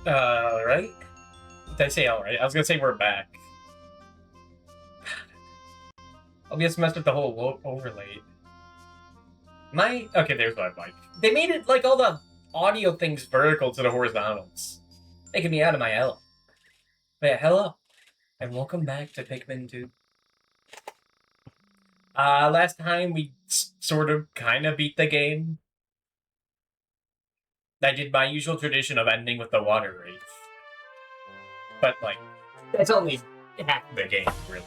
Right? Did I say alright? I was gonna say we're back. I'll just mess with the whole overlay. Okay, there's my mic. They made it like all the audio things vertical to the horizontals. Making me out of my element. But yeah, hello. And welcome back to Pikmin 2. Last time we sort of kind of beat the game. I did my usual tradition of ending with the water wraith. But, like, that's only half the game, really.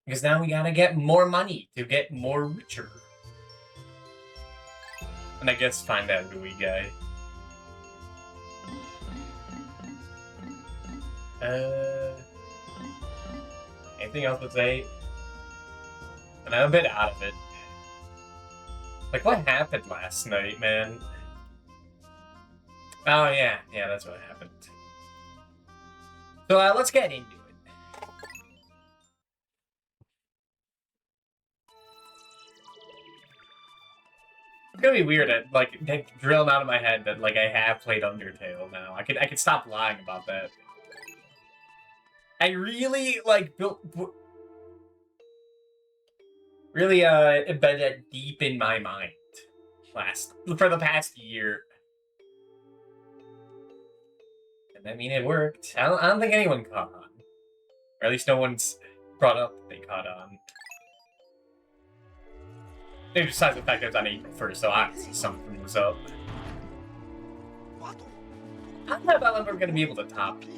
Because now we gotta get more money to get more richer. And I guess find that Louis guy. Anything else to say? And I'm a bit out of it. Like, what happened last night, man? Oh, yeah. Yeah, that's what happened. So, let's get into it. It's gonna be weird that, like, drilling out of my head that, like, I have played Undertale now. I could stop lying about that. I really, like, really, embedded that deep in my mind for the past year. And I mean, it worked. I don't think anyone caught on. Or at least no one's brought up that they caught on. Maybe besides the fact that it was on April 1st, so obviously something was up. I don't know if I'm ever going to be able to top it.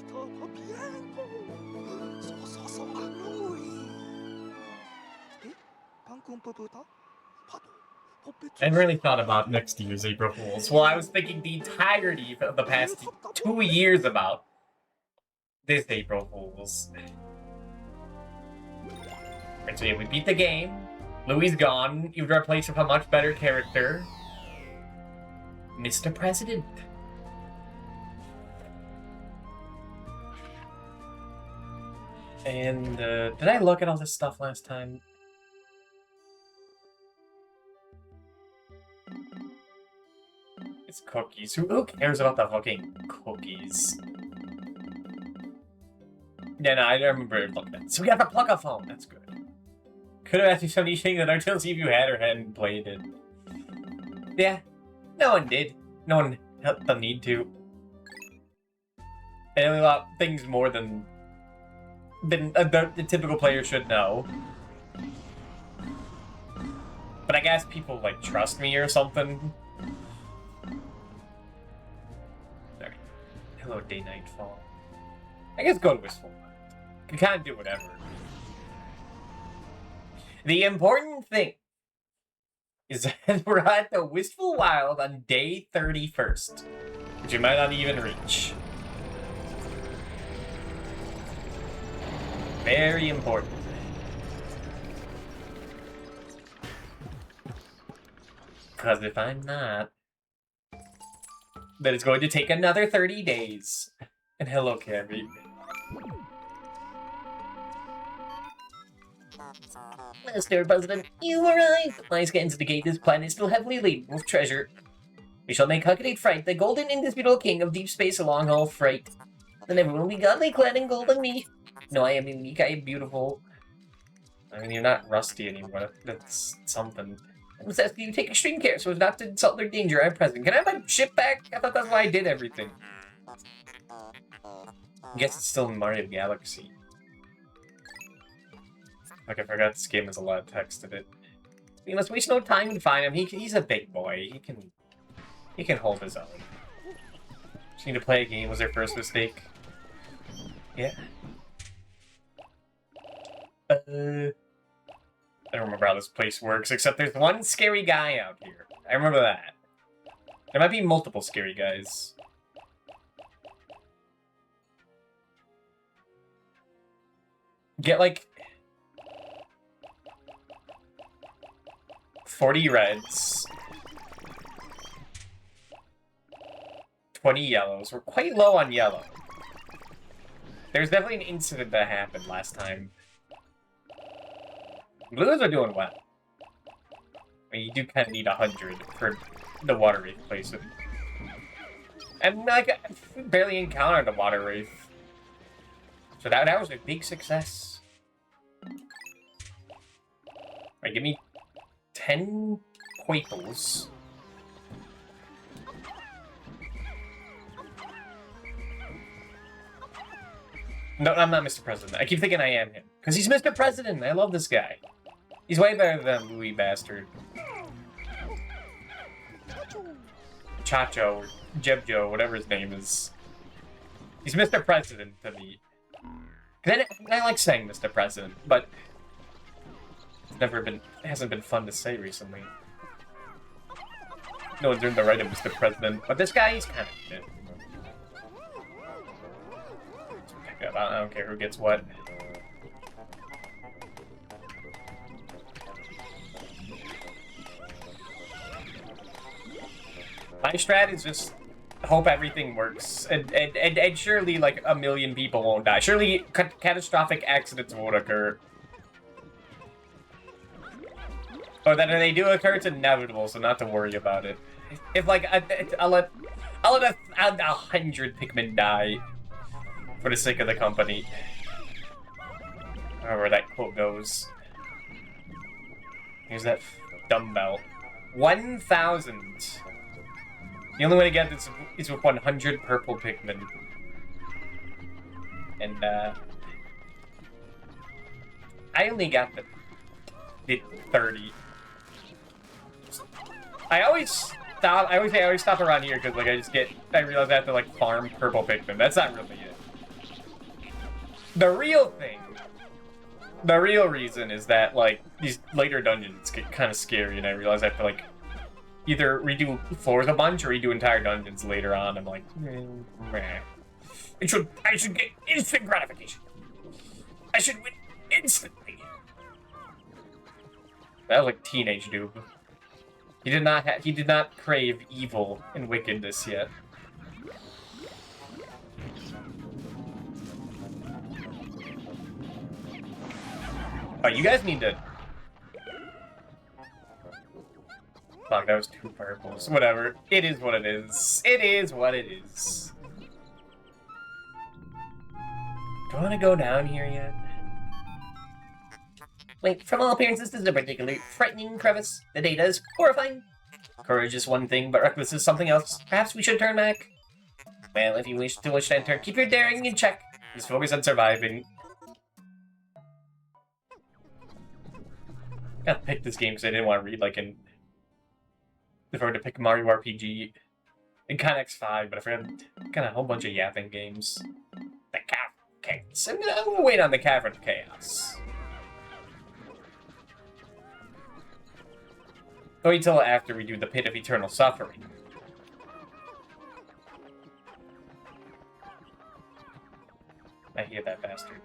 I hadn't really thought about next year's April Fools. Well, I was thinking the entirety of the past 2 years about this April Fools. And so yeah, we beat the game. Louis gone. You've replaced with a much better character. Mr. President. And, did I look at all this stuff last time? It's cookies. Who cares about the fucking cookies? Yeah, no, I remember looking at it. So we got the Plug-a-phone. That's good. Could have asked you anything that Undertale see if you had or hadn't played it. Yeah, no one did. No one felt the need to. They only thought things more than the typical player should know. But I guess people, like, trust me or something. Sorry. Hello, Day Nightfall. I guess go to Wistful Wild. You can kind of do whatever. The important thing is that we're at the Wistful Wild on day 31st, which you might not even reach. Very important. Because if I'm not, then it's going to take another 30 days. And hello, Cammy. Mr. President, you arrived! Nice getting to the gate. This planet is still heavily laden with treasure. We shall make Huckadate Fright the golden indisputable king of deep space long haul freight. Then everyone will be godly clad in gold like me. No, I am unique, I am beautiful. I mean, you're not rusty anymore. That's something. I must ask you to take extreme care so as not to insult their danger. I'm present. Can I have my ship back? I thought that's why I did everything. I guess it's still in Mario Galaxy. Like, I forgot this game has a lot of text in it. We must waste no time to find him. He's a big boy. He can hold his own. Just need to play a game was their first mistake. Yeah. I don't remember how this place works, except there's one scary guy out here. I remember that. There might be multiple scary guys. Get, like, 40 reds. 20 yellows. We're quite low on yellow. There's definitely an incident that happened last time. Blues are doing well. I mean, you do kind of need 100 for the water replacement. And like, I barely encountered a water wraith. So that was a big success. Alright, give me 10 Poiples. No, I'm not Mr. President. I keep thinking I am him. Because he's Mr. President. I love this guy. He's way better than Louis Bastard. Chacho, or Jebjo, whatever his name is. He's Mr. President to me. I like saying Mr. President, but it hasn't been fun to say recently. No one's earned the right of Mr. President, but this guy, he's kind of good. I don't care who gets what. My strat is just hope everything works, and surely like 1 million people won't die. Surely catastrophic accidents won't occur. Or that if they do occur, it's inevitable, so not to worry about it. If like I'll let 100 Pikmin die for the sake of the company. However that quote goes. Here's that dumbbell. 1,000. The only way to get this is with 100 purple Pikmin. And, I only got the 30. I always stop around here because, like, I realize I have to, like, farm purple Pikmin. That's not really it. The real reason is that, like, these later dungeons get kind of scary, and I realize I have to, like, either redo floors a bunch or redo entire dungeons later on. I'm like, meh. I should get instant gratification. I should win instantly. That was like teenage noob. He did not crave evil and wickedness yet. Oh, you guys need to. Fuck, that was 2 purples. Whatever. It is what it is. It is what it is. Do I want to go down here yet? Wait, from all appearances, this is a particularly frightening crevice. The data is horrifying. Courage is one thing, but reckless is something else. Perhaps we should turn back? Well, if you wish to enter, keep your daring in check. Just focus on surviving. I gotta pick this game because I didn't want to read, like, if I were to pick Mario RPG and Connex 5, but I forgot kind of a whole bunch of yapping games. The Chaos. I'm gonna wait on the Cavern of Chaos. Wait till after we do the Pit of Eternal Suffering. I hear that bastard.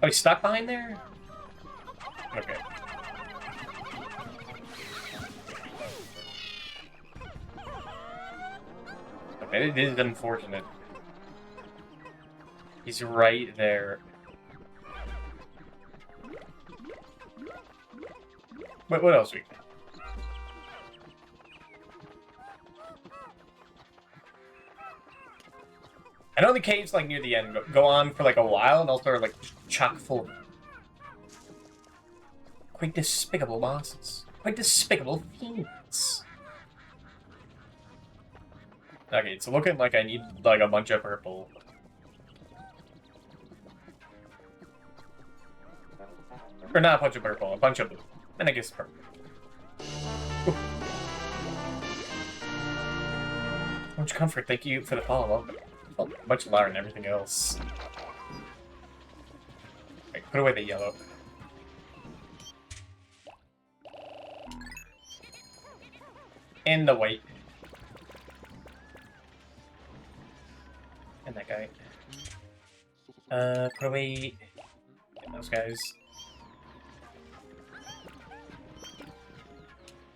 Oh, he's stuck behind there? Okay. It is unfortunate. He's right there. What else we got? I know the caves, like, near the end go on for, like, a while, and also are, like, chock full of quite despicable bosses. Quite despicable fiends. Okay, it's looking like I need, like, a bunch of purple. Or not a bunch of purple, a bunch of blue. And I guess purple. Ooh. Much comfort, thank you for the follow-up. Oh, much louder than everything else. Right, put away the yellow. And the white. And that guy. Put away those guys.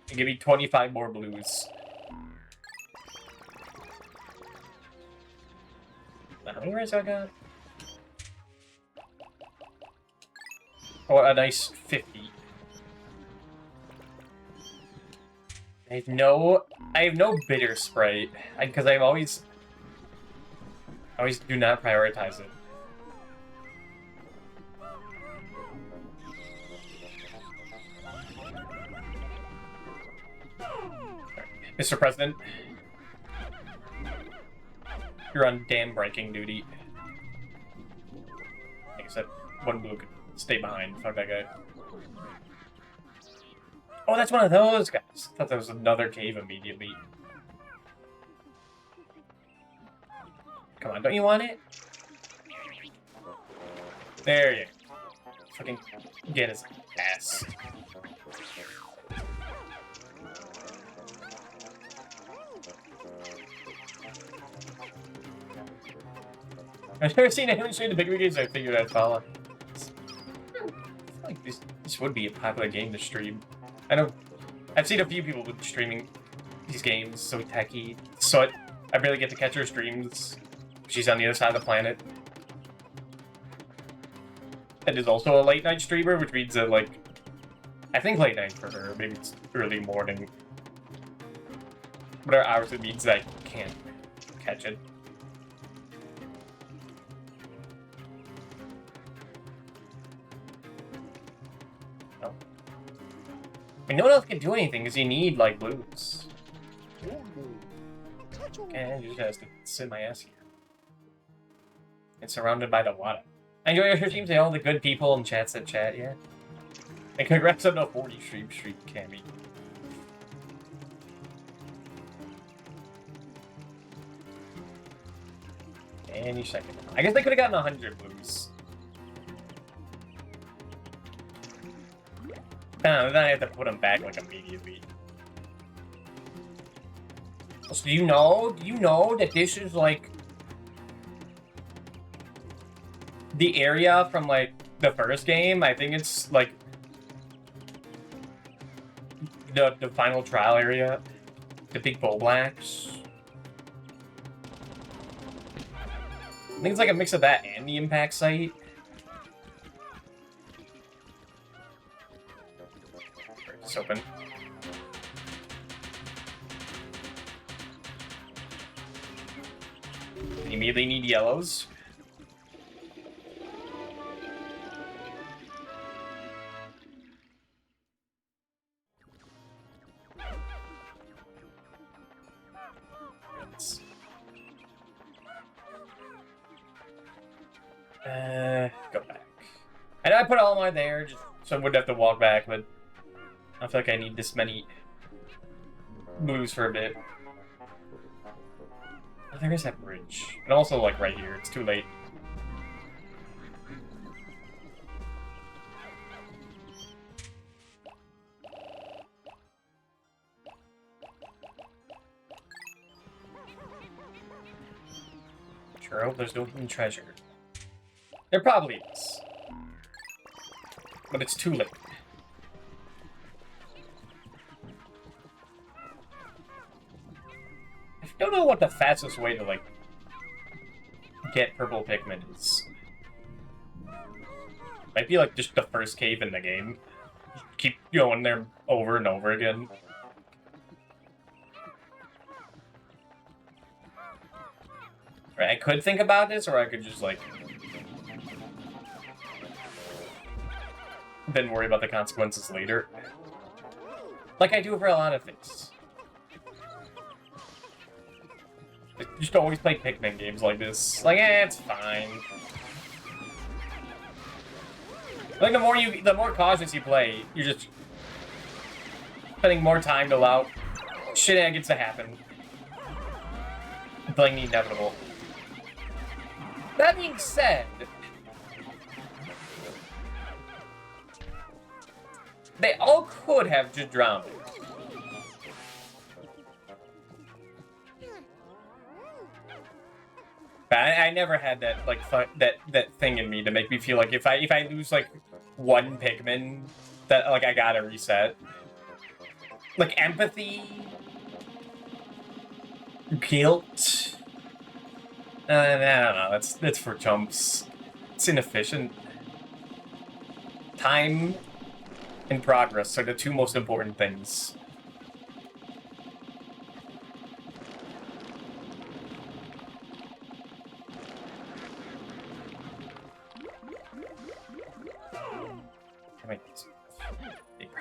And give me 25 more blues. How many rares I got? Oh, a nice 50. I have no bitter Sprite because I always do not prioritize it. Mr. President, you're on dam breaking duty. Except one blue could stay behind. Fuck that guy. Oh, that's one of those guys. I thought that was another cave immediately. Come on, don't you want it? There you go. Fucking get his ass. I've never seen anyone stream the Pikmin games, I figured I'd follow. I feel like this would be a popular game to stream. I know I've seen a few people streaming these games, so techy. So I barely get to catch her streams. She's on the other side of the planet. And is also a late night streamer, which means that, like, I think late night for her, maybe it's early morning. Whatever hours it means that I can't catch it. No. I mean, no one else can do anything because you need, like, blues. Okay, you just has to sit my ass here. And surrounded by the water. I enjoy your streams, all the good people in chats that chat, yeah. And congrats on the 40 stream, Cammy. Any second. I guess they could have gotten 100 blues. Then I have to put them back, like, immediately. So do you know that this is, like, the area from, like, the first game? I think it's, like, the final trial area. The big bow blacks. I think it's like a mix of that and the impact site. It's open. You immediately need yellows. Go back. I know I put all mine there, just so I wouldn't have to walk back, but I feel like I need this many moves for a bit. Oh, there is that bridge. And also, like, right here. It's too late. Sure, I hope there's no hidden treasure. There probably is. But it's too late. I don't know what the fastest way to, like, get purple Pikmin is. Might be, like, just the first cave in the game. Keep going there over and over again. Right, I could think about this, or I could just, like, then worry about the consequences later. Like I do for a lot of things. I just always play Pikmin games like this. Like, it's fine. Like, the more cautious you play, you're just spending more time to allow shenanigans to happen. Playing the inevitable. That being said, they all could have just drowned. But I never had that, like, that thing in me to make me feel like if I lose, like, one Pikmin, that, like, I gotta reset. Like, empathy, guilt. I don't know. That's for chumps. It's inefficient. Time and progress are the two most important things.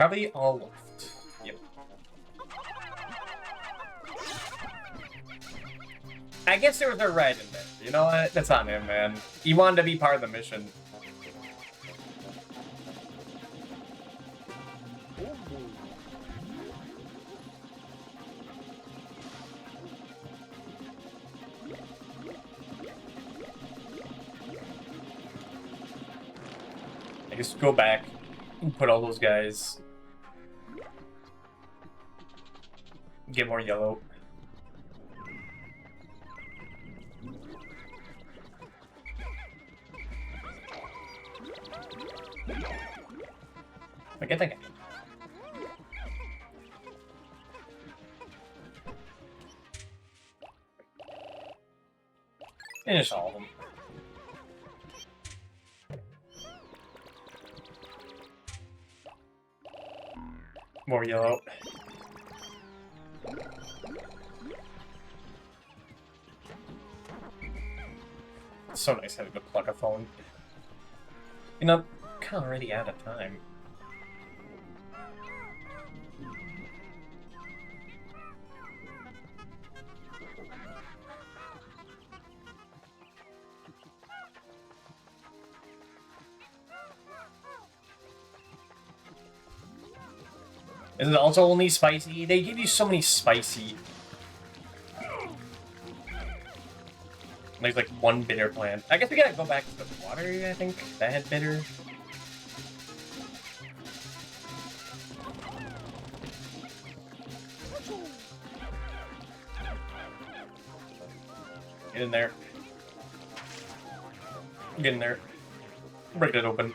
Probably all left. Yep. I guess there was a red in there. You know what? That's on him, man. He wanted to be part of the mission. I guess go back and put all those guys. Get more yellow. I get that guy. Finish all of them. More yellow. It's so nice having to plug a phone. You know, I'm kind of already out of time. Is it also only spicy? They give you so many spicy. There's like one bitter plant. I guess we gotta go back to the water, I think. That had bitter. Get in there. Get in there. Break it open.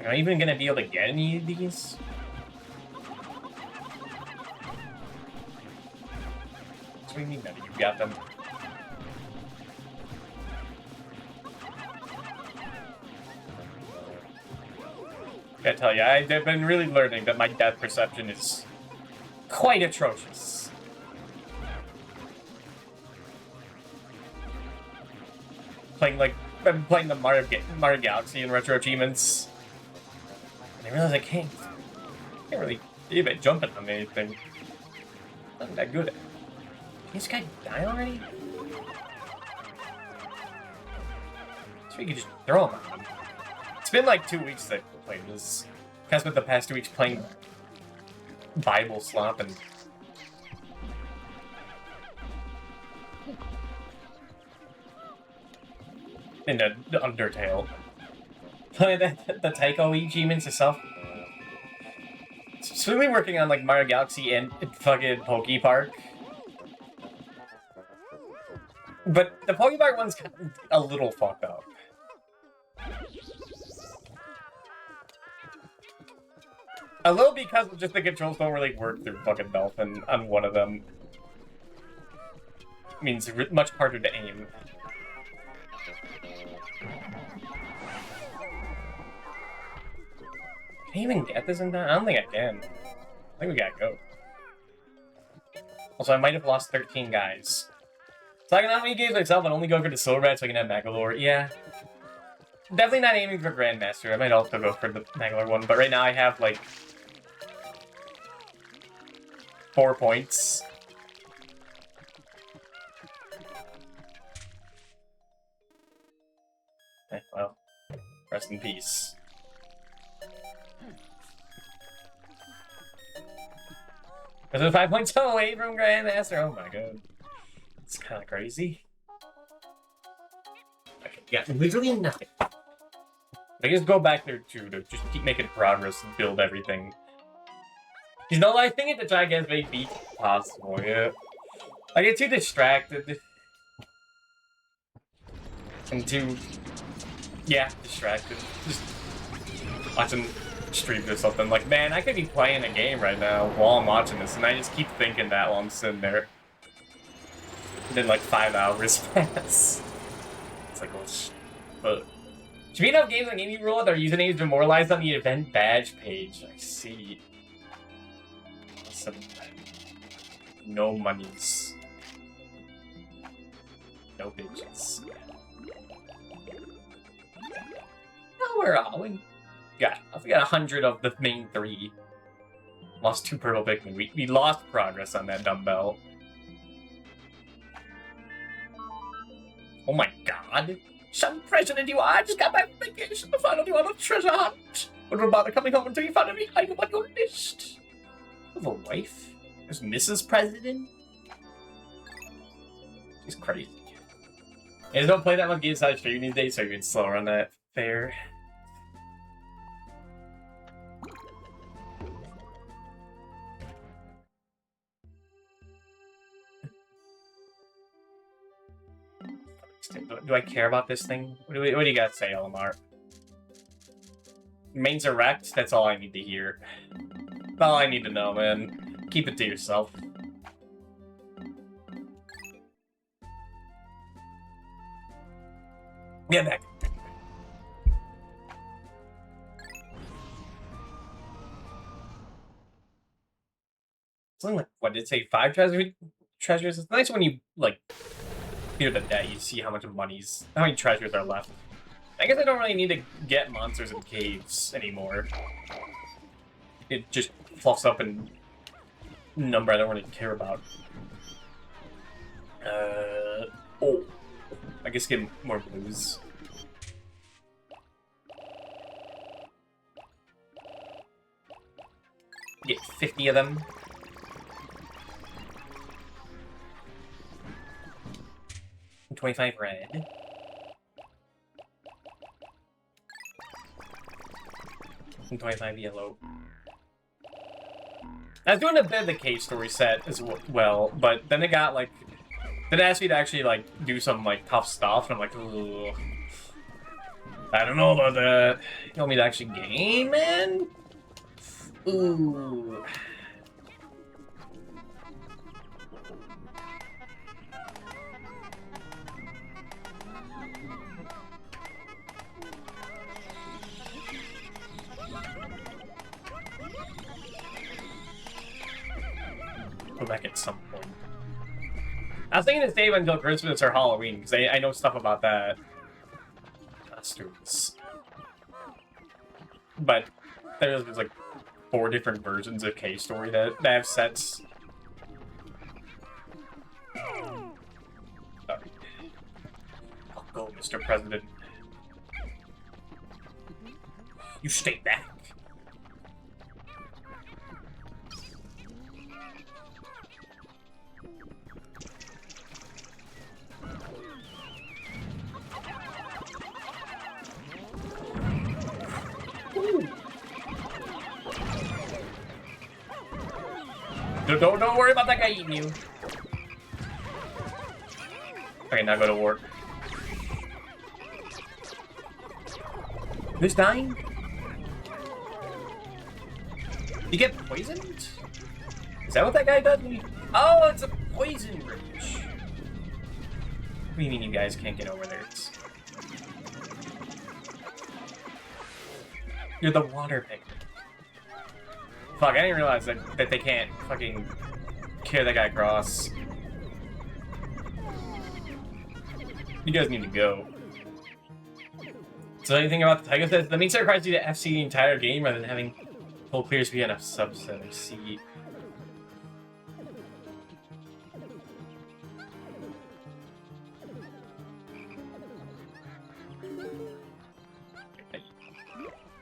Am I even gonna be able to get any of these? What do you mean that you got them? I tell you, I've been really learning that my death perception is quite atrocious. I'm playing the Mario Galaxy and Retro Achievements. And I realize I can't really even jump at them or anything. Not that good at it. Did this guy die already? So we could just throw him at him. It's been like 2 weeks that I played this. I spent the past 2 weeks playing Bible Slop and in the Undertale. the Taiko achievements itself. It's really working on like Mario Galaxy and fucking Poke Park. But the Poke Park one's a little fucked up. A little because just the controls don't really work through fucking Dolphin on one of them. It means it's much harder to aim. Can I even get this in time? I don't think I can. I think we gotta go. Also, I might have lost 13 guys. So I can not games myself and only go for the Silver Rat so I can have Magolor. Yeah. Definitely not aiming for Grandmaster. I might also go for the Magolor one, but right now I have like 4 points. Okay, well, rest in peace. Because we're 5 points away from Grandmaster. Oh my god. It's kind of crazy. Okay, yeah, literally nothing. I just go back there too to just keep making progress and build everything. You know, I think it's to try to get as many beats as possible, yeah. I get too distracted. And too... yeah, distracted. Just watching streams or something. Like, man, I could be playing a game right now while I'm watching this, and I just keep thinking that while I'm sitting there. And then, like, 5 hours pass. It's like, oh, but... Speaking of games on Gaming World, their username is memorialized on the event badge page. I see. Some... no monies. No bitches. we're all. We got 100 of the main 3. Lost 2 purple Pikmin. We lost progress on that dumbbell. Oh my god. Some president you are! I just got back from vacation to find out you on a treasure hunt! Wouldn't bother coming home until you found every item on your list. You have a wife? There's Mrs. President? She's crazy. I just don't play that much games on stream these days, so you're slower on that. Fair. Do I care about this thing? What do you got to say, Olimar? Mains are wrecked? That's all I need to hear. That's all I need to know, man. Keep it to yourself. Get back. Something like, what did it say? 5 treasures? It's nice when you, like, clear the debt, you see how how many treasures are left. I guess I don't really need to get monsters in caves anymore. It just fluffs up in number I don't really care about. Oh. I guess get more blues. Get 50 of them. And 25 red. And 25 yellow. I was doing a bit of the cave story set as well, but then it got like... Then it asked me to actually like do some like tough stuff, and I'm like, ugh. I don't know about that. You want me to actually game, man? Ooh. Go back at some point. I was thinking to save until Christmas or Halloween, because I know stuff about that. Costumes. But there's like 4 different versions of K-Story that have sets. Sorry. I'll go, Mr. President. You stay back. Don't worry about that guy eating you. Okay, now go to war. Who's dying? You get poisoned? Is that what that guy does? Oh, it's a poison bridge. What do you mean you guys can't get over there? You're the water Pikmin. Fuck, I didn't realize that they can't fucking carry that guy across. You guys need to go. So anything about the Tiger says the main set requires you to FC the entire game rather than having full clear speed on a subset of C.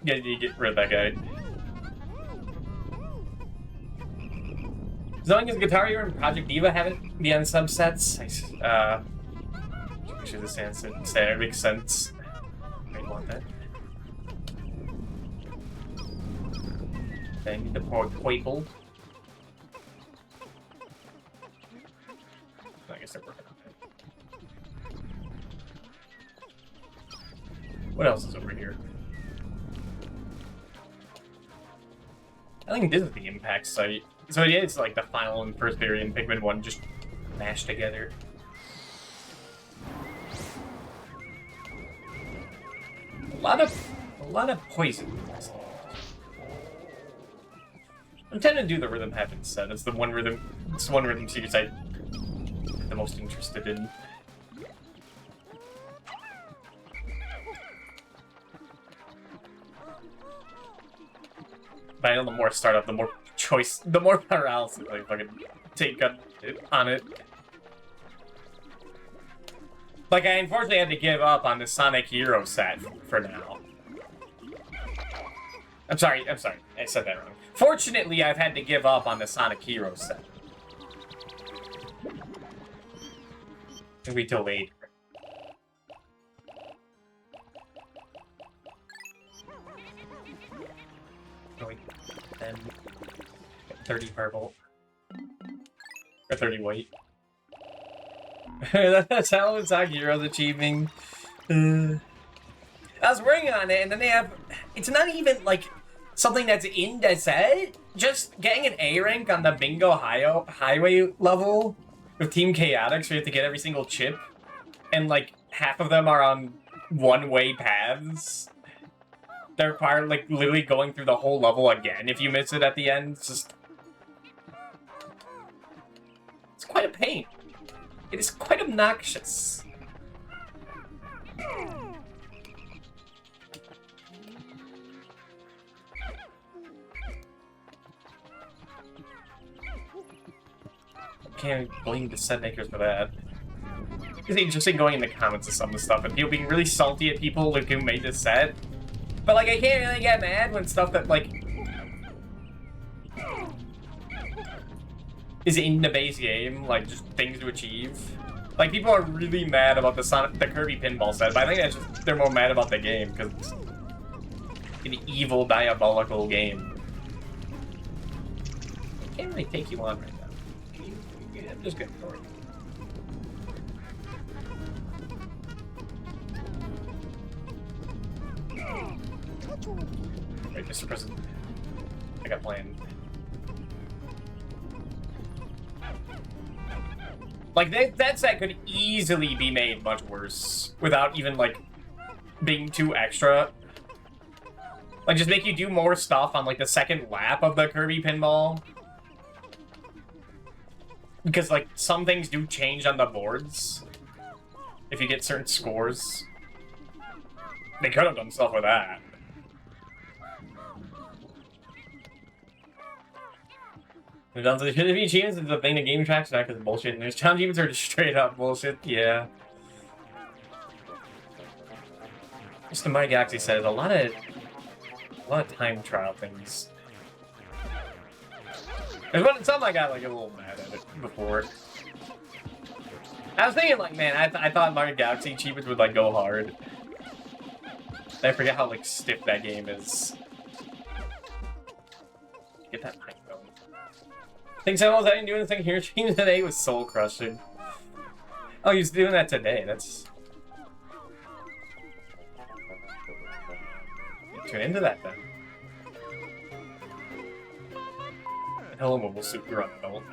You get rid of that guy. As long as Guitar Hero and Project Diva haven't been on subsets, actually this answer there makes sense. I want that. I need the poor Poiple. I guess they're working on it. What else is over here? I think this is the impact site. So yeah, it's like the final and first variant Pikmin 1 just mashed together. A lot of poison. I'm tending to do the rhythm heaven set. It's the one rhythm series I'm the most interested in. But I know the more startup, the more choice, the more paralysis I fucking take on it. Like, I unfortunately had to give up on the Sonic Hero set for now. I'm sorry, I said that wrong. Fortunately, I've had to give up on the Sonic Hero set. Maybe till later. Wait, then 30 purple. Or 30 white. That's how Sonic Heroes achieving. I was working on it, and then they have... It's not even, like, something that's in the set. Just getting an A rank on the Bingo Highway level with Team Chaotix, so you have to get every single chip. And, like, half of them are on one-way paths. They require, like, literally going through the whole level again if you miss it at the end. It's just... It's quite a pain. It is quite obnoxious. Can't blame the set makers for that. It's interesting going in the comments of some of the stuff and people being really salty at people like, who made this set. But like, I can't really get mad when stuff that like is in the base game, like just things to achieve. Like people are really mad about the Kirby pinball set, but I think that's just they're more mad about the game because it's an evil, diabolical game. I can't really take you on right now. I'm just good for it. Wait, Mr. President. I got planned. Like, that set could easily be made much worse without even, like, being too extra. Like, just make you do more stuff on, like, the second lap of the Kirby pinball. Because, like, some things do change on the boards if you get certain scores. They could have done stuff with that. There should be achievements into the thing the game tracks not because bullshit, and there's challenge achievements are just straight up bullshit, yeah. Mr. Mike actually says a lot of time trial things. There's something I got like a little mad at it before. I was thinking like, man, I thought Mario Galaxy achievements would like go hard. I forget how like stiff that game is. Get that mic going. Thanks, I didn't do anything here. Stream today was soul crushing. Oh, he's doing that today. That's. Tune into that then. Hello, Mobile Super Adult.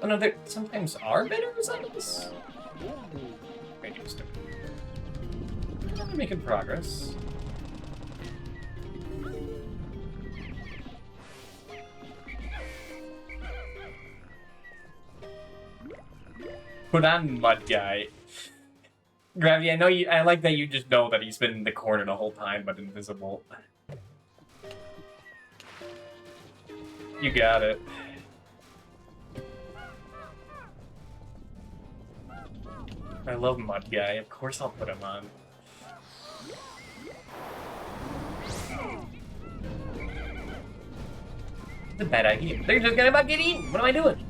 Oh no, there sometimes are bidders on this. Interesting. I'm making progress. Put on Mud Guy. Gravy, I know you. I like that you just know that he's been in the corner the whole time, but invisible. You got it. I love Mud Guy. Of course I'll put him on. It's a bad idea. They're just gonna about get eaten. What am I doing?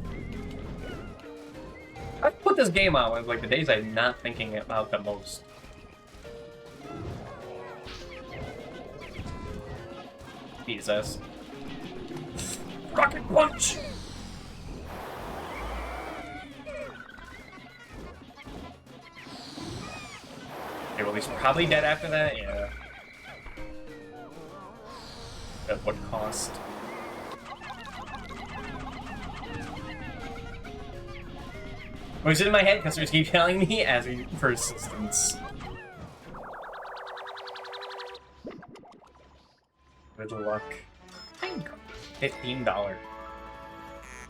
I put this game on when like the days I'm not thinking about the most. Jesus. Rocket punch! Okay, well he's probably dead after that, yeah. At what cost? Well, it's in my head, customers keep telling me as for assistance. Good luck. $15.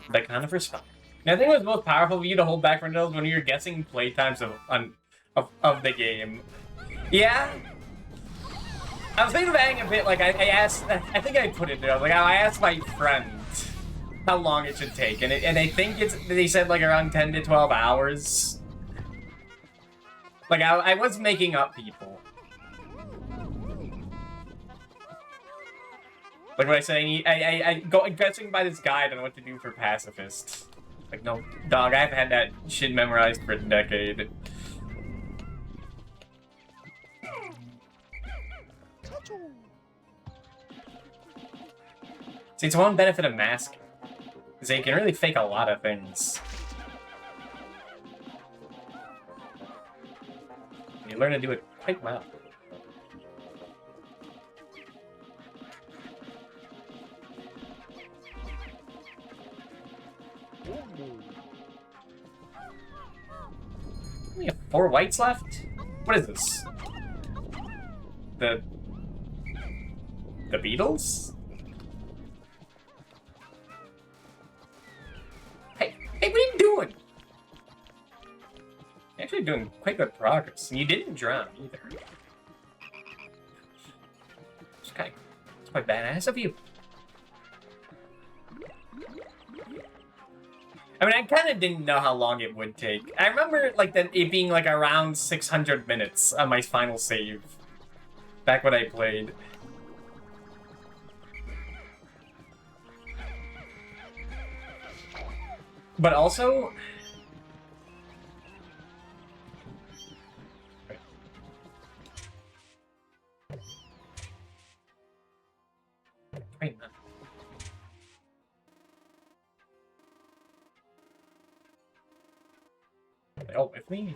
The kind of respect. I think it was most powerful for you to hold back for those when you're guessing playtimes of the game. Yeah. I was thinking of adding a bit, like, I asked, I think I put it there, like, I asked my friend how long it should take, and I think they said, like, around 10 to 12 hours. Like, I was making up people. Like, when I said I go guessing by this guide on what to do for pacifist. Like, no, dog, I've had that shit memorized for a decade. See, it's one benefit of masking, is that you can really fake a lot of things. You learn to do it quite well. We have 4 whites left? What is this? The Beatles? Hey, what are you doing? You're actually doing quite good progress. And you didn't drown either. It's quite badass of you. I mean, I kind of didn't know how long it would take. I remember, like, it being, like, around 600 minutes on my final save. Back when I played. But also... Wait a minute. Are they all with me?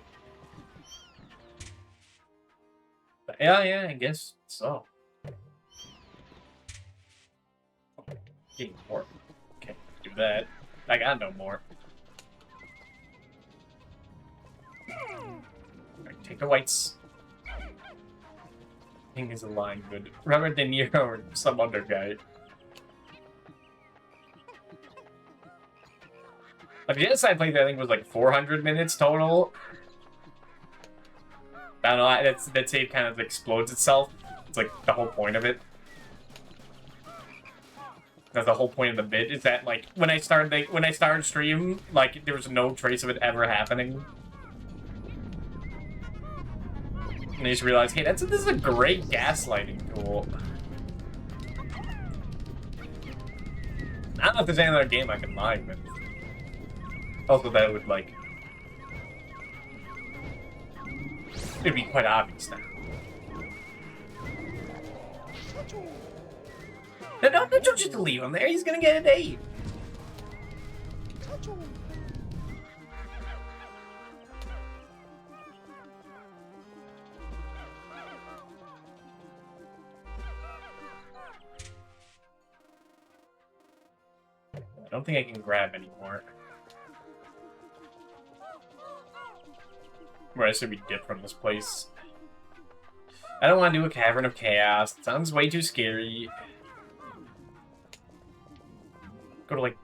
Yeah, I guess so. Getting more. Can't do that. I got no more. Alright, take the whites. King is a line good. Robert De Niro or some other guy. Like, the genocide playthrough, I think, was like 400 minutes total. I don't know, that save kind of explodes itself. It's like the whole point of it. That's the whole point of the bit, is that, like, when I started stream, like, there was no trace of it ever happening. And I just realized, hey, this is a great gaslighting tool. I don't know if there's any other game I can mine with. Also, that would, like... It'd be quite obvious now. No, don't just leave him there. He's gonna get an 8. I don't think I can grab anymore. Or I should be dipped from this place. I don't want to do a Cavern of Chaos. It sounds way too scary. Go to, like,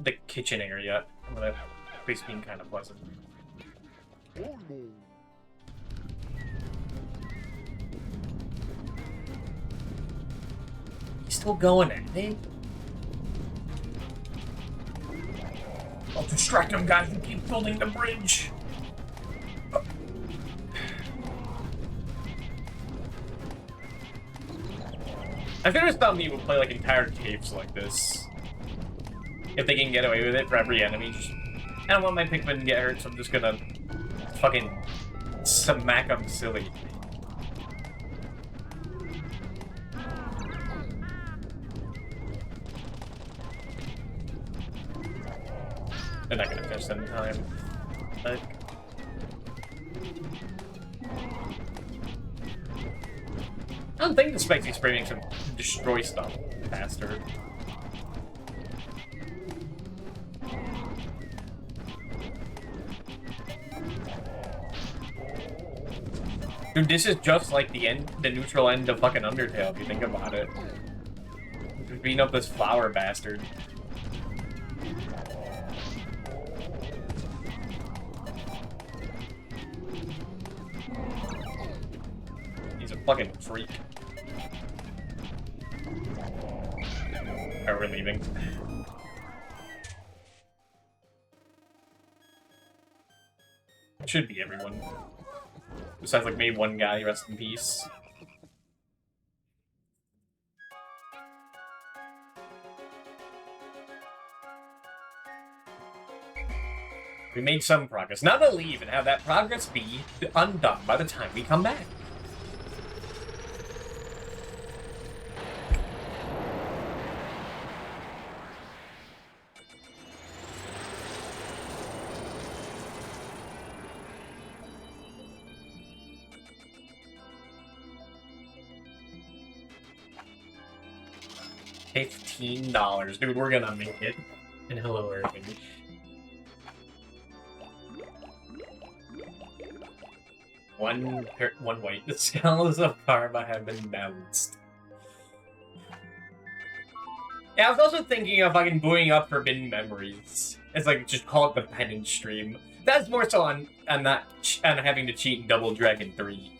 the kitchen area. That place being kind of pleasant. He's still going at it. I'll distract them guys and keep building the bridge. I think there's some people play like entire caves like this. If they can get away with it for every enemy. I don't want my Pikmin to get hurt, so I'm just gonna fucking smack them silly. They're not gonna finish them in time. But... I don't think the spicy spray makes him destroy stuff faster. Dude, this is just like the neutral end of fucking Undertale, if you think about it. Just beating up this flower bastard. Fucking freak. Alright, we're leaving. Should be everyone. Besides, like, maybe one guy, rest in peace. We made some progress. Now to leave and have that progress be undone by the time we come back. $15. Dude, we're gonna make it. And hello, Irving. One white. The scales of karma have been balanced. Yeah, I was also thinking of fucking booing up Forbidden Memories. It's like, just call it the penance stream. That's more so on not on having to cheat in Double Dragon 3.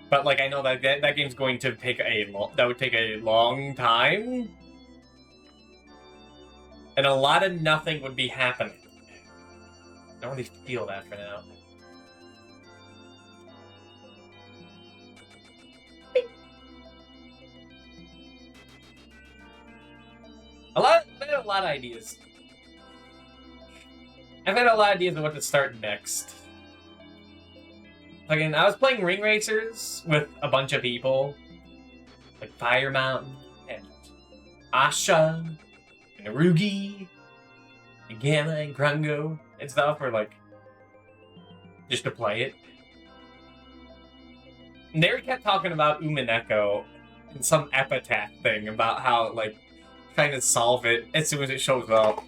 But like, I know that that game's going to take that would take a long time, and a lot of nothing would be happening. I don't really feel that for now. I had a lot of ideas. I've had a lot of ideas of what to start next. Again, I was playing Ring Racers with a bunch of people. Like Fire Mountain, and Asha, and Arugi, and Gamma, and Grungo, and stuff, or like, just to play it. And they kept talking about Umineko and some epitaph thing about how, like, trying to solve it as soon as it shows up.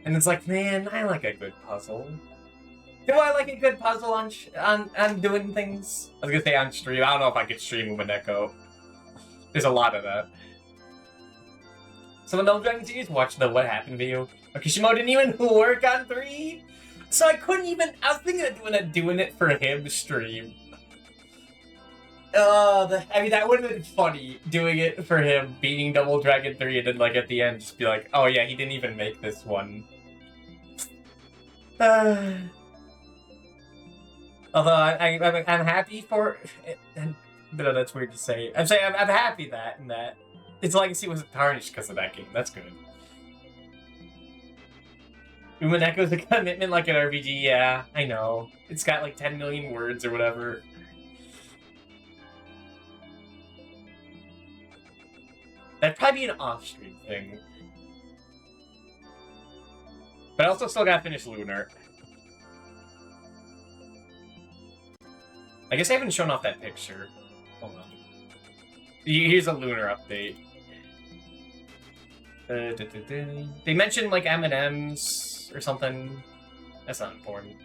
And it's like, man, I like a good puzzle. Do I like a good puzzle on doing things? I was gonna say on stream. I don't know if I could stream Umineko. There's a lot of that. Some of those Dragon series watched the What Happened video. Kishimo didn't even work on 3, so I couldn't even. I was thinking of doing it for him stream. I mean, that would have been funny, doing it for him, beating Double Dragon 3, and then, like, at the end, just be like, oh yeah, he didn't even make this one. Although I'm happy for it, but that's weird to say. I'm saying I'm happy that its legacy wasn't tarnished because of that game. That's good. Umineko's a commitment like an RPG. Yeah, I know. It's got like 10 million words or whatever. That'd probably be an off-stream thing. But I also still gotta finish Lunar. I guess I haven't shown off that picture. Hold on. Here's a Lunar update. They mentioned like M&Ms or something. That's not important.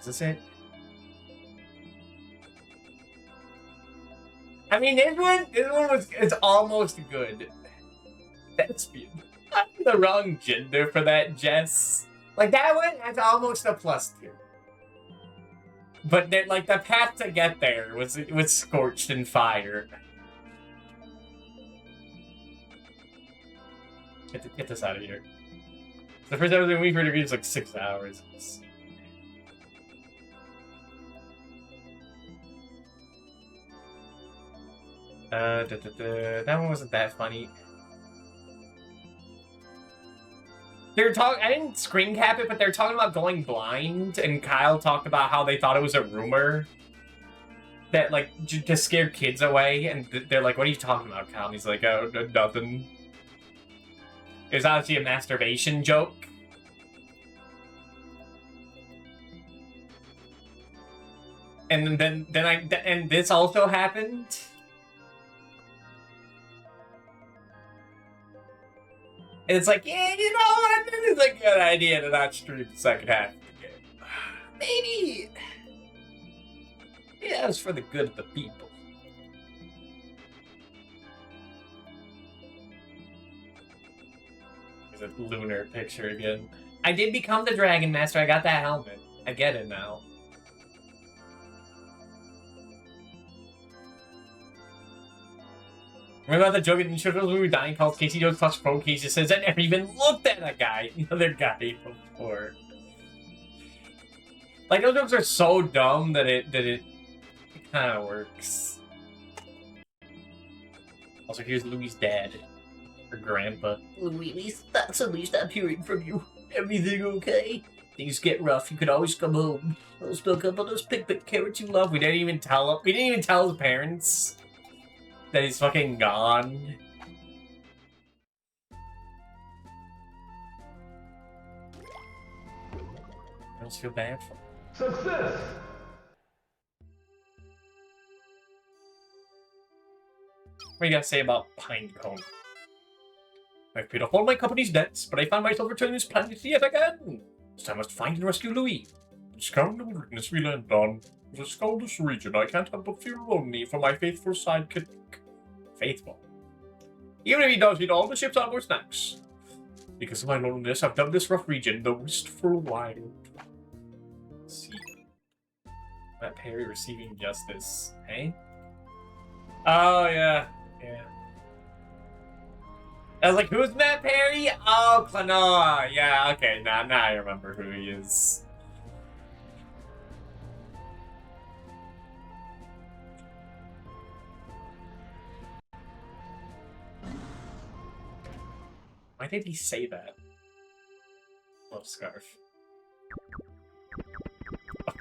Is this it? I mean, this one it's almost good. That's I'm the wrong gender for that, Jess. Like, that one, that's almost a +2. But like, the path to get there was scorched in fire. Get this out of here. The first episode we heard was like 6 hours. That one wasn't that funny. They were talking. I didn't screen cap it, but they're talking about going blind, and Kyle talked about how they thought it was a rumor that, like, to scare kids away, and they're like, "What are you talking about, Kyle?" And he's like, "Oh, nothing." It was obviously a masturbation joke. And then this also happened. And it's like, yeah, you know what? It's a good idea to not stream the second half of the game. Maybe. Yeah, it's for the good of the people. There's a Lunar picture again. I did become the Dragon Master. I got that helmet. I get it now. Remember the joke in the children's movie Dying calls Casey Jones touch phone. Casey says, I never even looked at a guy, another guy before. Like, those jokes are so dumb that it kind of works. Also, here's Louis' dad. Her grandpa. Louis, suddenly stop hearing from you. Everything okay? Things get rough. You could always come home. I'll stock up on those Pikmin carrots you love. We didn't even tell his parents that he's fucking gone. I just feel bad for him. Success! What do you gotta say about Pinecone? I've paid off all my company's debts, but I found myself returning this planet yet again. This time I must find and rescue Louis. The scoundrel wilderness we land on is a skulless region. I can't help but feel lonely for my faithful sidekick. Faithful? Even if he does eat all the ship's onboard snacks. Because of my loneliness, I've dubbed this rough region the Wistful Wild. Let's see. Matt Perry receiving justice, hey? Oh, yeah. Yeah. I was like, who's Matt Perry? Oh, Klonoa. Yeah, okay, now I remember who he is. Why did he say that? Love scarf.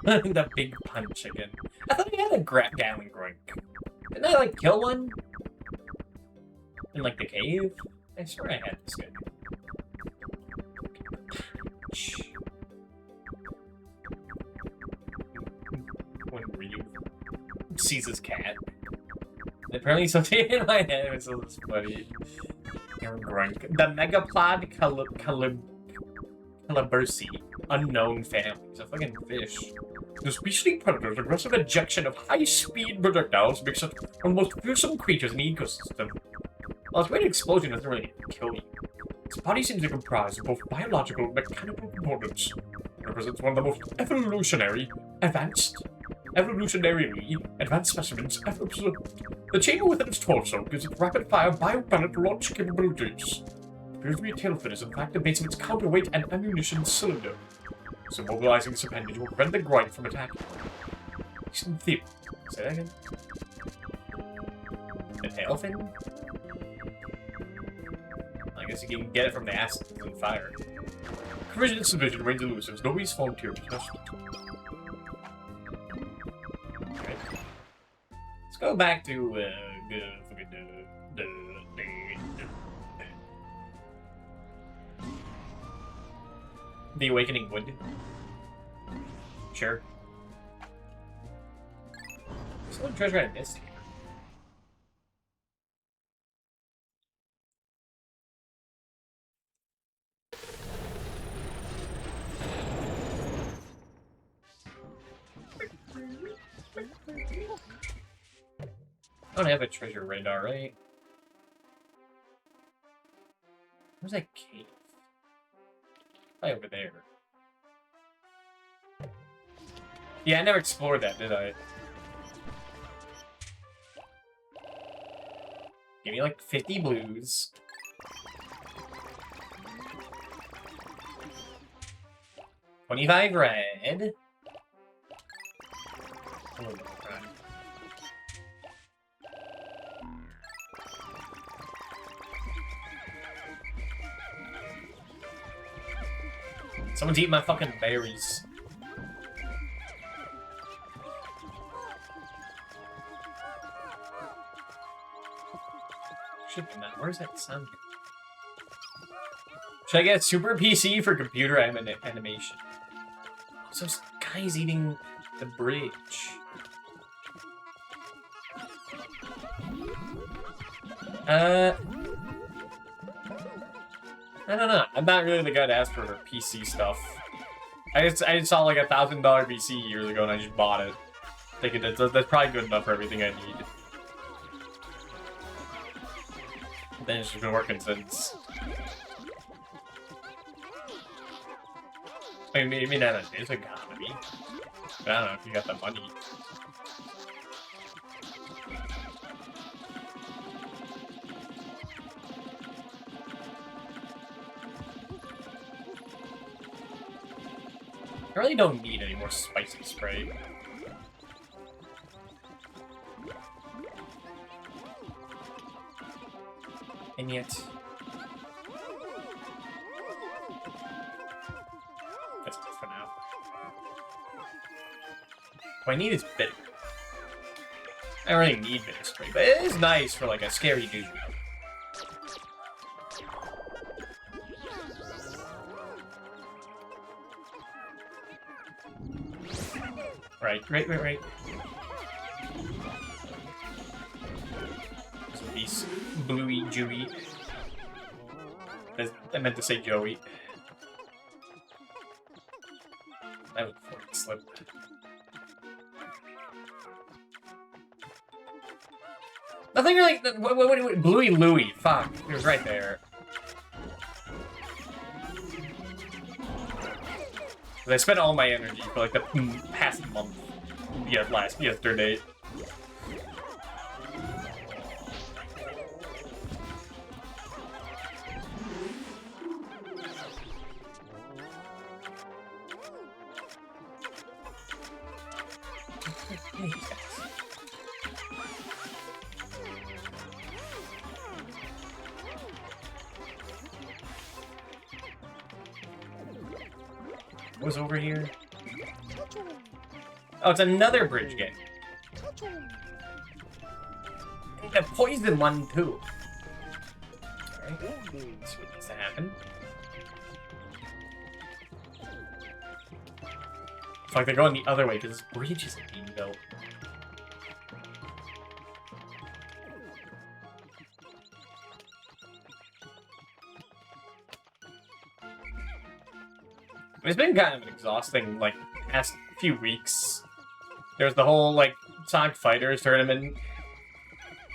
The big punch again. I thought he had a gallon groin. Didn't I, like, kill one? In, like, the cave? I swear I had this guy. When Ryu sees his cat. And apparently something in my head was so funny. The Megaplod Calabursi. Unknown family. It's a fucking fish. The species predator's aggressive ejection of high-speed projectiles makes it one of the most fearsome creatures in the ecosystem. While its great explosion doesn't really kill you, its body seems to comprise of both biological and mechanical components. It represents one of the most evolutionarily advanced specimens ever observed. The chamber within its torso gives it rapid-fire biopellet launch capabilities. It appears to be a tail fin is in fact the base of its counterweight and ammunition cylinder. So mobilizing this appendage will prevent the groin from attacking. Decent theory. Say that again. The tail fin? I guess you can get it from the acid and fire. Collision and submission range elusives. Nobody's formed here to test it. Okay. Let's go back to the Awakening Wood. Sure. There's no treasure I missed here. I don't have a treasure radar, right? Where's that cave? Probably over there. Yeah, I never explored that, did I? Give me like 50 blues. $25 red. Oh, no, right. Someone's eating my fucking berries. Should be not. Where's that sound? Should I get Super PC for computer animation? So this guy's eating the bridge. I don't know. I'm not really the guy to ask for PC stuff. I just saw like $1,000 PC years ago and I just bought it. Thinking that's probably good enough for everything I need. Then it's just been working since. I mean, maybe not an economy. I don't know if you got the money. I really don't need any more spicy spray. And yet... That's good for now. What I need is bitter. I don't really need bitter spray, but it is nice for like a scary dude. Right. So these bluey, dewy. I meant to say Joey. That was a fucking slip. Nothing really. What, Bluey Louie. Fuck. It was right there. I spent all my energy for like the past month. Yeah, yesterday. What was over here? Oh, it's another bridge game. A poison one, too. Alright, that's what needs to happen. It's like they're going the other way because this bridge isn't being built. It's been kind of an exhausting, like, past few weeks. There's the whole, like, Sonic Fighters tournament.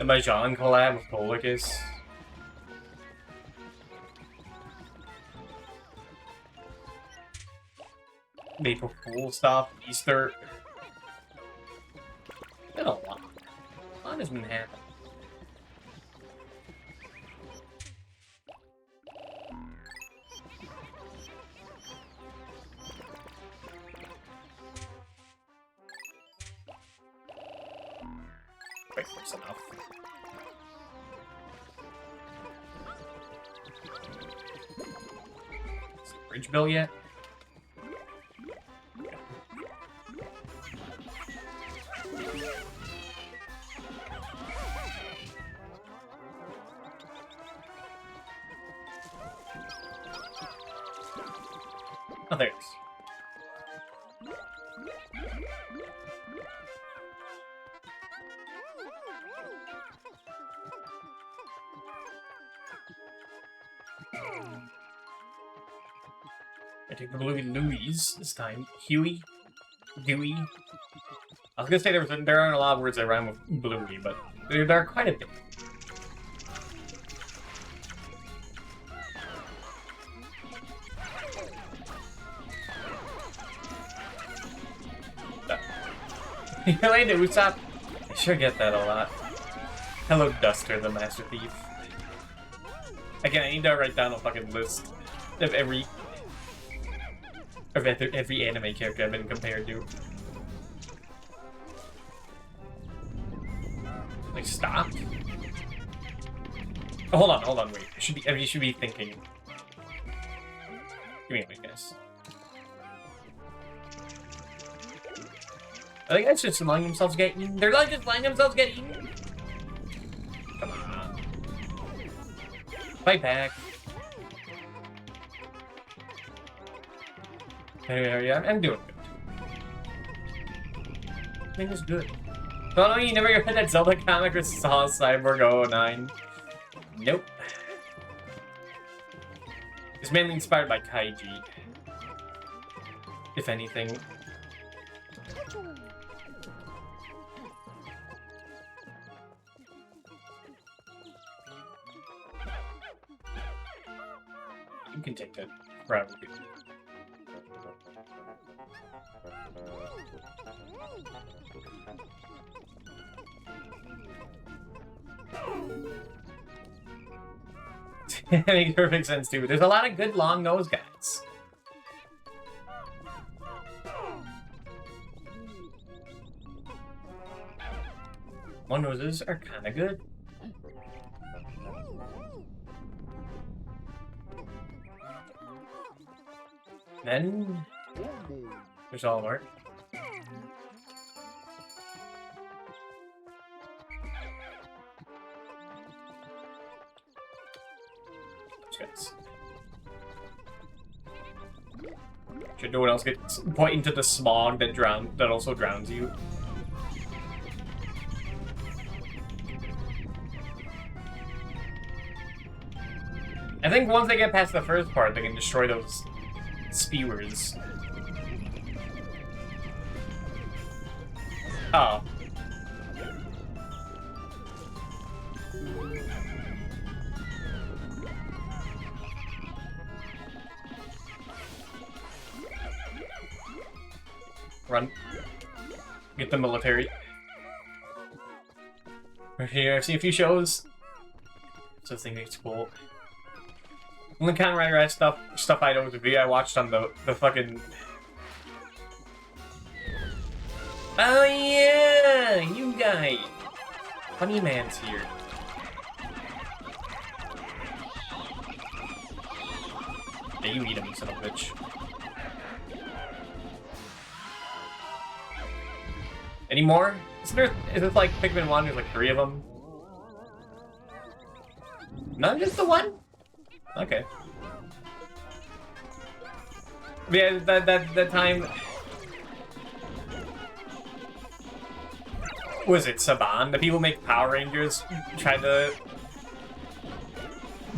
The Mahjong collab with Policus. April Fool stuff, Easter. Been a lot. A lot has been happening. Wait, close enough. Is the bridge built yet? Oh, there it is. I take the Bluey Louise this time. Huey? Dewey? I was gonna say there aren't a lot of words that rhyme with Bluey, but there are quite a bit. You landed, Usopp. I sure get that a lot. Hello, Duster, the Master Thief. Again, I need to write down a fucking list of every anime character I've been compared to. Like, stop. Oh, hold on, wait. You should be thinking. Give me a minute, guys. I think that's just letting themselves get eaten. They're like just letting themselves get eaten. Come on. Fight back. Anyway, I'm doing good. I think it's good. Oh no, you never read that Zelda comic with Saw Cyborg 09? Nope. It's mainly inspired by Kaiji. If anything. You can take that route. Makes perfect sense too. There's a lot of good long nose guys. Long noses are kind of good. Then there's Olimar. Guys. Should no one else get pointing to the smog that also drowns you? I think once they get past the first part, they can destroy those spewers. Oh. Run. Get the military. Right here, I've seen a few shows. So I think it's cool. Only kind of Rider stuff I know was a video I watched on the fucking. Oh yeah, you guy. Funny Man's here. Yeah, you eat him, you son of a bitch. Any more? Is it like Pikmin 1? There's like 3 of them? None? Just the one? Okay. Yeah, that time... Was it Saban? The people who make Power Rangers tried to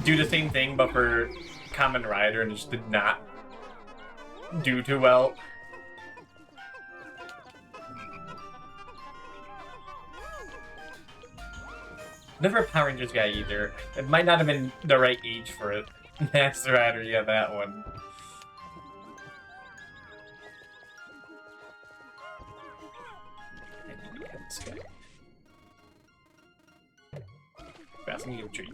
do the same thing, but for Kamen Rider, and just did not do too well. Never a Power Rangers guy either. It might not have been the right age for it. Master Rider, yeah, that one. Fast and give a treat.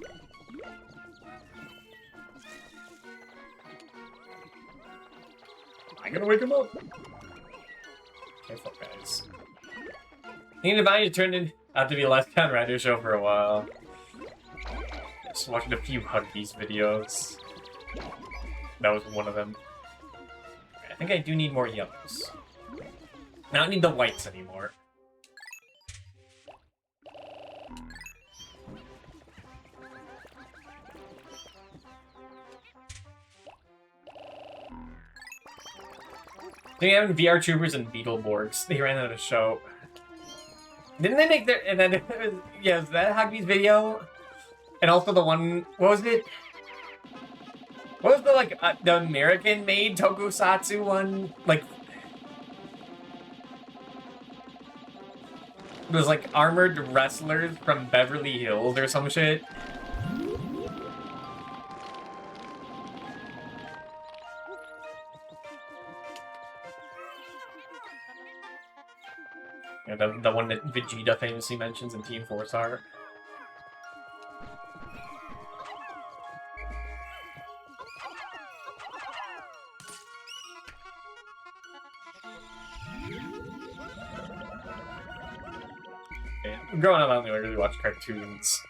I'm gonna wake him up. Careful, guys. Thinking about you turned out to be a Last Kamen Rider show for a while. Just watching a few Huggies videos. That was one of them. I think I do need more yellows. I don't need the whites anymore. They have VR Troopers and Beetleborgs. They ran out of show. Didn't they make their... And then it was... Yeah, was that Hugby's video? And also the one... What was it? What was the, like, the American-made Tokusatsu one? Like... It was, like, armored wrestlers from Beverly Hills or some shit. Yeah, the one that Vegeta famously mentions in Team Four Star. Okay. Growing up, I only really watched cartoons.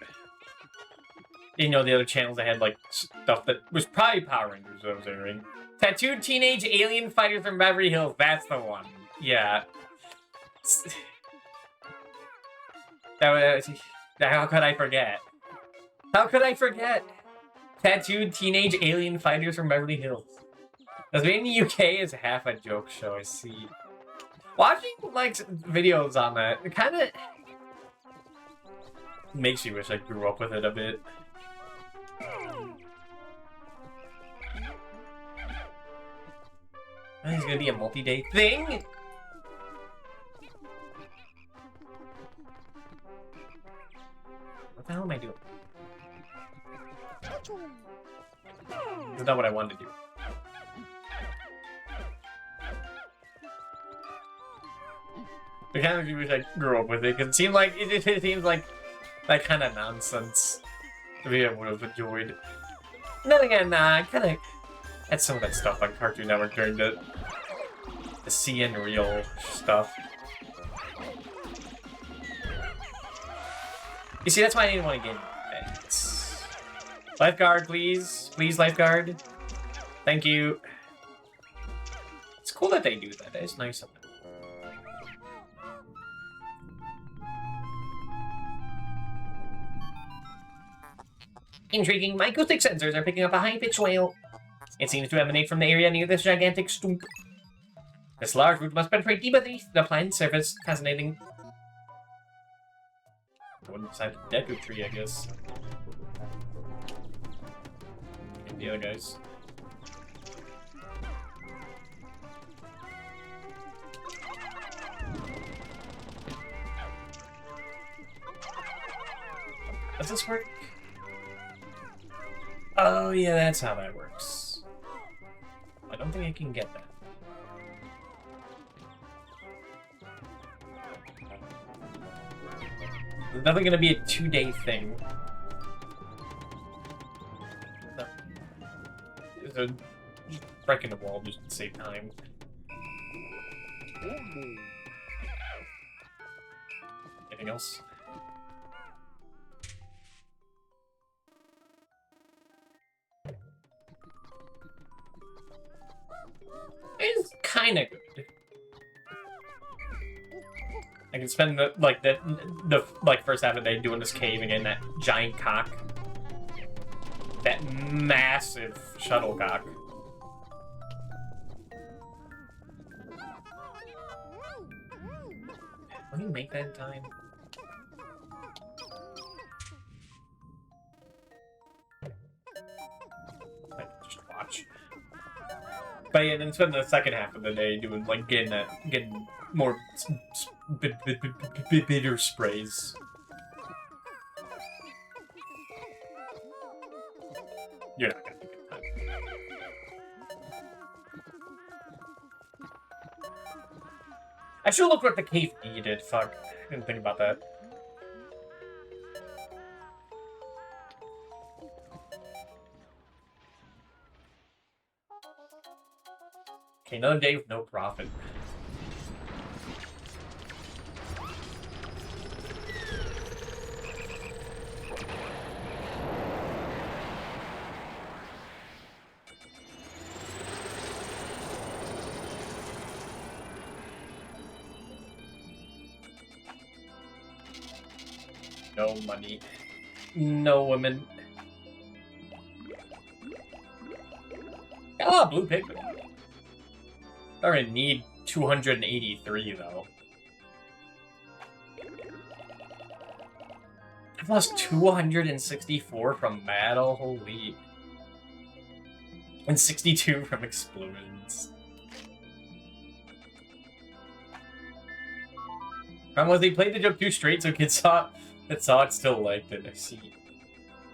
You know, the other channels that had, like, stuff that was probably Power Rangers that I was airing. Tattooed teenage alien fighters from Beverly Hills, that's the one. Yeah. How could I forget? How could I forget? Tattooed teenage alien fighters from Beverly Hills. That's made in the UK is half a joke show, I see. Watching, like, videos on that, it kind of makes you wish I grew up with it a bit. It's gonna be a multi-day thing? What the hell am I doing? That's not what I wanted to do. I kind of wish I grew up with it, because it seems like that kind of nonsense to be able to have enjoyed. And then again, I kind of had some of that stuff on Cartoon Network during the CN Real stuff. You see, that's why I didn't want to get into pets. Lifeguard, please. Please, lifeguard. Thank you. It's cool that they do that. That is nice of them. Intriguing. My acoustic sensors are picking up a high-pitched wail. It seems to emanate from the area near this gigantic stoop. This large root must penetrate deep beneath the plant's surface. Fascinating. Go inside the Deku tree, I guess. And the other guys. Does this work? Oh, yeah, that's how that works. I don't think I can get that. There's definitely gonna be a 2-day thing. No. There's a break in the wall just to save time. Anything else? It's kind of good. I can spend the first half of the day doing this cave and getting that giant cock. That massive shuttlecock. Let me make that in time. Just watch. But yeah, then spend the second half of the day doing getting more bitter sprays. You're not gonna do good time. I should look what the cave needed. Fuck, I didn't think about that. Okay, another day with no profit. No money. No women. Ah, blue Pikmin. I already need 283, though. I've lost 264 from battle, holy. And 62 from explosions. Was they played the joke too straight so kids saw it still liked it, I see.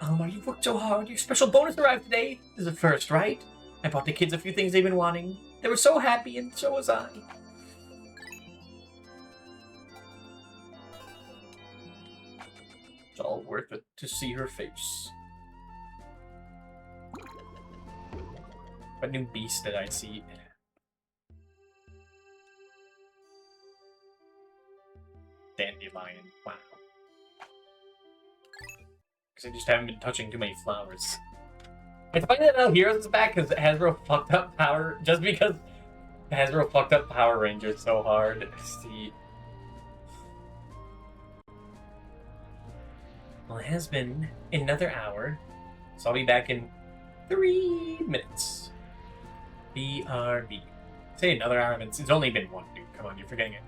Elmar, you've worked so hard. Your special bonus arrived today. This is a first, right? I bought the kids a few things they've been wanting. They were so happy, and so was I. It's all worth it to see her face. What new beast did I see? Dandelion. Wow. Because I just haven't been touching too many flowers. It's funny that now Heroes is back because Hasbro fucked up Power. Just because Hasbro fucked up Power Rangers so hard. See. Well, it has been another hour, so I'll be back in 3 minutes. BRB. Say another hour, it's only been 1, dude. Come on, you're forgetting it.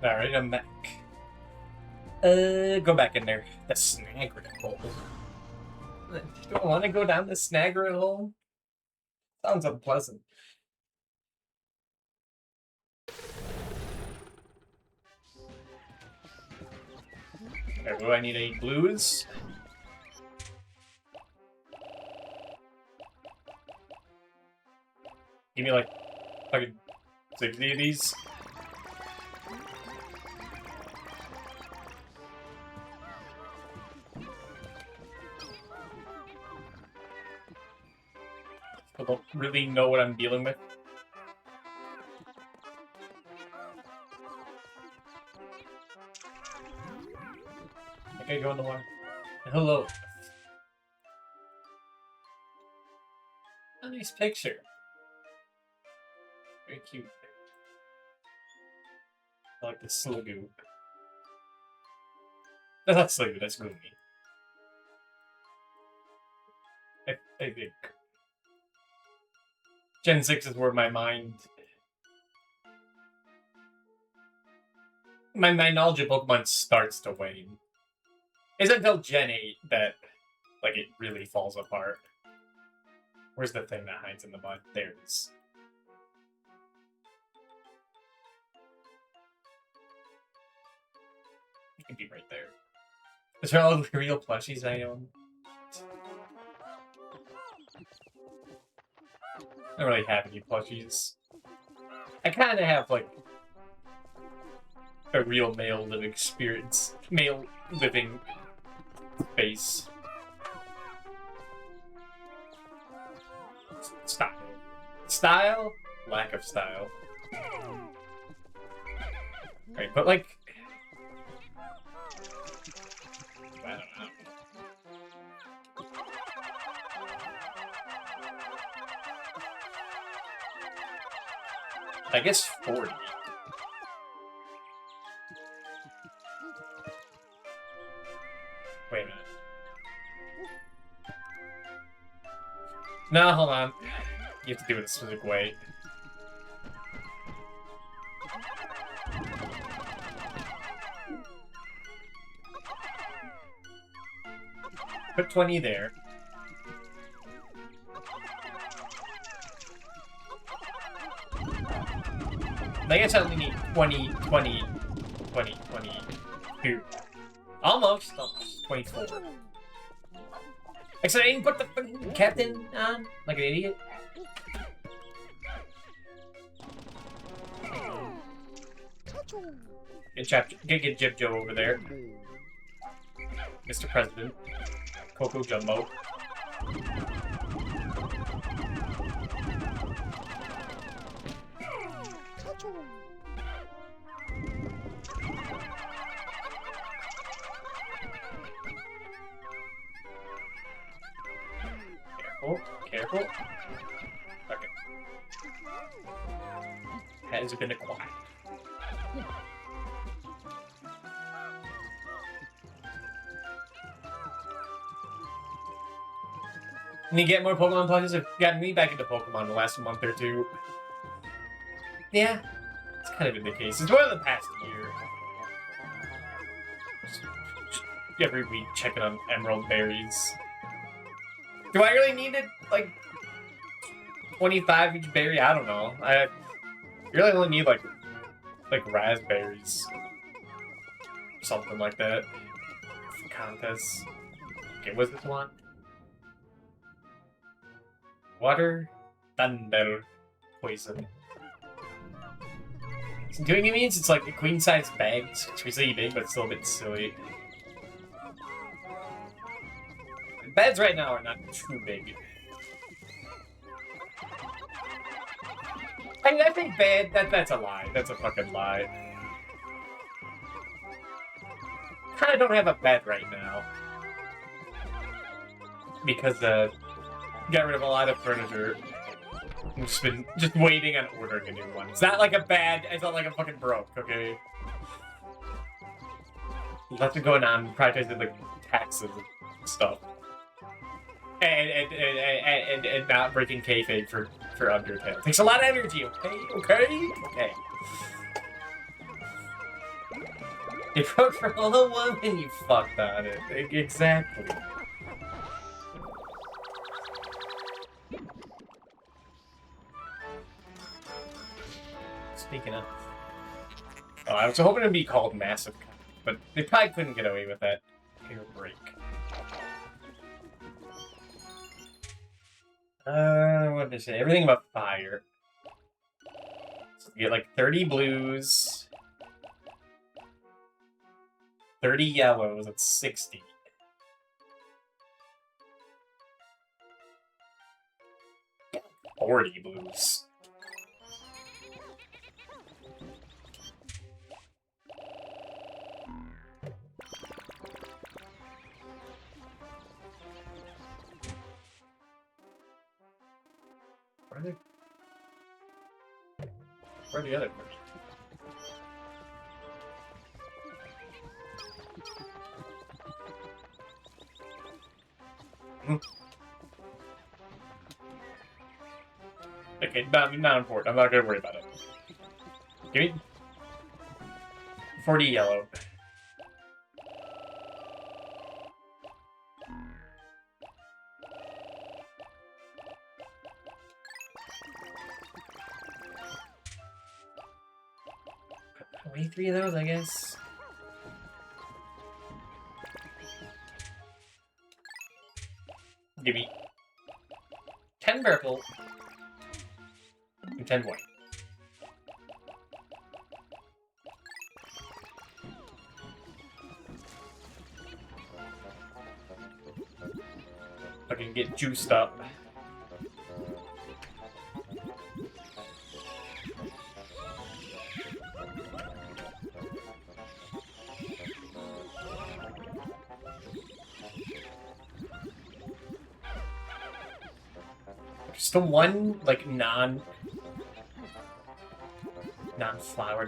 Alright, I'm back. Go back in there. The snagger hole. Don't want to go down the snagger hole? Sounds unpleasant. Okay, do I need any blues? Give me like fucking 60 of these. I don't really know what I'm dealing with. Okay, go in the water. Hello. A nice picture. Very cute. I like the Slugoo. That's not Slugoo, that's Gloomy. I think. Gen 6 is where my mind... My knowledge of Pokemon starts to wane. It's until Gen 8 that, like, it really falls apart. Where's the thing that hides in the mud? There it is. It could be right there. Those are all the real plushies I own. I don't really have any plushies. I kind of have, like, a real male living experience. Male living space. Style. Style? Lack of style. Right, but, like... I don't know. I guess 40. Wait a minute. No, hold on. You have to do it a specific way. Put 20 there. I guess I only need 20, 20, 20, 22. Almost. 24. Except I didn't put the fucking captain on like an idiot. Get Jib Joe over there. Mr. President. Coco Jumbo. Careful. Okay. Has been acquired. And you get more Pokemon plushes have gotten me back into Pokemon the last month or two. Yeah, it's kind of been the case. It's more than the past year. Just every week checking on Emerald berries. Do I really need it, like, 25 each berry? I don't know. I really only need, like raspberries. Something like that. For contests. Okay, what's this one? Water, thunder, poison. So doing it means it's like a queen-size bag. It's really big, but it's still a bit silly. Beds right now are not too big. I mean, I think bed, that's a lie. That's a fucking lie. Kinda don't have a bed right now. Because, got rid of a lot of furniture. I've just been waiting on ordering a new one. It's not like it's not like I'm fucking broke, okay? Lots of going on, prioritizing like taxes and stuff. And not breaking kayfabe for Undertale. Takes a lot of energy, okay? Okay? Okay. They wrote for all the women, you fucked on it. Exactly. Speaking of... Oh, I was hoping it'd be called Massive, but they probably couldn't get away with that. Air break. What did I say? Everything about fire. So you get like 30 blues, 30 yellows, that's 60. Yeah, 40 blues. Where are the other person? Okay, not important. I'm not gonna worry about it. Give me 40 yellow. Only 3 of those, I guess. Give me 10 purple and 10 white. I can get juiced up. Just the one, like, non-flowered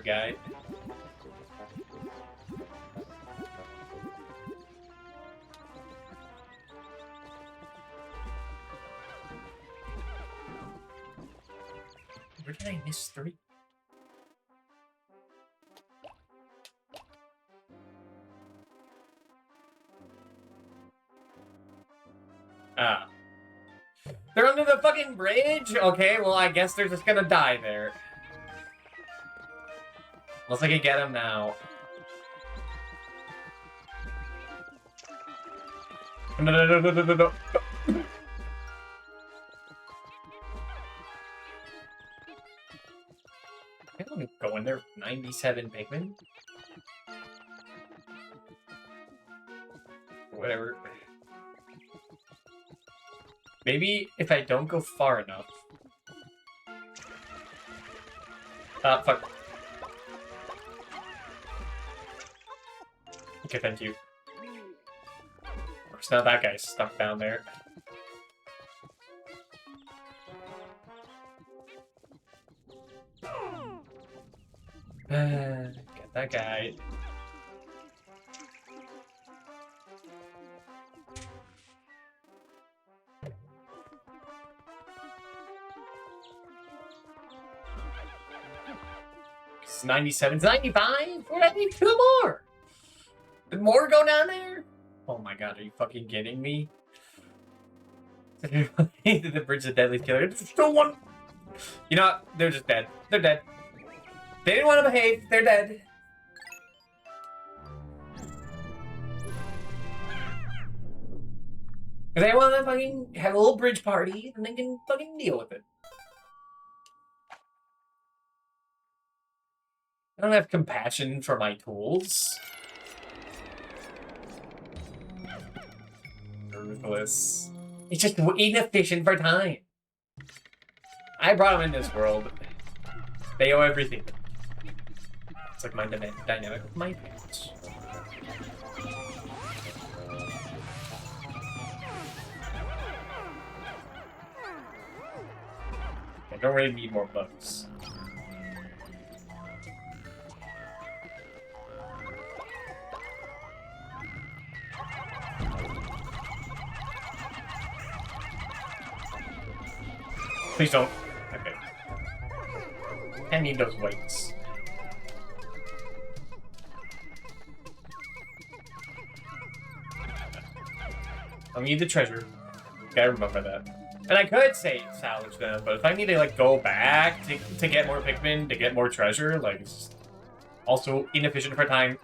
guy. Where did I miss 3? Ah. They're under the fucking bridge? Okay, well, I guess they're just gonna die there. Unless I can get them now. No. I don't go in there. 97 Pikmin? Whatever. Maybe if I don't go far enough. Fuck. Okay, thank you. Of course, now that guy's stuck down there. Get that guy. It's 97, it's 95? What, I need 2 more! Did more go down there? Oh my god, are you fucking kidding me? The Bridge of Deadly Killer. There's still one! You know what? They're just dead. They're dead. They didn't want to behave. They're dead. If they want to fucking have a little bridge party, then they can fucking deal with it. I don't have compassion for my tools. Ruthless. It's just inefficient for time. I brought them in this world. They owe everything. It's like my dynamic with my parents. I don't really need more bugs. Please don't. Okay. I need those weights. I need the treasure. Gotta remember that. And I could say salvage them, but if I need to like go back to get more Pikmin, to get more treasure, like it's just also inefficient for time.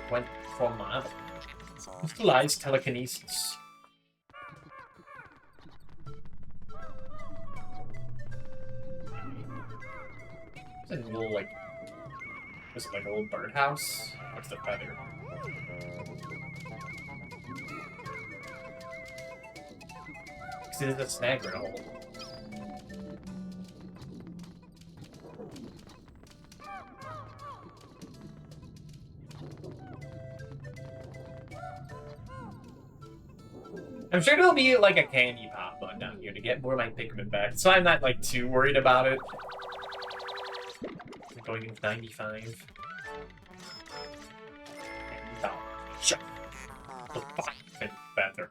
Went from crystallized telekinesis. It's a little like, is it like a little birdhouse? What's the feather? Because it is a snagger hole. I'm sure there'll be like a candy pop button down here to get more of my Pikmin back, so I'm not like too worried about it. I'm going into 95. And shut the fuck better.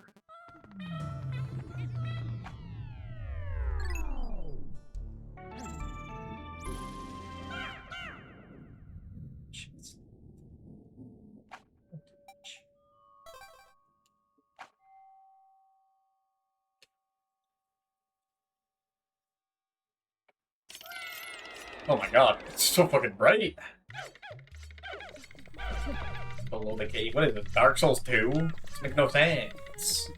Oh my god, it's so fucking bright. Below the cave. What is it? Dark Souls 2? This makes no sense.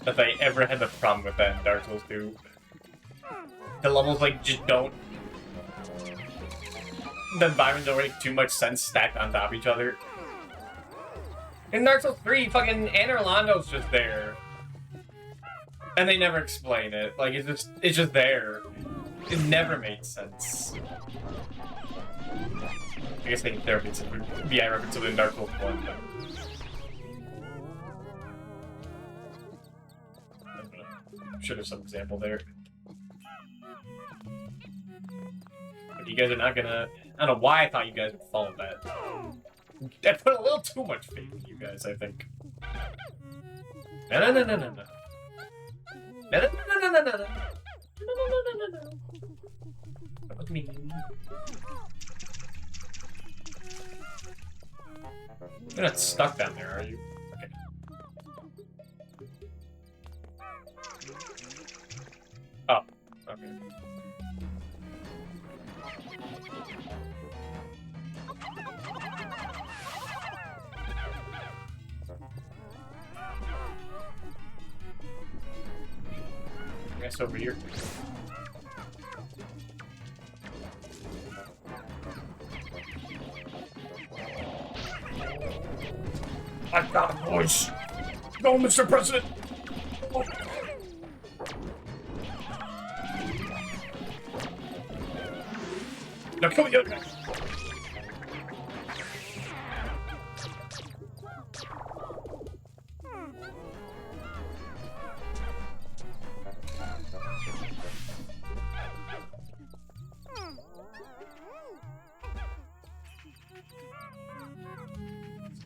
If I ever had a problem with that in Dark Souls 2. The levels like just don't. The environments don't make too much sense stacked on top of each other. In Dark Souls 3, fucking Anor Londo's just there. And they never explain it. Like, it's just there. It never made sense. I guess they can therapy VI reference to in Dark Souls 1, but... Should have some example there. But you guys are not gonna... I don't know why I thought you guys would follow that. I put a little too much faith in you guys, I think. No. No. That was me. You're not stuck down there, are you? Okay. Oh, okay. I guess over here. I've got a voice. No, Mr. President. Oh. Now kill the other guy.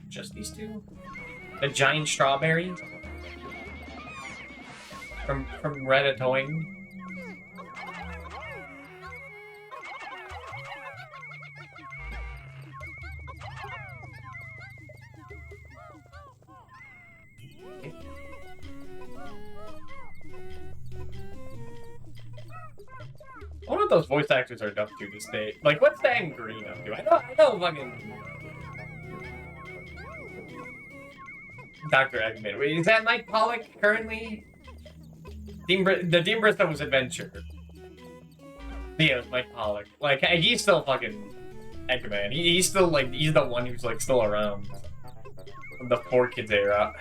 Just these two? The giant strawberry? From Ratatouille? I wonder what those voice actors are up to this day. Like, what's Dan Green up to? I know fucking... Dr. Eggman. Wait, is that Mike Pollock currently? The Dean Bristow was Adventure. Yeah, it was Mike Pollock. Like, he's still fucking Eggman. He's still, like, he's the one who's, like, still around. From the 4Kids era.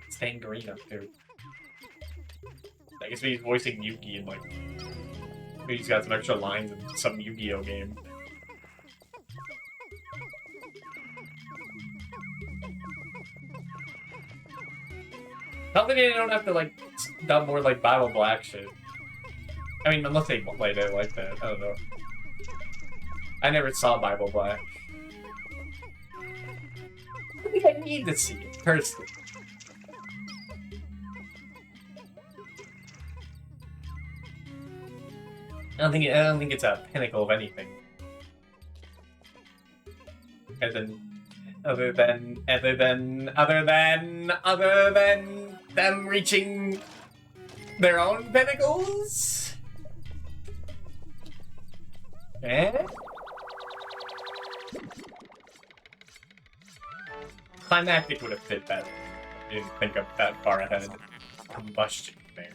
What's Dan Green up to? I guess maybe he's voicing Yuki and, like... Maybe he's got some extra lines in some Yu-Gi-Oh game. Hopefully they don't have to, like, dub more, like, Bible Black shit. I mean, unless they played it like that. I don't know. I never saw Bible Black. I think I need to see it. person. I don't think it's a pinnacle of anything. Other than them reaching their own pinnacles. Eh? Climactic would have fit better. I didn't think of that far ahead. Combustion berry.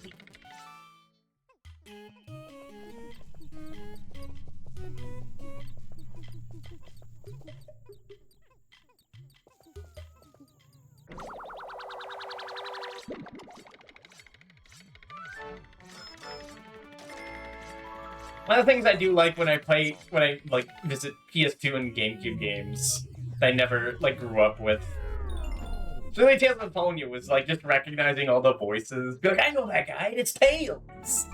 One of the things I do like when I visit PS2 and GameCube games that I never like grew up with. So really Tales of Symphonia was like just recognizing all the voices. Be like, I know that guy, it's Tails!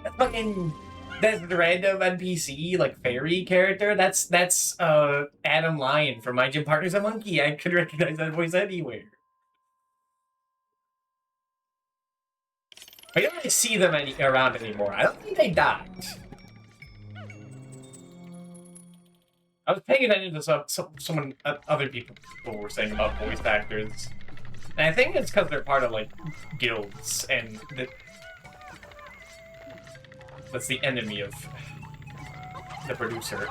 That's the random NPC, like fairy character. That's Adam Lyon from My Gym Partner's a Monkey. I could recognize that voice anywhere. I don't really see them around anymore. I don't think they died. I was paying attention to someone other people were saying about voice actors, and I think it's because they're part of like guilds, and that's the enemy of the producer.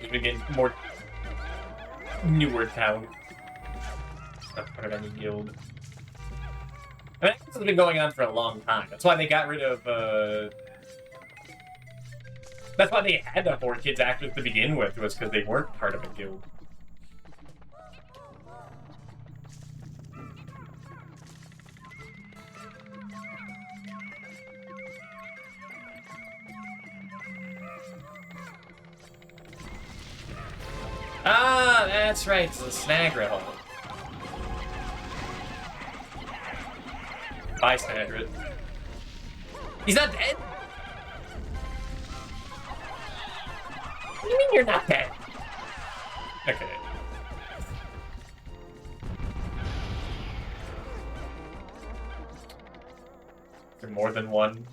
He's been getting more newer talent. Not part of any guild. I think this has been going on for a long time. That's why they got rid of, That's why they had the 4 kids actors to begin with, was because they weren't part of a guild. Ah, that's right, it's the Snagra hole. Bye, Snagra. He's not dead? What do you mean you're not dead? Okay. Is there more than one?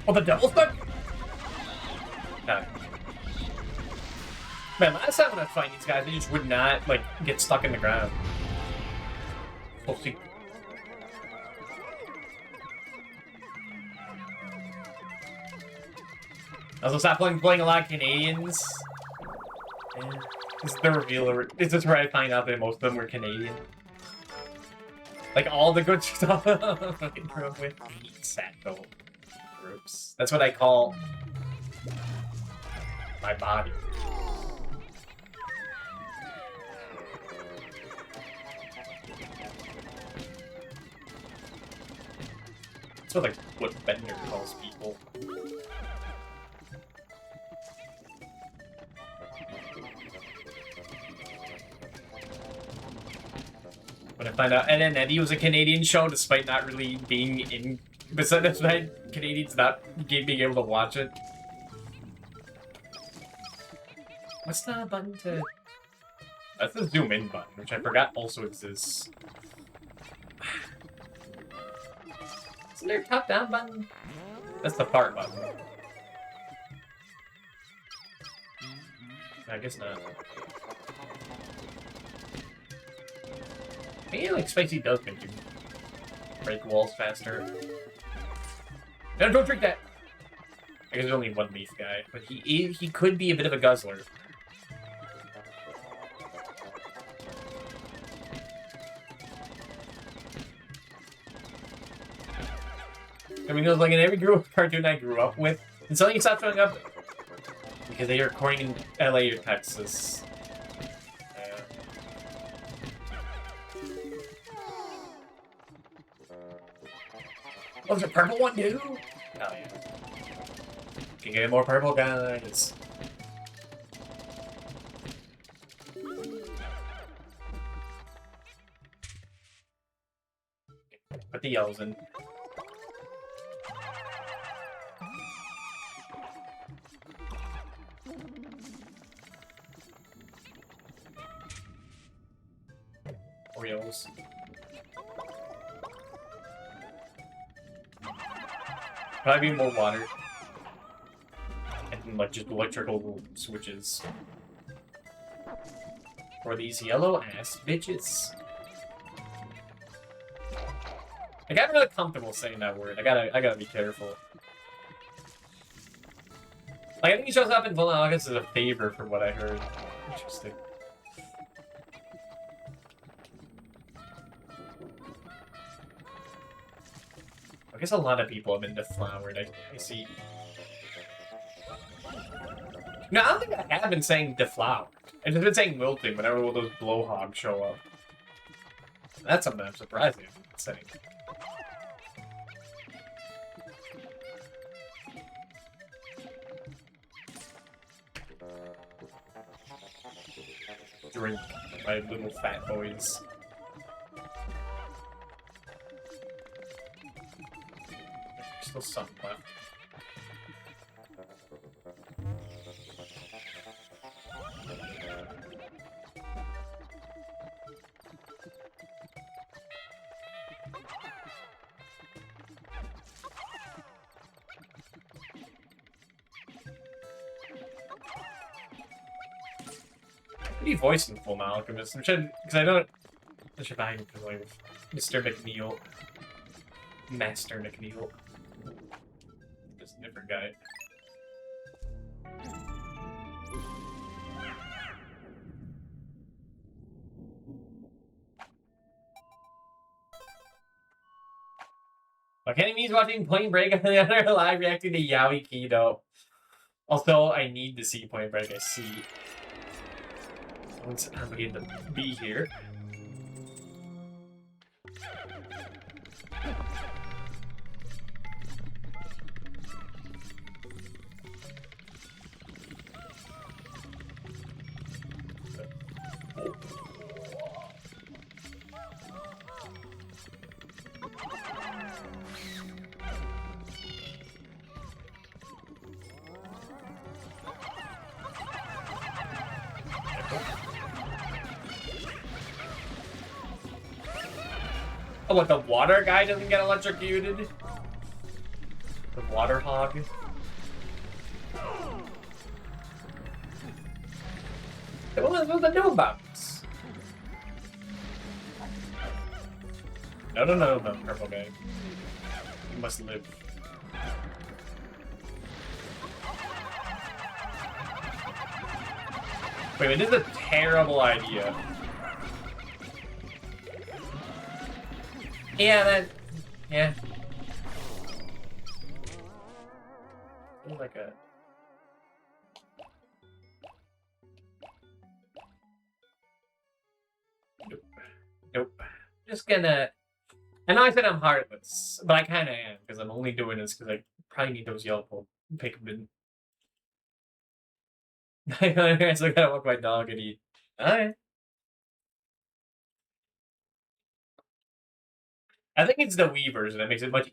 Oh, the devil stuck? No. Man, last time when I was fighting these guys, they just would not, like, get stuck in the ground. We'll see. I also stopped playing a lot of Canadians. Yeah. This is the reveal. This is where I find out that most of them were Canadian. Like, all the good stuff. Fucking grew up with meat satchel groups. That's what I call my body. That's what, like, what Bender calls people. When I find out Ed and Eddie was a Canadian show, despite not really being in... Besides Canadians not being able to watch it. What's the button to... That's the zoom in button, which I forgot also exists. Isn't there a top down button? That's the fart button. I guess not. Maybe like Spicy does make you break walls faster. No, don't drink that! I guess there's only one leaf guy, but he could be a bit of a guzzler. I mean, it was like in every cartoon I grew up with, and suddenly stopped showing up because they are recording in LA or Texas. Oh, there's a purple one too? Oh, yeah. Can get more purple, guys. Put the yellows in. Oreos. Probably be more water. And like just electrical switches. For these yellow ass bitches. I got really comfortable saying that word. I gotta be careful. Like, I think he shows up in Full August as a favor from what I heard. Interesting. I guess a lot of people have been deflowered, I see. No, I don't think I have been saying deflowered. I've just been saying wilting whenever all those blowhogs show up. That's something I'm surprised at saying. Drink, my little fat boys. There's still some left. What are you voicing, Full Alchemist? Because I don't. I should buy him for like Mr. McNeil. Master McNeil. Just a different guy. Like enemies watching Point Break on the other live reacting to Yaoi Kido. Also, I need to see Point Break, I see. Someone's obligated to be here. Oh, what, the water guy doesn't get electrocuted? The water hog? What am I supposed to do about this? No, purple guy. You must live. Wait, this is a terrible idea. Yeah, yeah. Seems like a... Nope. Just gonna... I know I said I'm heartless, but I kinda am, because I'm only doing this because I probably need those yellow Pikmin. I still gotta walk my dog and eat. Alright. I think it's the Wii version that makes it much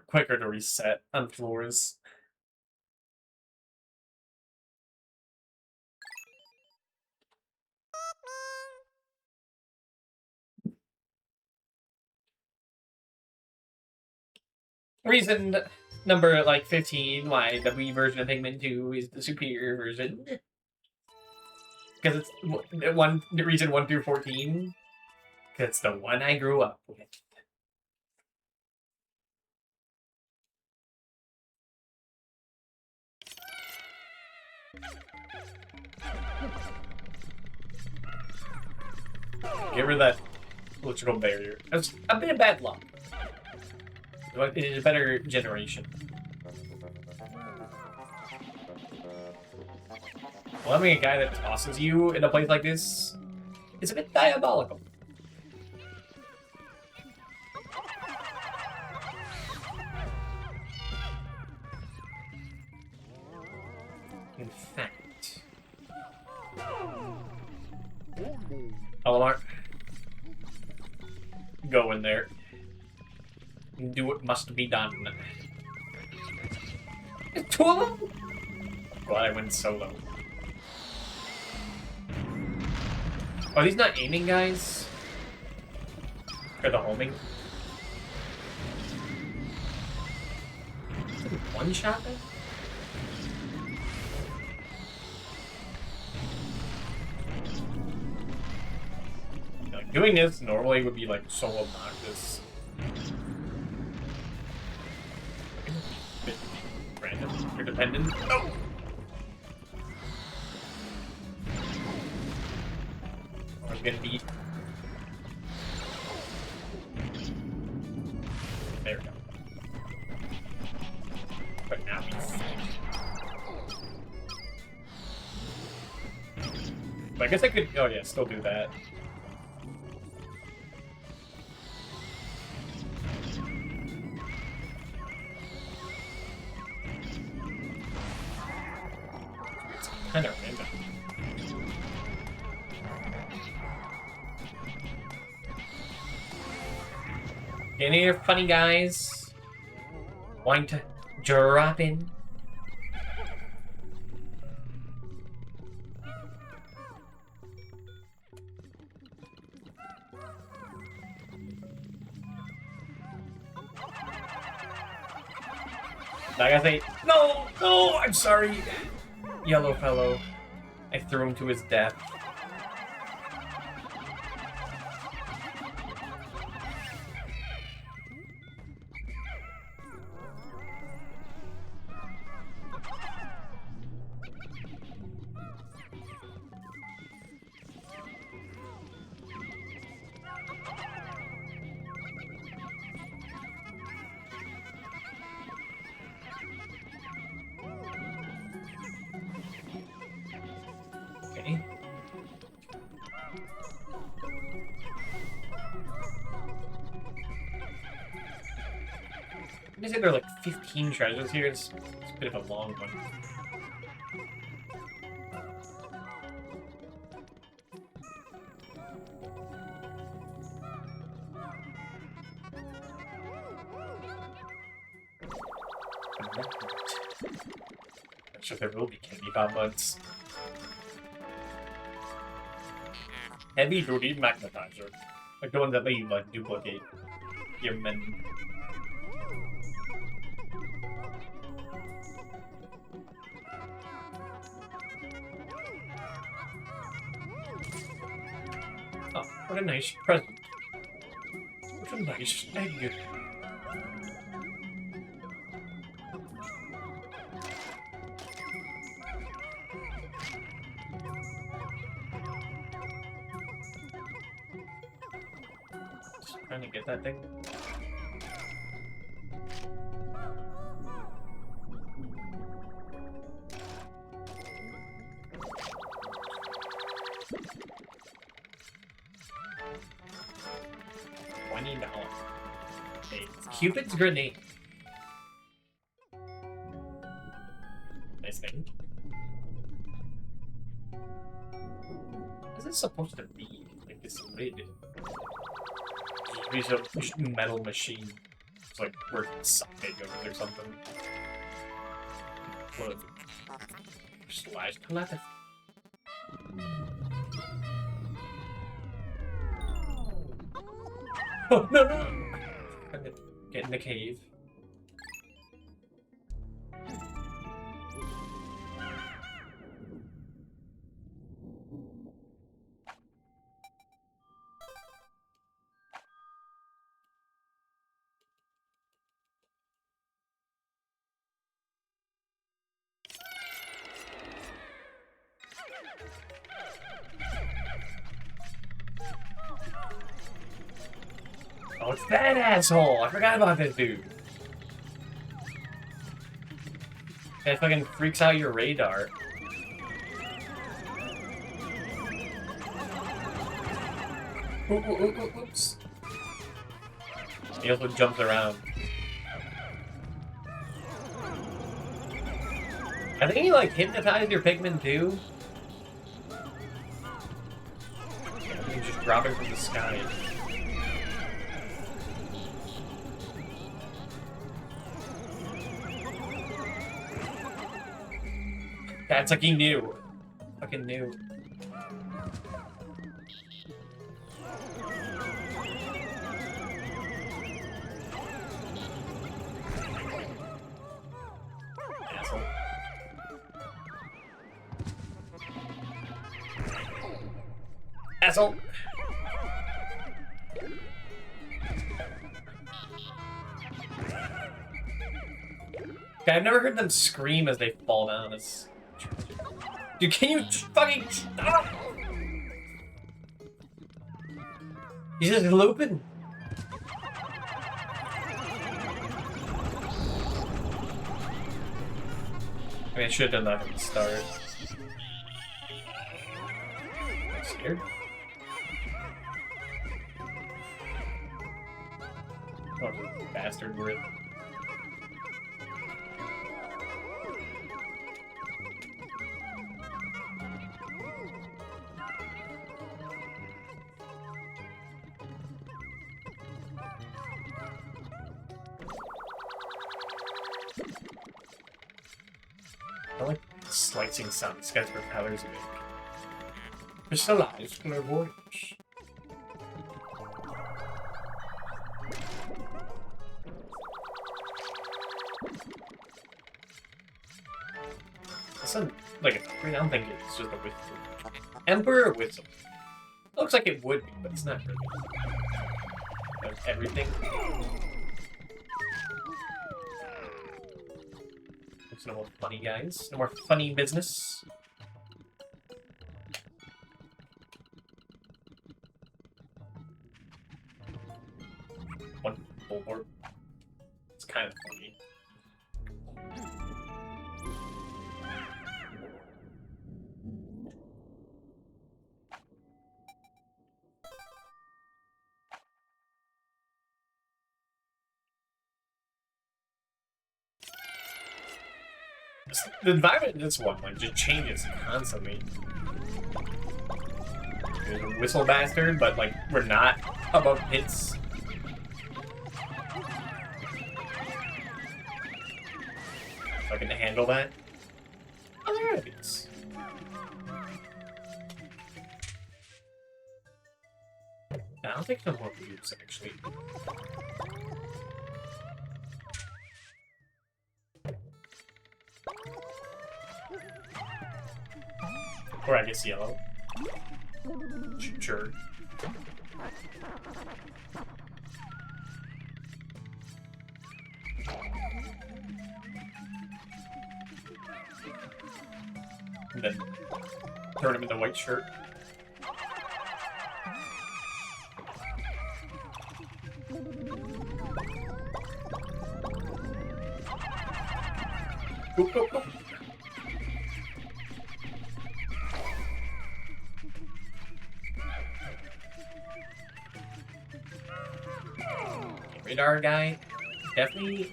quicker to reset on floors. Reason number, 15 why the Wii version of Pikmin 2 is the superior version. Because it's reason 1 through 14. Because it's the one I grew up with. Give her that electrical barrier. That's a bit of bad luck. It is a better generation. Well, having a guy that tosses you in a place like this is a bit diabolical. In fact... Alamar. Go in there. Do what must be done. Two of them? Glad I went solo. Are these not aiming guys? Or the homing? One shot then? Like, doing this normally would be like so obnoxious. Random or dependent. Oh! I'm gonna be. There we go. But now he's. But I guess I could. Oh yeah, still do that. It's kind of random. Any other funny guys wanting to drop in? I gotta say, no, no, I'm sorry, yellow fellow. I threw him to his death. Okay. I say there are like 15 treasures here. It's a bit of a long one. Not sure if there will be candy bomb buds. Heavy duty magnetizer. Like the one that let you like duplicate your men. Oh, what a nice present. What a nice egg. Just trying to get that thing. $20. A Cupid's grenade. Nice thing. What is this supposed to be? Like this lid? It's a metal machine. It's like where something goes or something. What? Slash telepathy. Oh, no, no! I'm gonna get in the cave. Oh, it's that asshole! I forgot about this dude. That fucking freaks out your radar. Oops. He also jumps around. I think he like hypnotized your Pikmin too. You just drop it from the sky. That's like he knew. Fucking knew. Asshole. Asshole. Okay, I've never heard them scream as they fall down. It's... Dude, can you fucking stop? He's just looping. I mean, I should have done that from the start. I'm scared. Oh, the bastard word. I like the slicing sound sketch for powers make. Crystallized clairvoyance. That's a, like an upgrade. I don't think it's just a wisdom. Emperor or wisdom? Looks like it would be, but it's not really. That's everything. There's no more funny guys. No more funny business. One bulwark. It's kind of funny. The environment in this one like just changes constantly. There's a whistle bastard, but like we're not above pits. So I can handle that. Oh, there it is. I don't think no more loops actually. Or I guess yellow. Sure. And then turn him into white shirt. Oop, oop, oop. Radar guy, definitely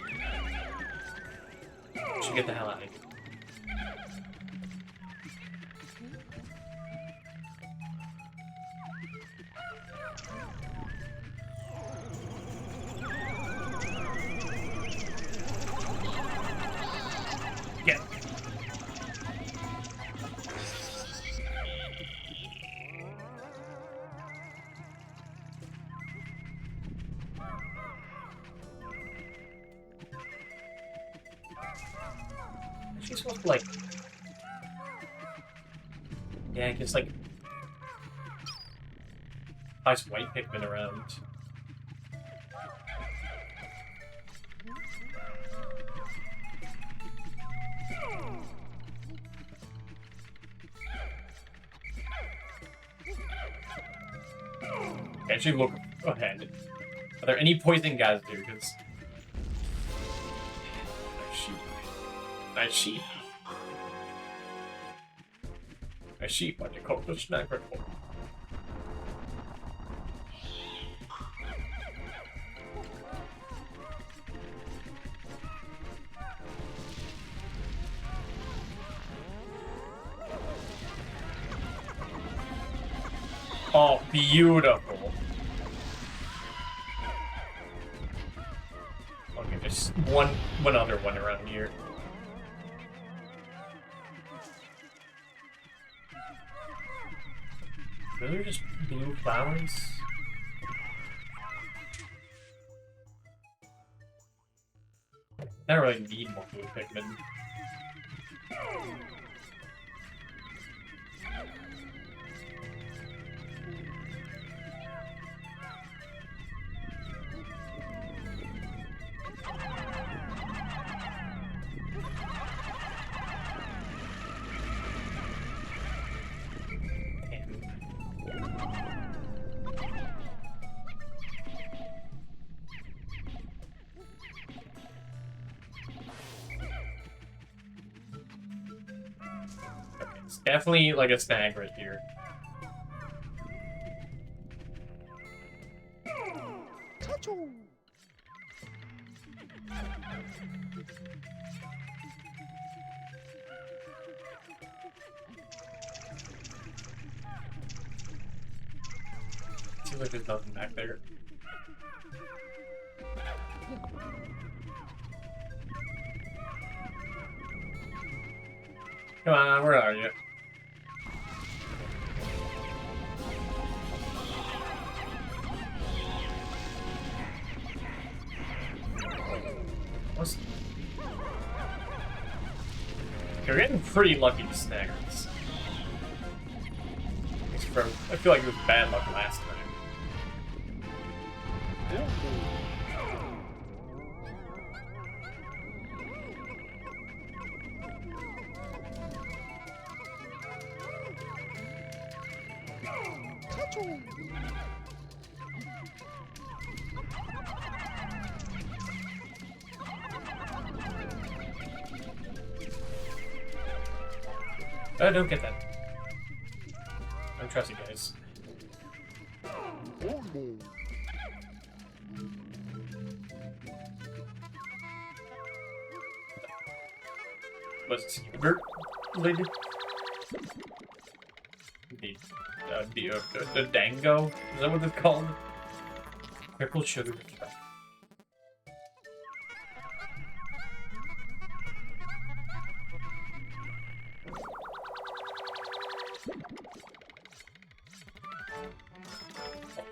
should get the hell out of here. Get. She's supposed to like, yeah, just like nice white Pikmin around. Okay, actually look ahead. Are there any poison guys there? Because nice sheep. A sheep on your coat, the sniper. Oh, beautiful. Okay, just one other one around here. Those are just blue flowers. I don't really need more blue Pikmin. It's definitely like a snag right here. Seems like there's nothing back there. Come on, where are you? What's... You're getting pretty lucky to snag this. I feel like it was bad luck last time. Oh, don't get that. I don't trust you guys. Was it yogurt related? The dango? Is that what it's called? Purple sugar.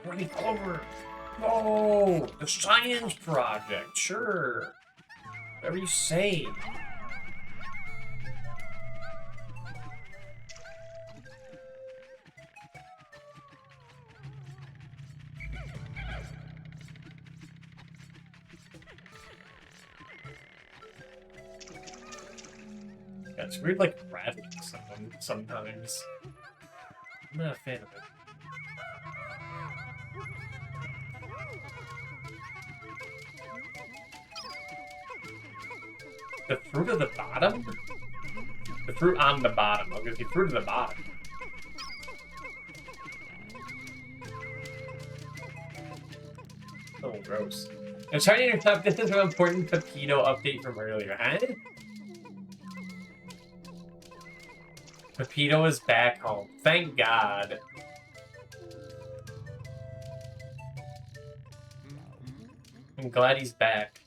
Running over! Oh, the science project, sure. Whatever you say. Yeah, it's weird, like, rattling sometimes. I'm not a fan of it. The fruit at the bottom? The fruit on the bottom. Okay, the fruit at the bottom. Oh, gross. I'm trying to interrupt. This is an important Pepito update from earlier, huh? Pepito is back home. Thank God. I'm glad he's back.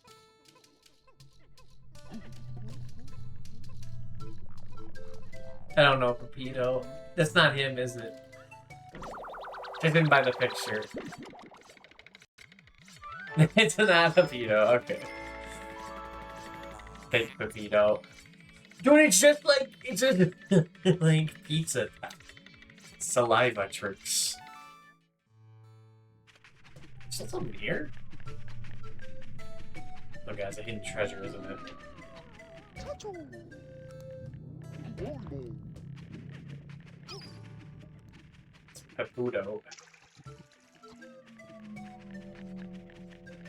I don't know, Pepito. That's not him, is it? Judging by the picture. It's not Pepito, okay. Fake Pepito. Dude, it's just like pizza. Saliva tricks. Is that something here? Oh, guys, a hidden treasure, isn't it? Pepudo.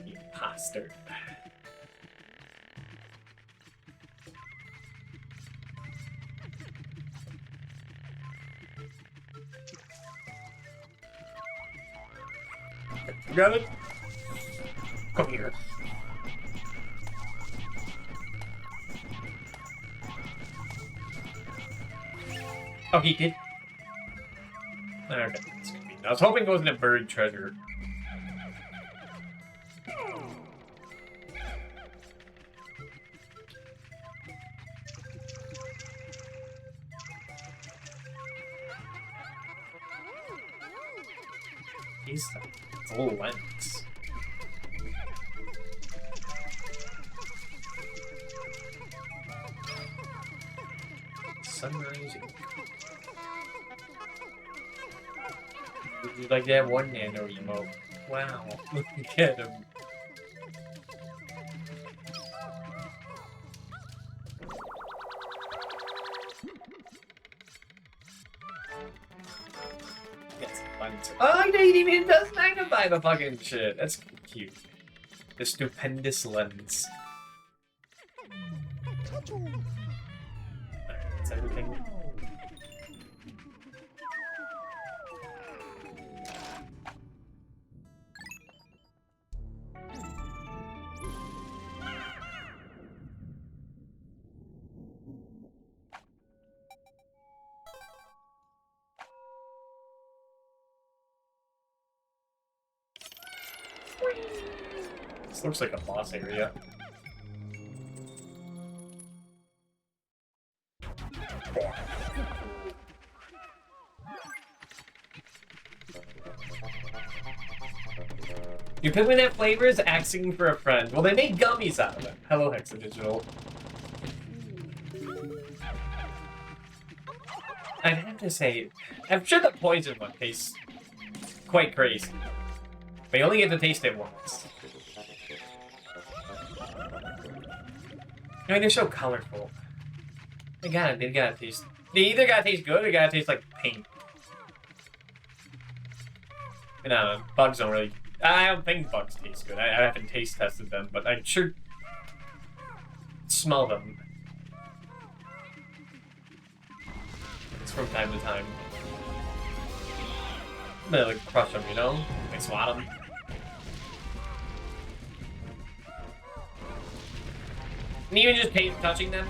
Imposter. You got it? Come here. Oh, he did? Okay, it's gonna be I was hoping it wasn't a buried treasure. It's a little lens. Sun rising. Would you like to have one nano emote? Wow, look at him. Yes, oh, it even does magnify the fucking shit. That's cute. The stupendous lens. That's everything. This looks like a boss area. You Pikmin have flavors, asking for a friend. Well, they made gummies out of it. Hello, Hexadigital. I'd have to say, I'm sure the poison one tastes quite crazy. But you only get to taste it once. I mean, they're so colorful. They gotta taste. They either gotta taste good or gotta taste like paint. And bugs don't really. I don't think bugs taste good. I haven't taste tested them, but I sure smell them. It's from time to time. They like crush them, you know? Like swat them. And even just touching them,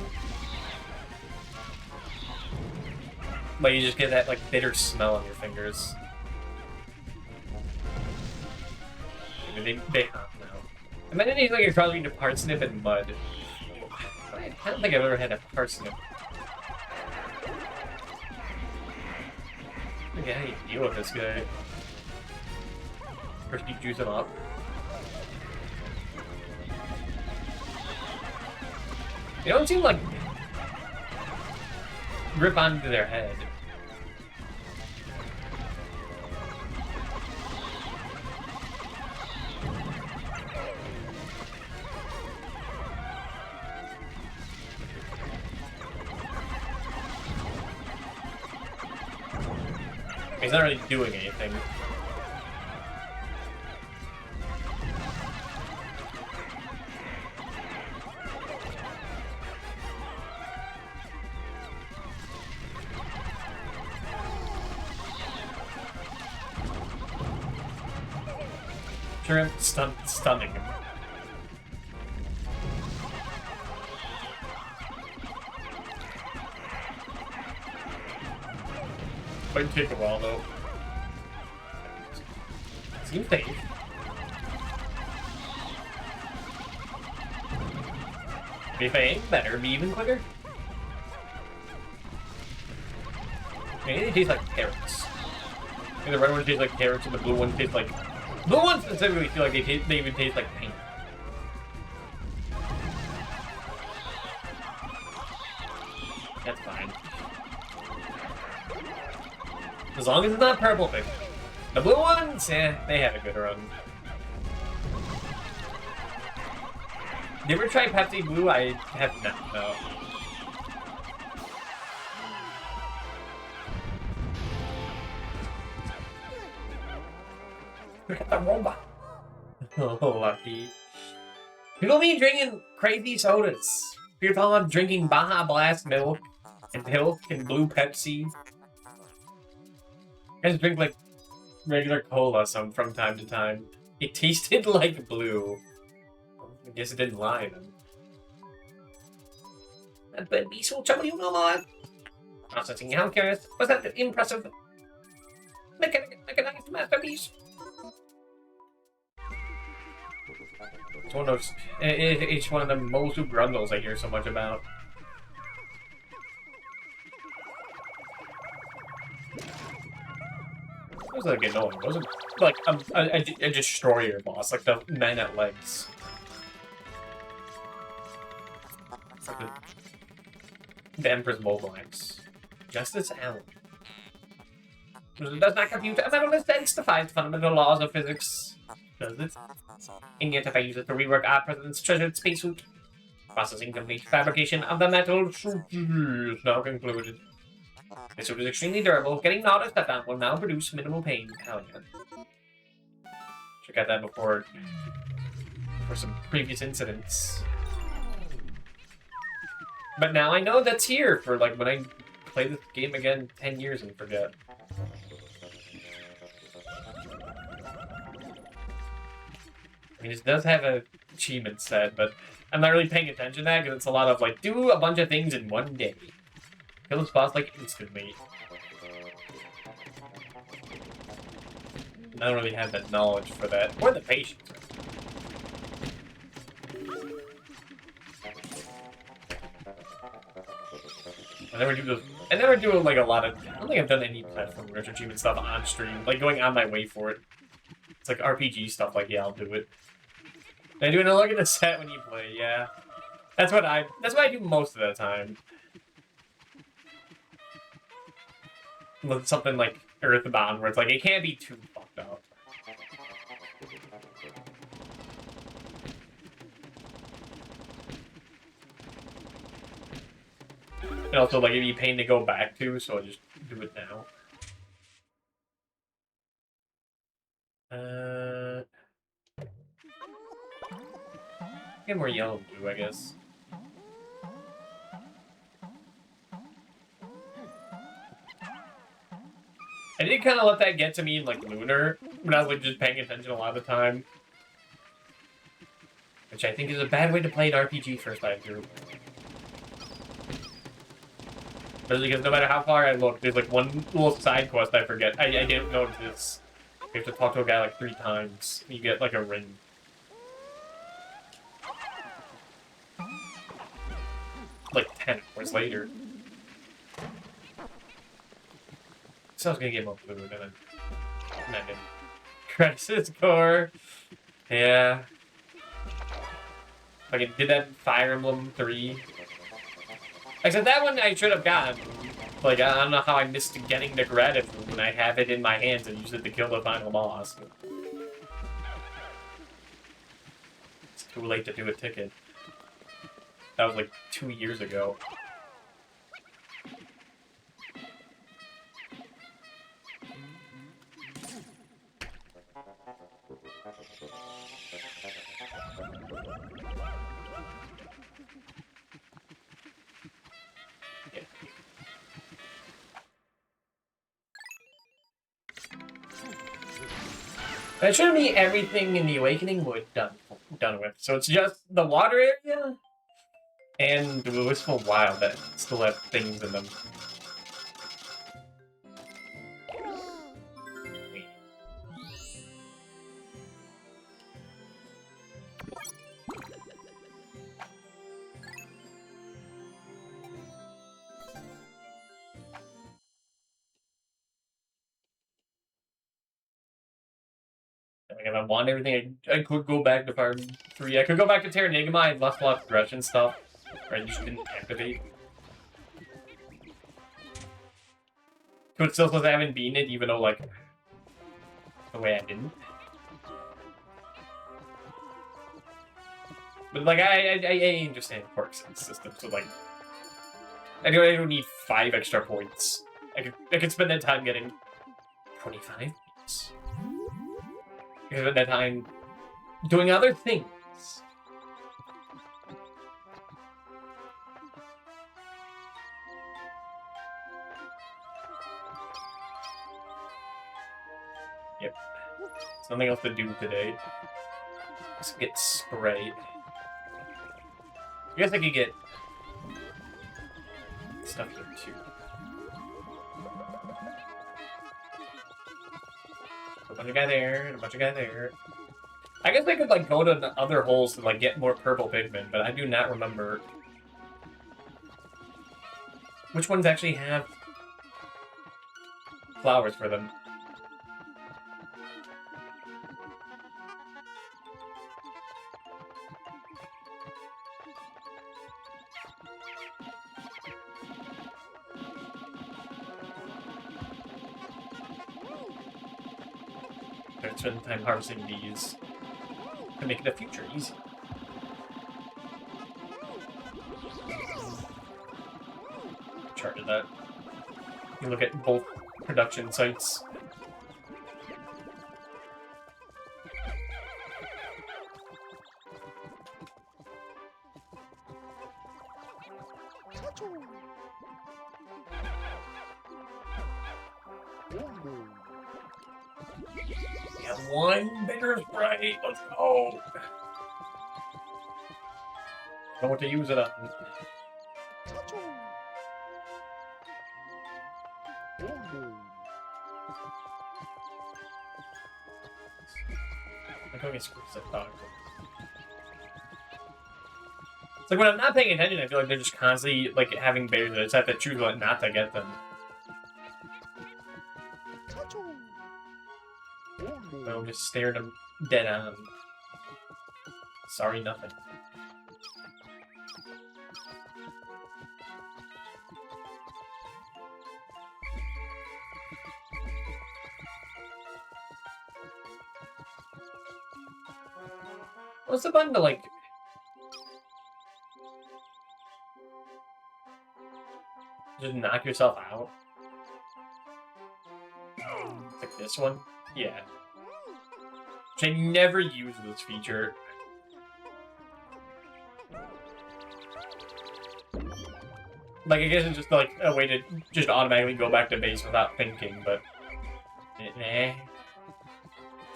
but you just get that like bitter smell on your fingers. They hurt now. Imagine it's like you're probably eating a parsnip and mud. I don't think I've ever had a parsnip. Okay, how do you deal with this guy? First you juice him up. They don't seem like rip onto their head. He's not really doing anything. Sure, stunning him. Might take a while though. Seems safe. If I aim better, be even quicker. Maybe they taste like carrots. Maybe the red ones taste like carrots and the blue ones taste like. Blue ones specifically feel like they even taste like paint. That's fine. As long as it's not purple Pikmin. The blue ones, they had a good run. You ever try Pepsi Blue? I have not, no. Look at the robot. Oh, lucky. People be drinking crazy sodas. People are drinking Baja Blast milk and blue Pepsi. I just drink like regular cola from time to time. It tasted like blue. I guess it didn't lie then. But be so chummy, you know what? Processing how curious. Was that impressive? Mechanized Masterpiece. It's one of those. It's one of the Mosu Grundles I hear so much about. It was like annoying. It wasn't like a destroyer boss, like the man at legs. Like the Emperor's Mobilex. Justice Allen. It does not compute a mental sense defies the fundamental laws of physics. Does it? And yet if I use it to rework our president's treasured spacesuit, processing complete fabrication of the metal suit is now concluded. This suit is extremely durable. Getting gnawed or stepped on will now produce minimal pain. Hell yeah. Check out that before for some previous incidents. But now I know that's here for like when I play this game again 10 years and forget. I mean, it does have a achievement set, but I'm not really paying attention to that because it's a lot of like, do a bunch of things in one day. Kill this boss like instantly. I don't really have that knowledge for that, or the patience. I never do those. I never do like a lot of. I don't think I've done any platform rich achievement stuff on stream, like going on my way for it. It's like RPG stuff. Like yeah, I'll do it. I do a look at the set when you play. Yeah, that's what I do most of the time. With something like Earthbound, where it's like it can't be too fucked up. And also, like, it'd be a pain to go back to, so I just do it now. Get more yellow and blue, I guess. I did kind of let that get to me in, like, Lunar, when I was, like, just paying attention a lot of the time. Which I think is a bad way to play an RPG first time through. Especially because no matter how far I look, there's, like, one little side quest I forget. I didn't notice this. You have to talk to a guy, like, 3 times. You get, like, a ring. Like, 10 hours later. So I was gonna get more blue, and then I didn't. Crisis Core. Yeah. Like, I did that in Fire Emblem 3. Except that one I should have gotten. Like, I don't know how I missed getting the gratitude when I have it in my hands and use it to kill the final boss. It's too late to do a ticket. That was like 2 years ago. That should be everything in the Awakening Wood done with. So it's just the water area and the Wistful Wild that still have things in them. Like, if I want everything, I could go back to Farm 3. I could go back to Terranigma. I lost a lot of progression stuff. Or I just didn't activate. So it still says I haven't beaten it, even though, like, the way I didn't. But, like, I understand quirks in the system, so, like, I don't need 5 extra points. I could spend that time getting 25 points. I could spend that time doing other things. Yep. There's nothing else to do today. Let's get spray. I guess I could get stuff here too. A bunch of guy there, and a bunch of guy there. I guess I could, like, go to the other holes to, like, get more purple Pikmin, but I do not remember which ones actually have flowers for them. Better spend time harvesting these to make the future easy. Charted that. You look at both production sites. We have one bigger sprite. Let's go. Know what to use it on. I'm going to screw that dog. It's like when I'm not paying attention, I feel like they're just constantly like having bears. I just have to choose what not to get them. I'll just stare them dead on. Sorry, nothing. What's the button to, like... just knock yourself out? Like this one? Yeah. Which I never use this feature. Like, I guess it's just, like, a way to just automatically go back to base without thinking, but... eh.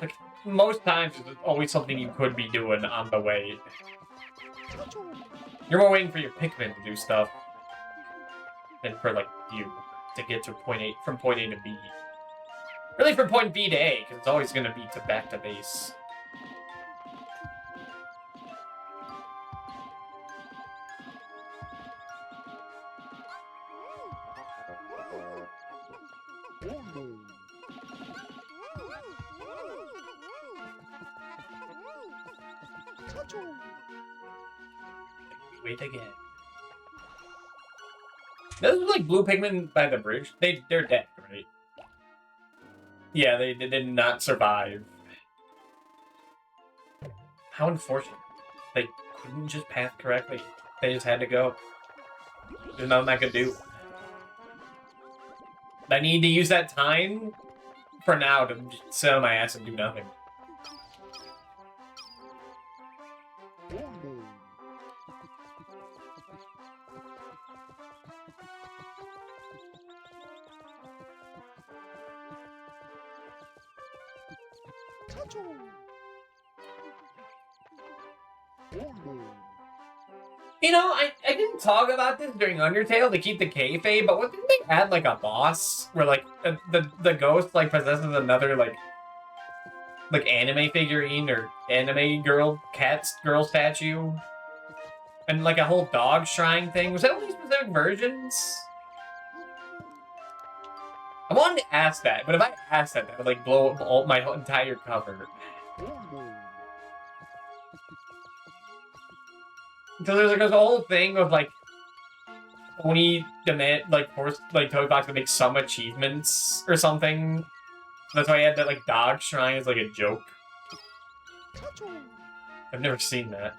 Like, most times, it's always something you could be doing on the way. You're more waiting for your Pikmin to do stuff than for, like, you to get to point A, from point A to B. Really from point B to A, because it's always going to be to back to base. Wait again. Those are like blue Pikmin by the bridge. They're dead, right? Yeah, they did not survive. How unfortunate. They couldn't just path correctly. They just had to go. There's nothing I could do. I need to use that time for now to just sit on my ass and do nothing. You know, I didn't talk about this during Undertale to keep the kayfabe, but what if they had like a boss where like the ghost like possesses another like anime figurine or anime girl statue, and like a whole dog shrine thing? Was that only specific versions? I wanted to ask that, but if I asked that, that would like blow up all my entire cover. So there's a whole thing of like only demand like forced like Toy Box to make some achievements or something. That's why I had that like dog shrine as like a joke. I've never seen that.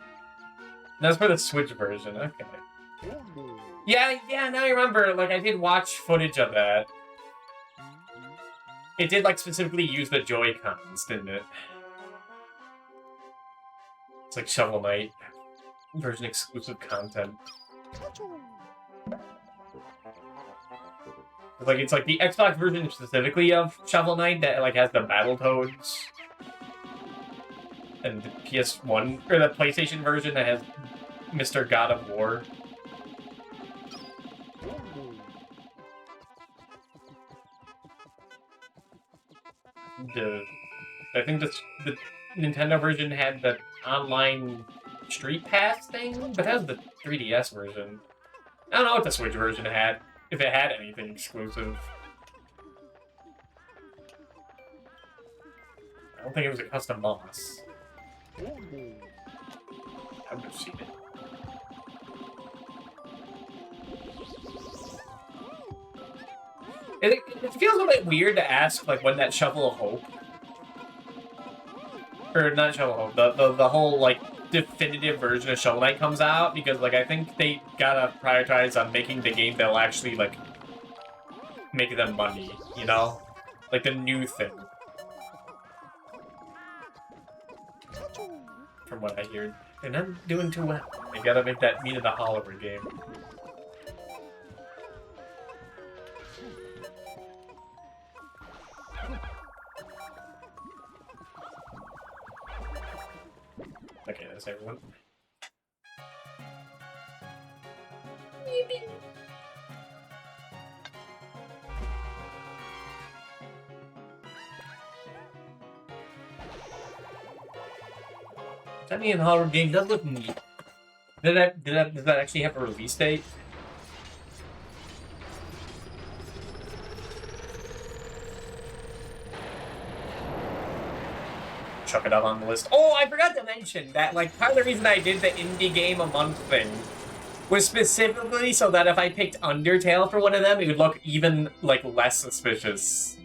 That's for the Switch version. Okay. Yeah. Now I remember. Like I did watch footage of that. It did like specifically use the Joy-Cons, didn't it? It's like Shovel Knight. Version exclusive content. Like it's like the Xbox version specifically of Shovel Knight that like has the Battletoads, and the PS1 or the PlayStation version that has Mr. God of War. The I think the Nintendo version had the online Street Pass thing, but that was the 3DS version. I don't know what the Switch version had, if it had anything exclusive. I don't think it was a custom boss. I would have seen it. It feels a bit weird to ask, like, when that Shovel of Hope... Or, not Shovel of Hope, the whole, like, definitive version of Shovel Knight comes out, because, like, I think they gotta prioritize on making the game that'll actually, like, make them money, you know? Like, the new thing. From what I hear. They're not doing too well. They gotta make that Meat of the Hollower game. Okay, that's everyone. That Meat of the Hollower game does look neat. Does that actually have a release date? Chuck it up on the list. Oh, I forgot to mention that, like, part of the reason I did the indie game a month thing was specifically so that if I picked Undertale for one of them, it would look even, like, less suspicious.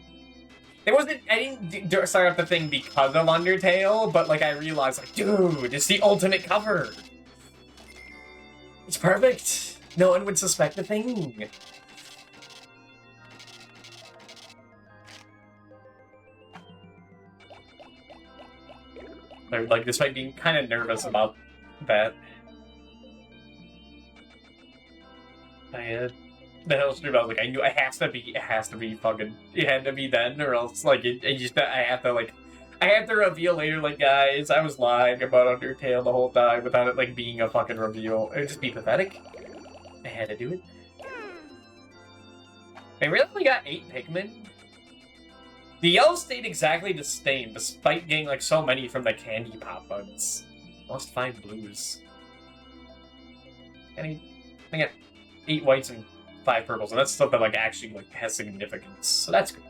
I didn't start up the thing because of Undertale, but, like, I realized, like, dude, it's the ultimate cover. It's perfect. No one would suspect a thing. Like, despite being kind of nervous about that. The hell stream, I was like, I knew it has to be fucking, it had to be then, or else, like, I have to reveal later, like, guys, I was lying about Undertale the whole time without it, like, being a fucking reveal. It would just be pathetic. I had to do it. I really only got 8 Pikmin. The yellows stayed exactly the same, despite getting, like, so many from the candy pop buds. Lost 5 blues. I got 8 whites and 5 purples, and that's stuff that, like, actually, like, has significance. So that's good.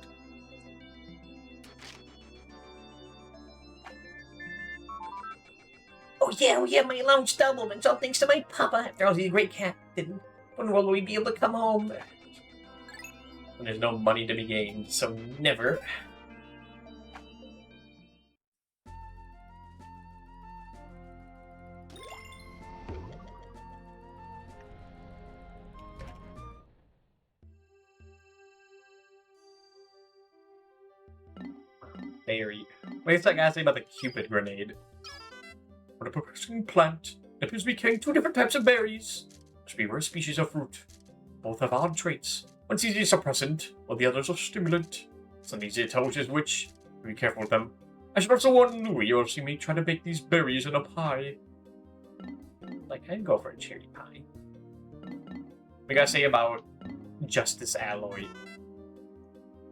Oh yeah, my lounge doubled, and all thanks to my papa. After all, he's a great captain. When will we be able to come home? And there's no money to be gained, so never. Berry. Wait a second, I gotta say about the Cupid grenade. What a perplexing plant. It appears to be carrying 2 different types of berries. Must be rare species of fruit. Both have odd traits. One's easy suppressant, while the others are stimulant. It's not easy to tell which is which. Be careful with them. I should also warn Louie, you'll see me try to bake these berries in a pie. Like, I'd go for a cherry pie. We gotta say about Justice Alloy.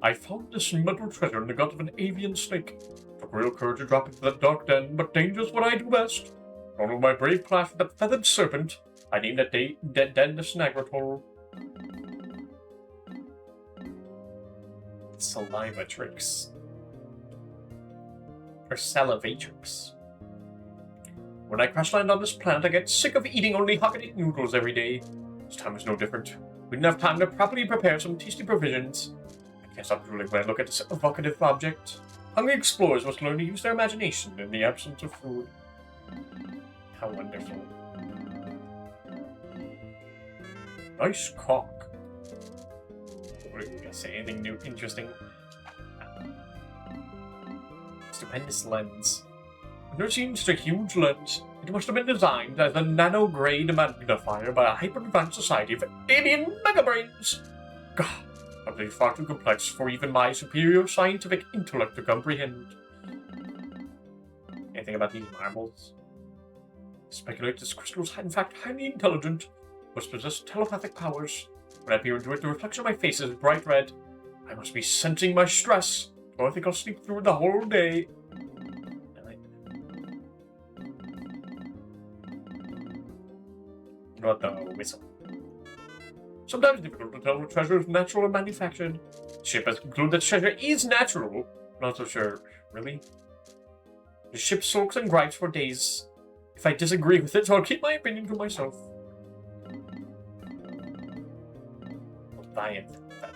I found this metal treasure in the gut of an avian snake. Took real courage to drop into that dark den, but danger's what I do best. Known of my brave clash with that feathered serpent, I named that dead den the Snaggertoll. Saliva tricks. Or salivatrix. When I crash land on this planet, I get sick of eating only Haagen noodles every day. This time is no different. We didn't have time to properly prepare some tasty provisions. I can't stop drooling when I look at this evocative object. Hungry explorers must learn to use their imagination in the absence of food. How wonderful. Nice cock. What are you gonna say? Anything new, interesting? Stupendous lens. I've never seen such a huge lens. It must have been designed as a nano-grade magnifier by a hyper-advanced society of alien megabrains. God, are they far too complex for even my superior scientific intellect to comprehend? Anything about these marbles? I speculate this crystal is in fact highly intelligent, must possess telepathic powers. When I peer into it, the reflection of my face is bright red. I must be sensing my stress, or I think I'll sleep through the whole day. What the whistle? Sometimes difficult to tell if treasure is natural or manufactured. Ship has concluded that treasure is natural. Not so sure. Really? The ship sulks and gripes for days. If I disagree with it, so I'll keep my opinion to myself. Lion feather.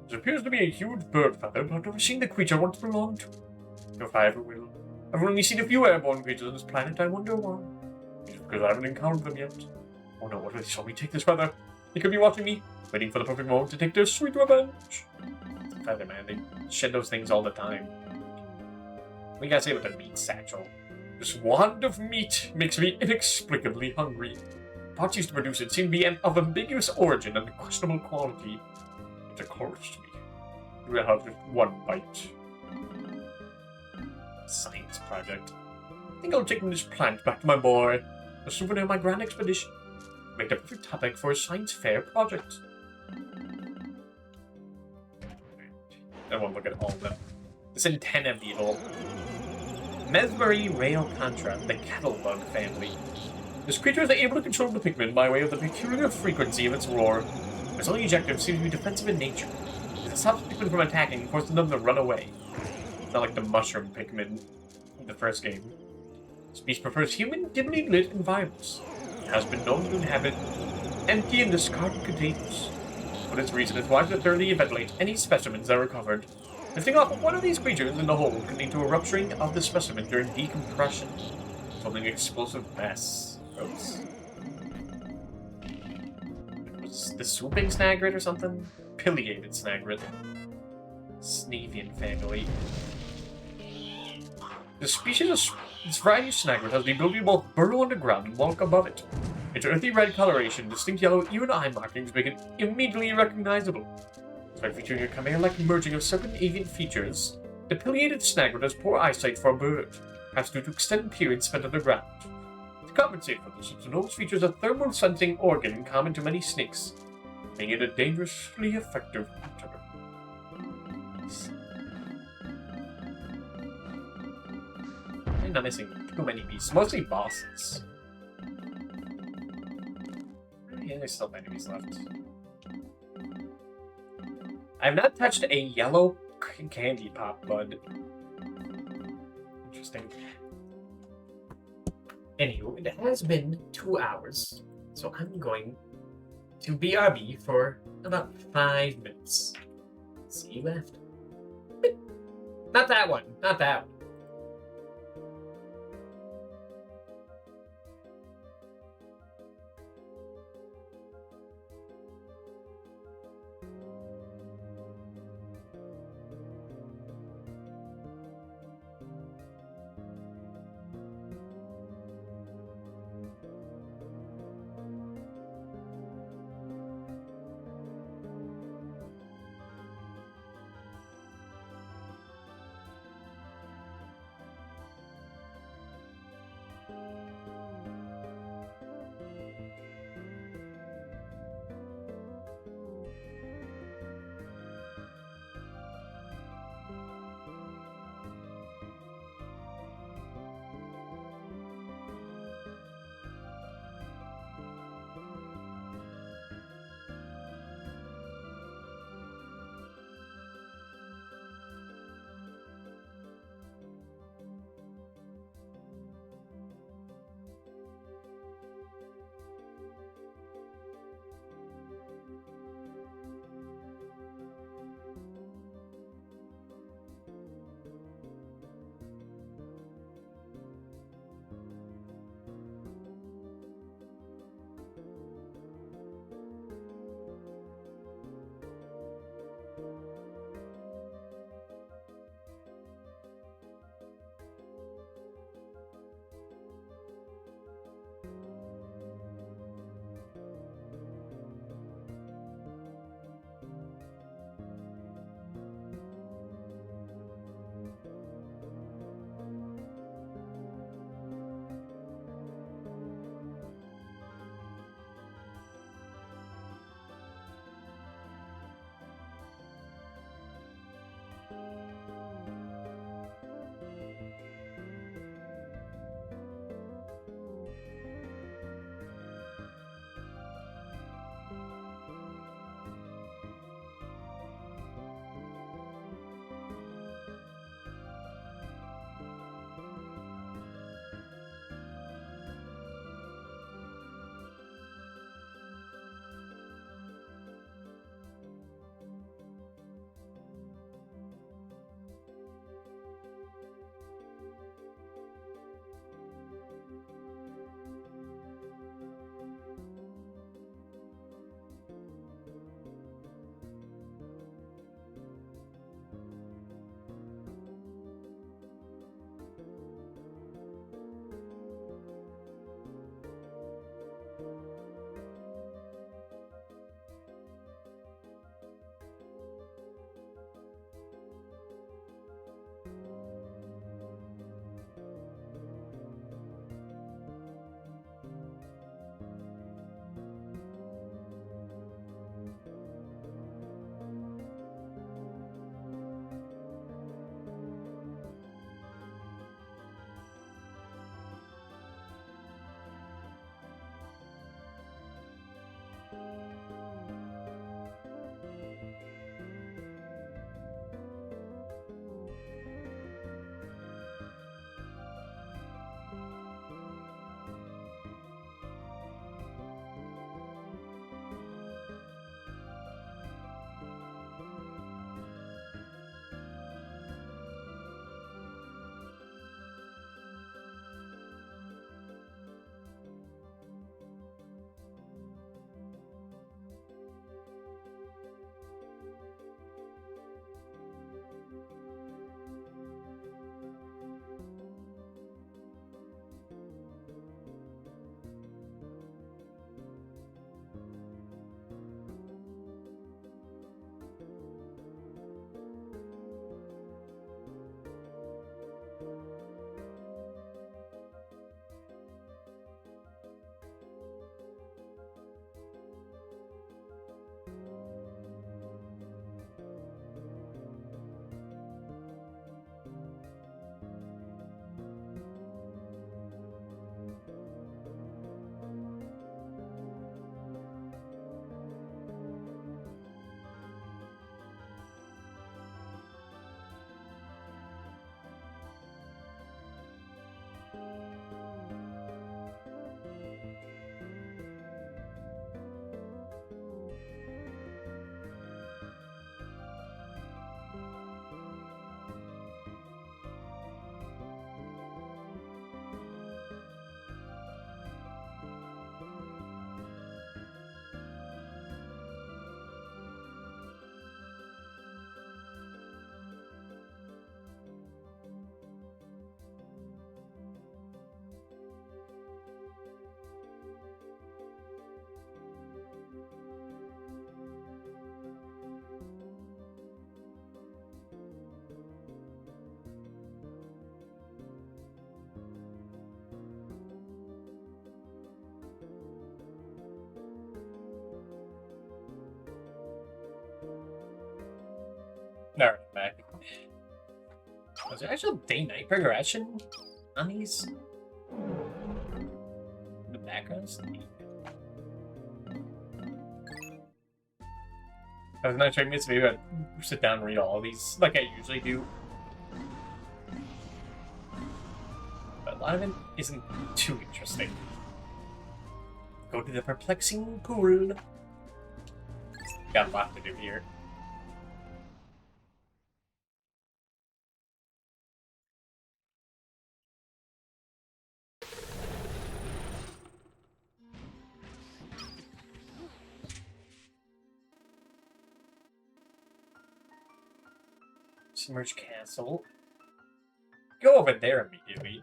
There appears to be a huge bird feather, but I've never seen the creature I once belonged to. If I ever will. I've only seen a few airborne creatures on this planet, I wonder why. It's because I haven't encountered them yet. Oh no, what if they saw me take this feather? They could be watching me, waiting for the perfect moment to take their sweet revenge. Feather, man, they shed those things all the time. What do you gotta say about the meat satchel? This wand of meat makes me inexplicably hungry. Pots used to produce it seem to be of ambiguous origin and questionable quality. It occurs to me. We'll have just one bite. Science project. I think I'll take this plant back to my boy. A souvenir of my grand expedition. Make the perfect topic for a science fair project. I won't look at all of them. This antenna beetle. Mesmery rail contra, the cattlebug family. This creature is able to control the Pikmin by way of the peculiar frequency of its roar. Its only objective seems to be defensive in nature. It stops Pikmin from attacking and forces them to run away. It's not like the mushroom Pikmin in the first game. This beast prefers human, dimly lit environments. It has been known to inhabit empty and discarded containers. For this reason, it's wise to thoroughly ventilate any specimens that are recovered. Lifting off one of these creatures in the hole can lead to a rupturing of the specimen during decompression. Something explosive mess. Gross. Was the swooping snagrid or something? Pileated snagrid. Sneavian family. This variety of snagrid has the ability to both burrow underground and walk above it. Its earthy red coloration, distinct yellow ear and eye markings make it immediately recognizable. By featuring a chimera-like merging of certain avian features, the pileated snagrid has poor eyesight for a bird, perhaps due to extended periods spent underground. To compensate for this, its nose features a thermal sensing organ common to many snakes, making it a dangerously effective hunter. I'm not missing too many beasts, mostly bosses. Yeah, there's still enemies left. I have not touched a yellow candy pop bud. Interesting. Anywho, it has been 2 hours, so I'm going to BRB for about 5 minutes. See you after. Not that one, not that one. Alright, back. Was there actual day-night progression on these? The backgrounds? I was not trying this, maybe I'd sit down and read all of these like I usually do. But a lot of it isn't too interesting. Go to the perplexing pool. Got a lot to do here. Submerge Castle. Go over there immediately.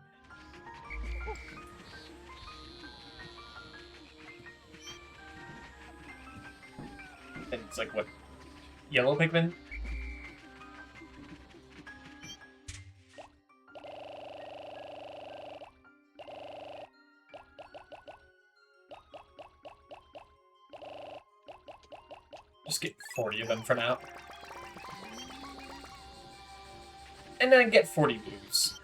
And it's like, what? Yellow Pikmin? Just get 40 of them for now. And then get 40 blues.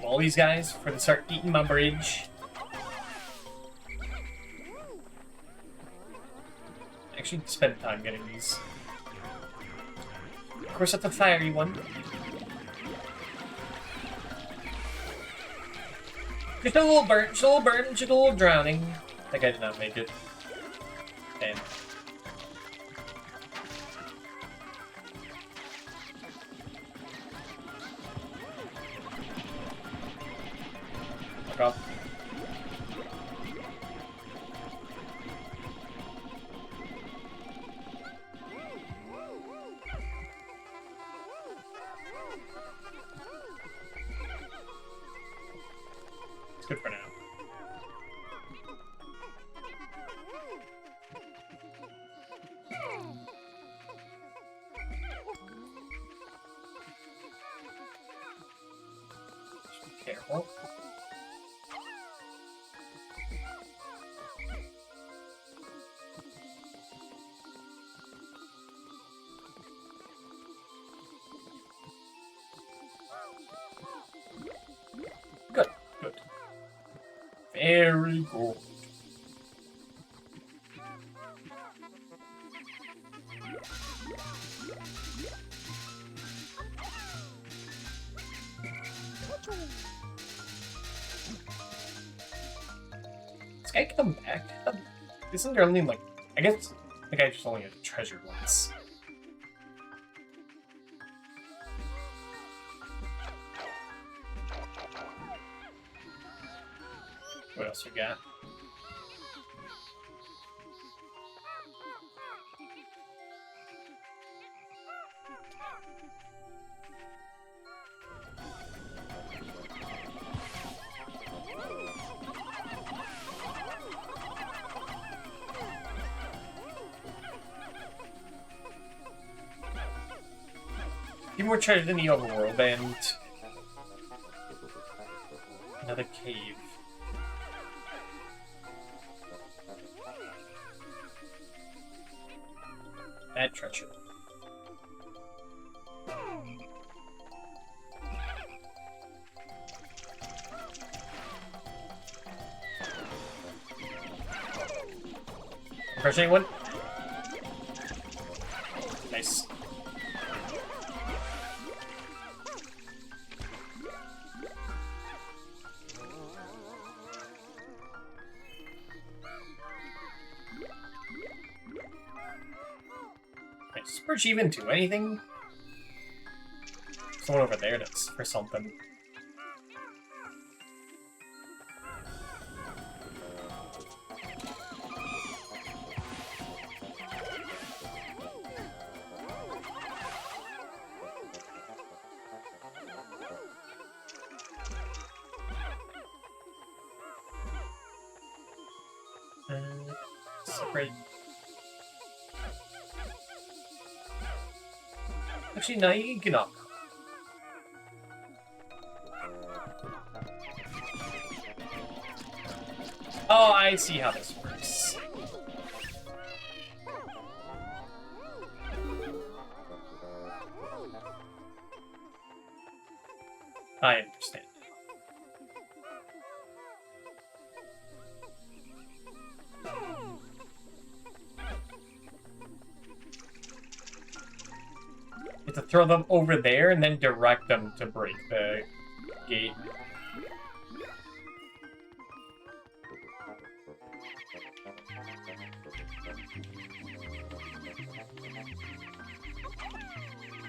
All these guys before they start eating my bridge. Actually, spend time getting these. Of course, that's a fiery one. Just a little burn, just a little burn, just a little drowning. I think I did not make it. Damn. Drop. It's good for now. Just be careful. Good, good. Very good. This guy come back? Isn't there only like, I guess the guy just only had treasure once. What else we got? Even more treasure in the overworld and another cave. That treasure. Crush anyone? Nice. Nice. Where'd she even do anything? Someone over there that's for something. separate. Actually, no, you can up. Oh, I see how this works. I understand. You have to throw them over there and then direct them to break the gate.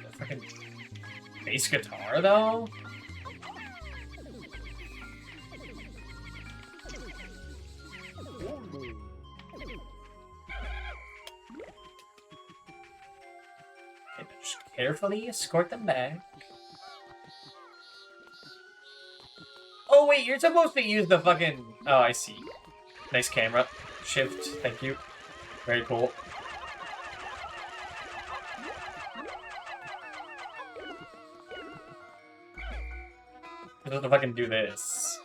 The freaking bass guitar, though? Just carefully escort them back. Oh, wait, you're supposed to use the fucking... Oh, I see. Nice camera. Shift, thank you. Very cool. I have to fucking do this.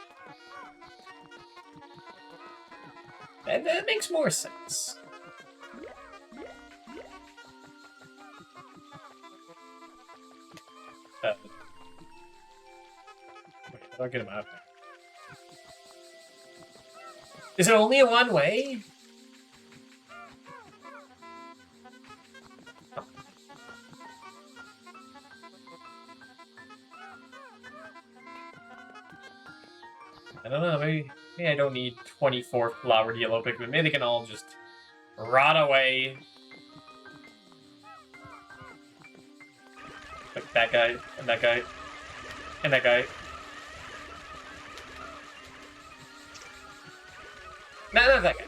That makes more sense. Wait, I'll get him out of there. Is it only a one way? Oh. I don't know, maybe I don't need 24 flowered yellow Pikmin. Maybe they can all just rot away. Like that guy, and that guy, and that guy. No, not that guy.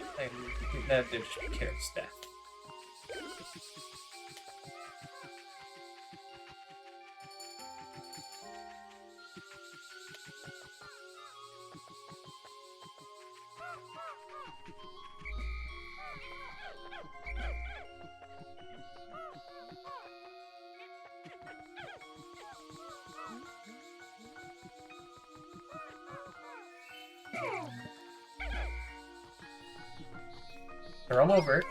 That did Carrot's death. Throw him over.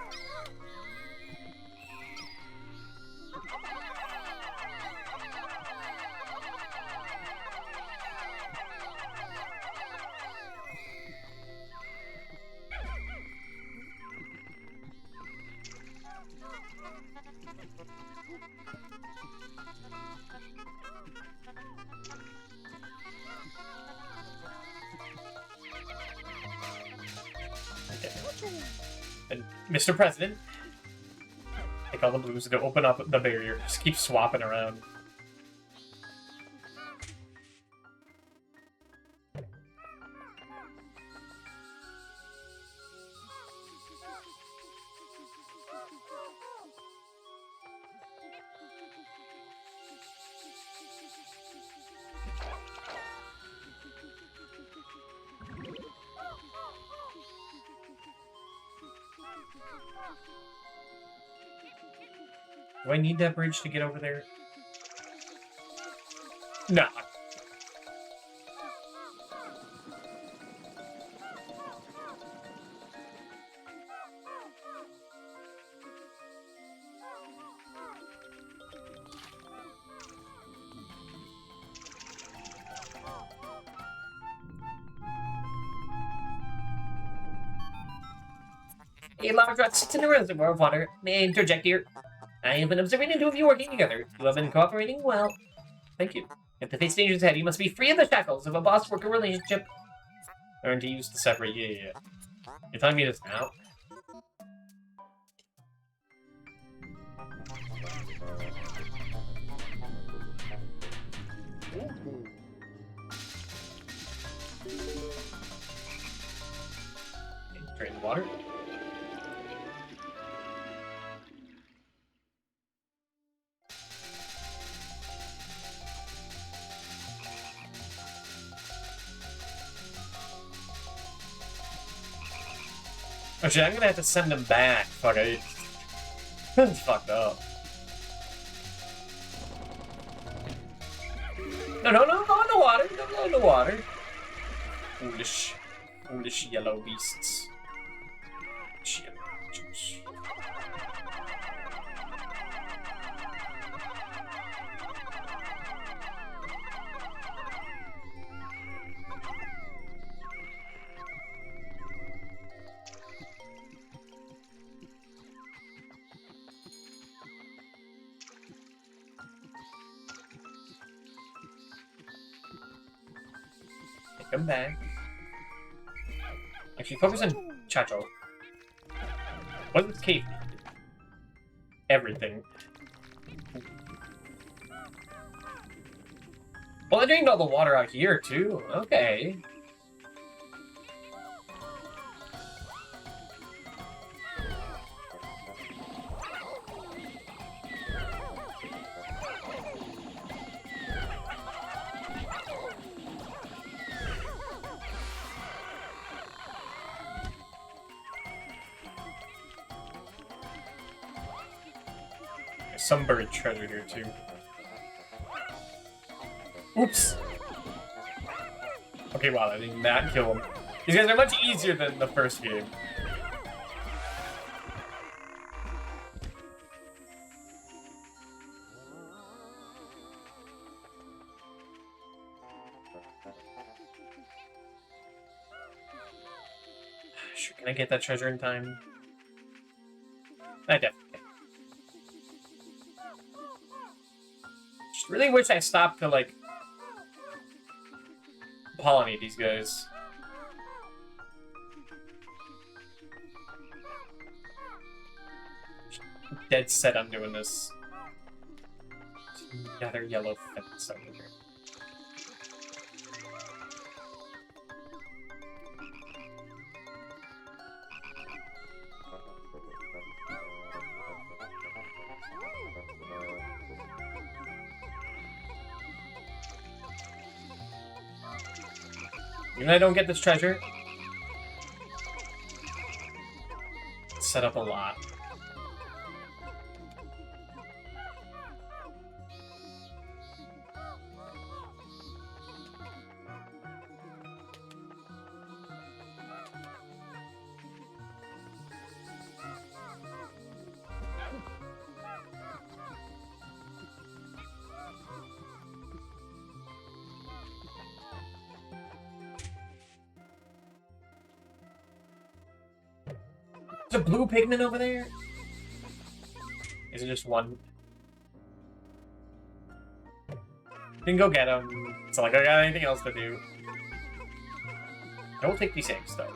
And Mr. President, take all the blues to open up the barrier. Just keep swapping around. Do I need that bridge to get over there? No. A large rat sits in a reservoir of water. May I interject here? I have been observing the two of you working together. You have been cooperating well. Thank you. If the face dangers ahead, you must be free of the shackles of a boss-worker relationship. Learn to use the separate. Yeah. You're telling me this now? Okay, drain the water. Oh shit, I'm gonna have to send him back. Fuck, That's fucked up. No, no, no, go in the water. Don't go in the water. Foolish yellow beasts. Shit. Come back. Actually, focus on Chacho. What does this cave need? Everything. Well, I drained all the water out here, too. Okay. Some buried treasure here, too. Oops! Okay, wow, I did not kill him. These guys are much easier than the first game. Sure, can I get that treasure in time? I definitely can. Just really wish I stopped to, like, pollinate these guys. Dead set on doing this. Another yellow fence over here. Even if I don't get this treasure, set up a lot. Is a blue Pikmin over there? Is it just one? You can go get him. It's not like I got anything else to do. Don't take these eggs, though.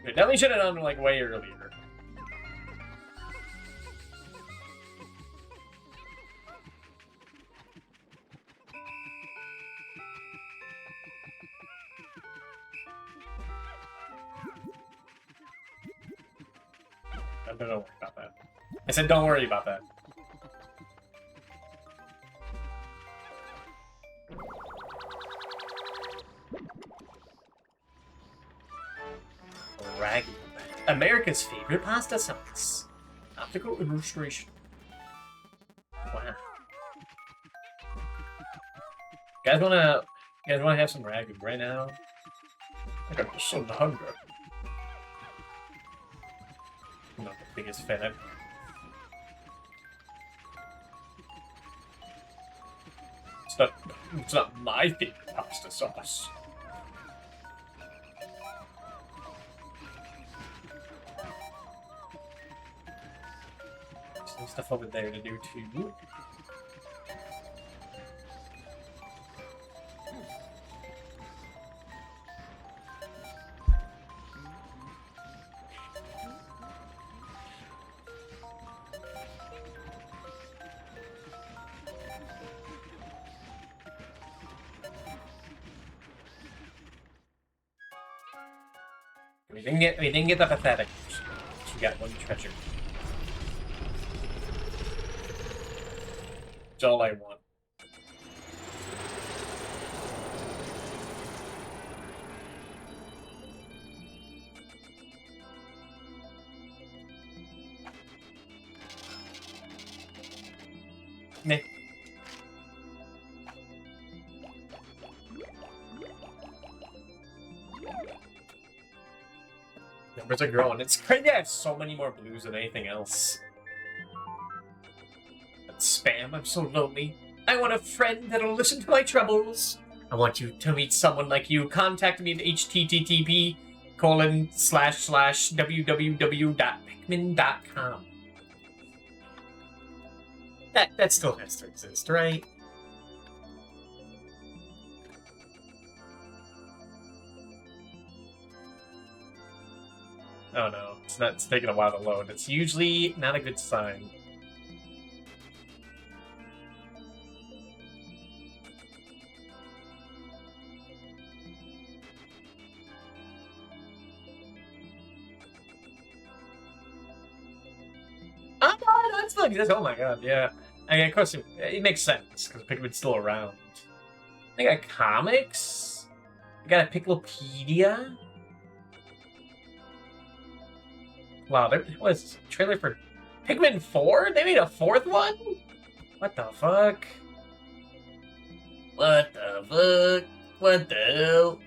We definitely should have done, like, way earlier. Don't worry about that. I said don't worry about that. Ragu. America's favorite pasta sauce. Optical illustration. Wow. You guys wanna have some ragu right now? I got so hungry. I'm not the biggest fan. It's not my favorite pasta sauce. There's some stuff over there to do too. We didn't get the pathetic. She got one treasure. That's all I want. Meh. Numbers are growing. It's crazy I have so many more blues than anything else. But spam, I'm so lonely. I want a friend that'll listen to my troubles. I want you to meet someone like you. Contact me at http://www.pikmin.com. That still has to exist, right? Oh no, it's taking a while to load. It's usually not a good sign. Oh no, it's not exist. Oh my god, yeah. I mean, of course, it makes sense because Pikmin's still around. I got comics. I got a Picklepedia. Wow, what is this? A trailer for Pikmin 4? They made a fourth one? What the fuck? What the fuck? What the hell?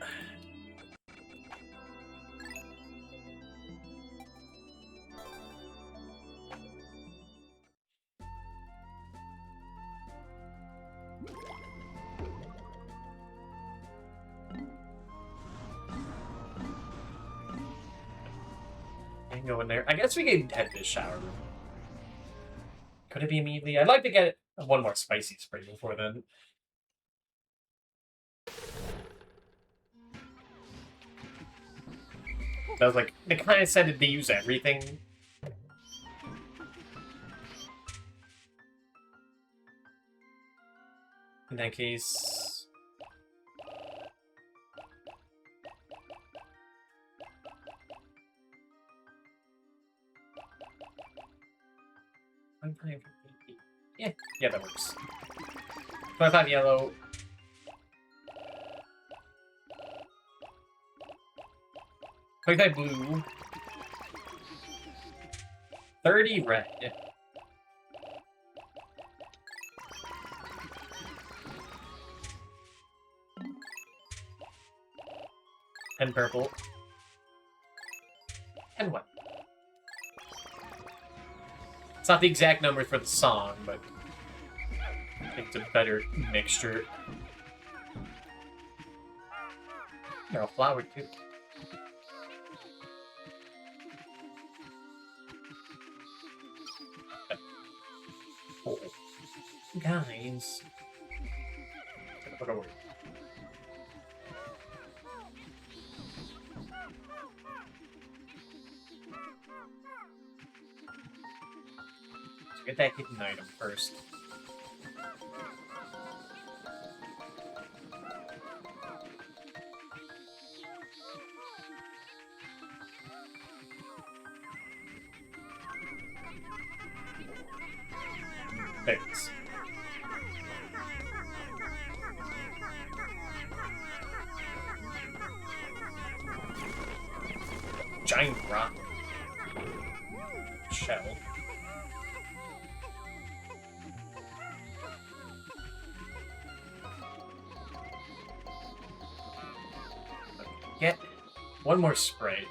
I can go in there. I guess we can head to the shower room. Could it be immediately? I'd like to get one more spicy spray before then. I was like, they kind of said that they use everything. In that case... Yeah, that works. 25 yellow. Blue. 30 red. 10 purple. And white. It's not the exact number for the song, but I think it's a better mixture. There, a flower too. Oh. Guys. Put over. Let's get that hidden item first. Thanks. Giant rock. Shell. Get one more spray.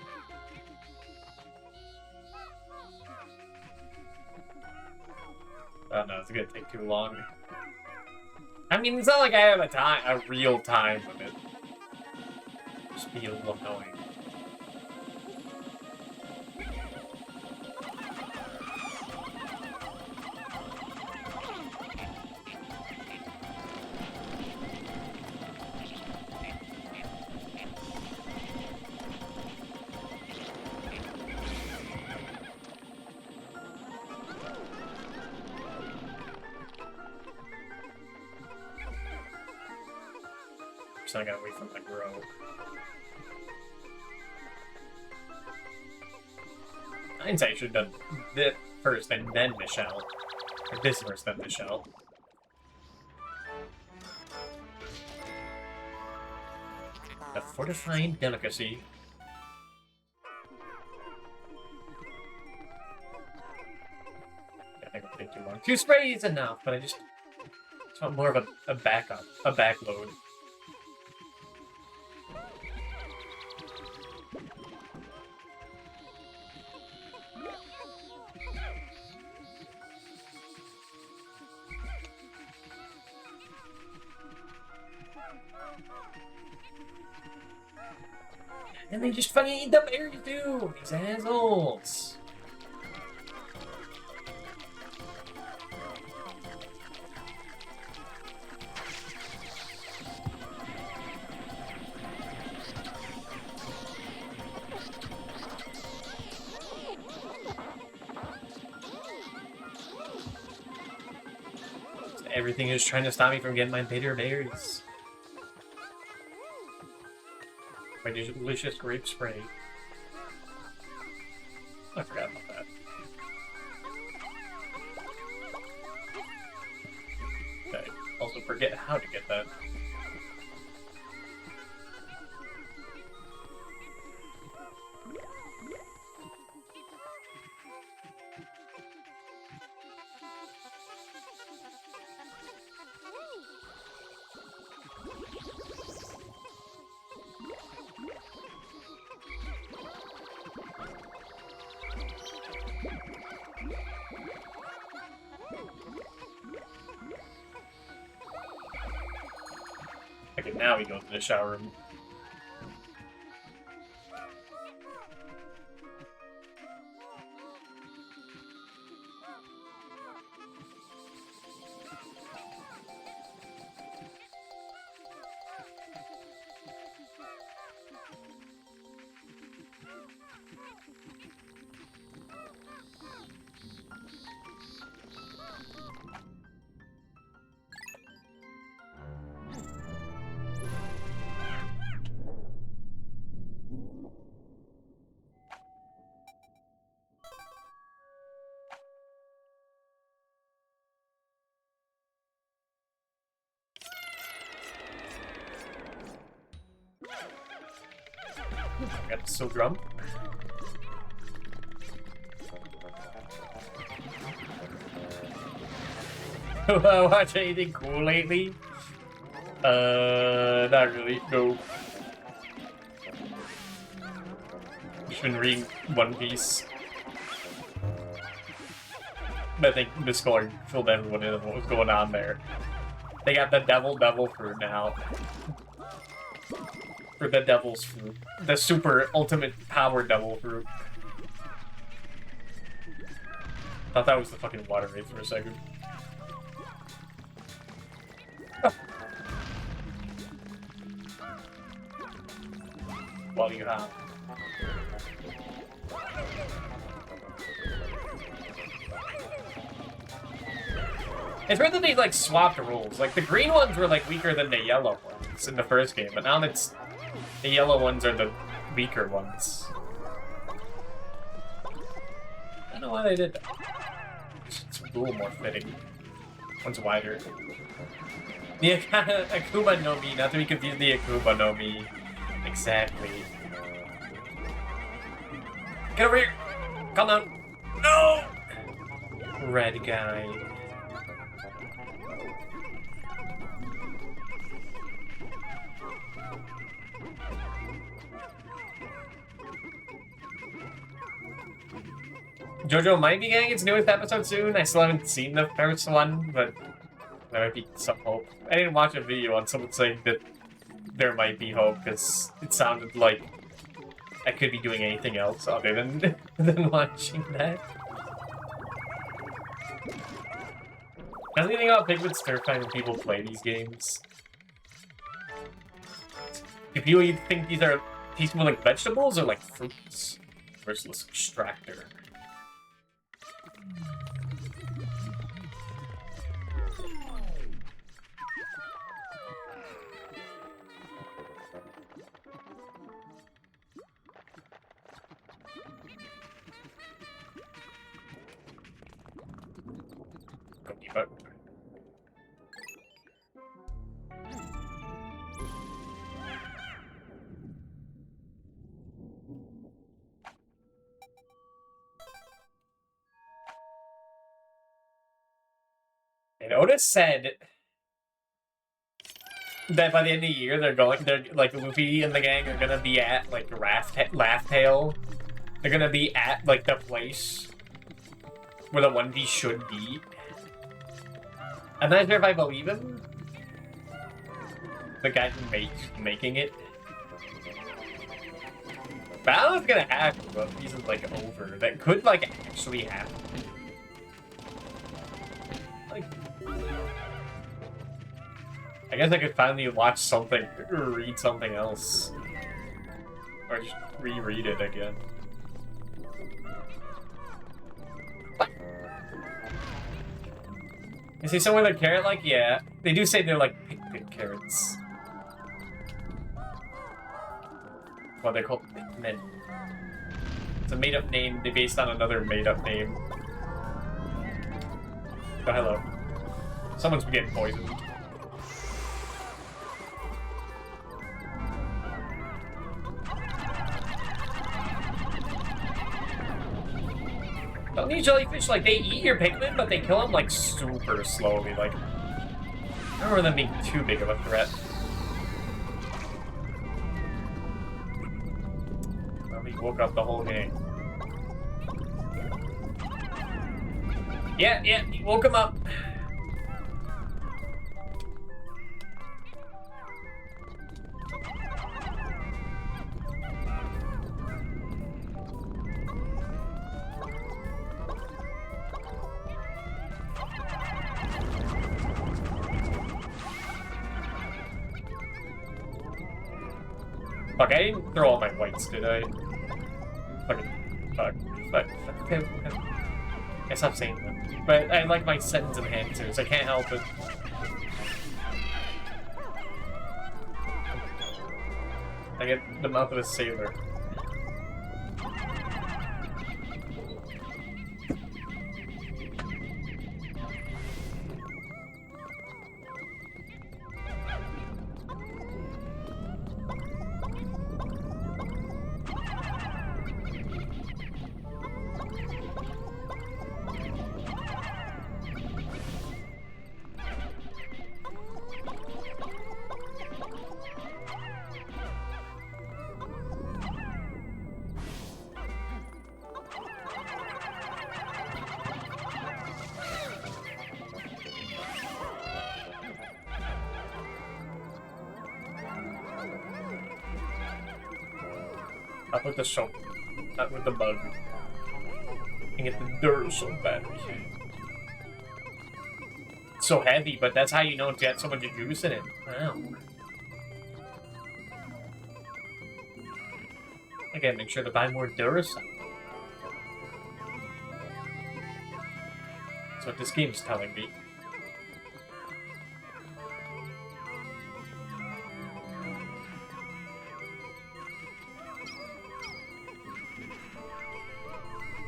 Oh no, it's gonna take too long. I mean, it's not like I have a real time limit. Just be a little annoying. So I gotta wait for them to grow. Hindsight, I should have done this first and then Michelle. Or this first, then Michelle. fortified delicacy. I think it'll take too long. 2 sprays is enough, but I just want more of a backup, a backload. And they just fucking eat the berries too! These assholes! Everything is trying to stop me from getting my bitter berries. My delicious grape spray. I forgot about that. Okay. Also forget how to get that. Okay, now we go to the shower room. I got so drunk. Watch anything cool lately? Not really, no. Just been reading One Piece. But I think Discord filled everyone in on what was going on there. They got the devil fruit now. Or the devil's fruit. The super ultimate power devil fruit. Thought that was the fucking water wraith for a second. Oh. While you have. It's weird that they like swapped the rules. Like the green ones were like weaker than the yellow ones in the first game, but now it's the yellow ones are the weaker ones. I don't know why they did that. It's a little more fitting. One's wider. The Akuma no Mi, not to be confused with the Akuma no Mi. Exactly. Get over here! Calm down! No! Red guy. JoJo might be getting its newest episode soon. I still haven't seen the first one, but there might be some hope. I didn't watch a video on someone saying that there might be hope, because it sounded like I could be doing anything else other than, than watching that. Doesn't anything about Pikmin stir fry when people play these games? Do people think these are people like vegetables or like fruits? Merciless extractor. Go debug. Otis said that by the end of the year, they're like Luffy and the gang are gonna be at like Laugh Tale. They're gonna be at like the place where the One Piece should be. I'm not sure if I believe him. The guy who making it. But I don't know if it's gonna happen, but One Piece is like over. That could like actually happen. Like, I guess I could finally watch something or read something else. Or just reread it again. What? You see someone with a carrot? Like, yeah. They do say they're like Pikmin carrots. Well, they're called Pikmin. It's a made-up name based on another made-up name. Oh, hello. Someone's getting poisoned. Don't need jellyfish, like, they eat your Pikmin, but they kill them, like, super slowly, like... I don't remember them being too big of a threat. Well, we woke up the whole gang. Yeah, you woke him up. Fuck, I didn't throw all my whites, did I? Fuck. I stopped saying that. But I like my sentence enhancers, I can't help it. I get the mouth of a sailor. Not with the soap. Not with the bug. I get the dirt so badly. It's so heavy, but that's how you know it's got so much juice in it. Wow. I gotta make sure to buy more Duracell. That's what this game's telling me.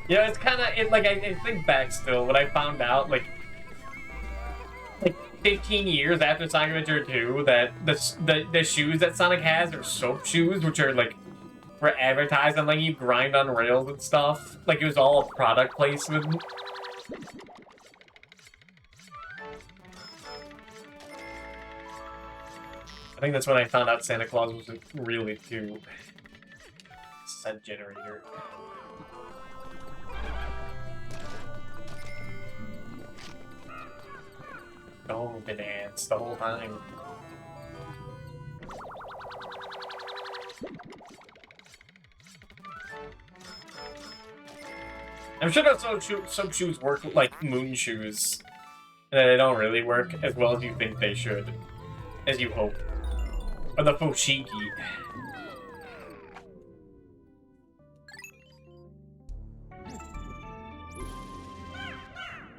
Yeah, it's kind of, like, I think back still, when I found out, like 15 years after Sonic Adventure 2, that the shoes that Sonic has are soap shoes, which are, like, were advertised on, like, you grind on rails and stuff. Like, it was all a product placement. I think that's when I found out Santa Claus was really too scent generator. Oh, been ants the whole time. I'm sure that soap shoes work like moon shoes. And they don't really work as well as you think they should. As you hope. Or the Fushigi.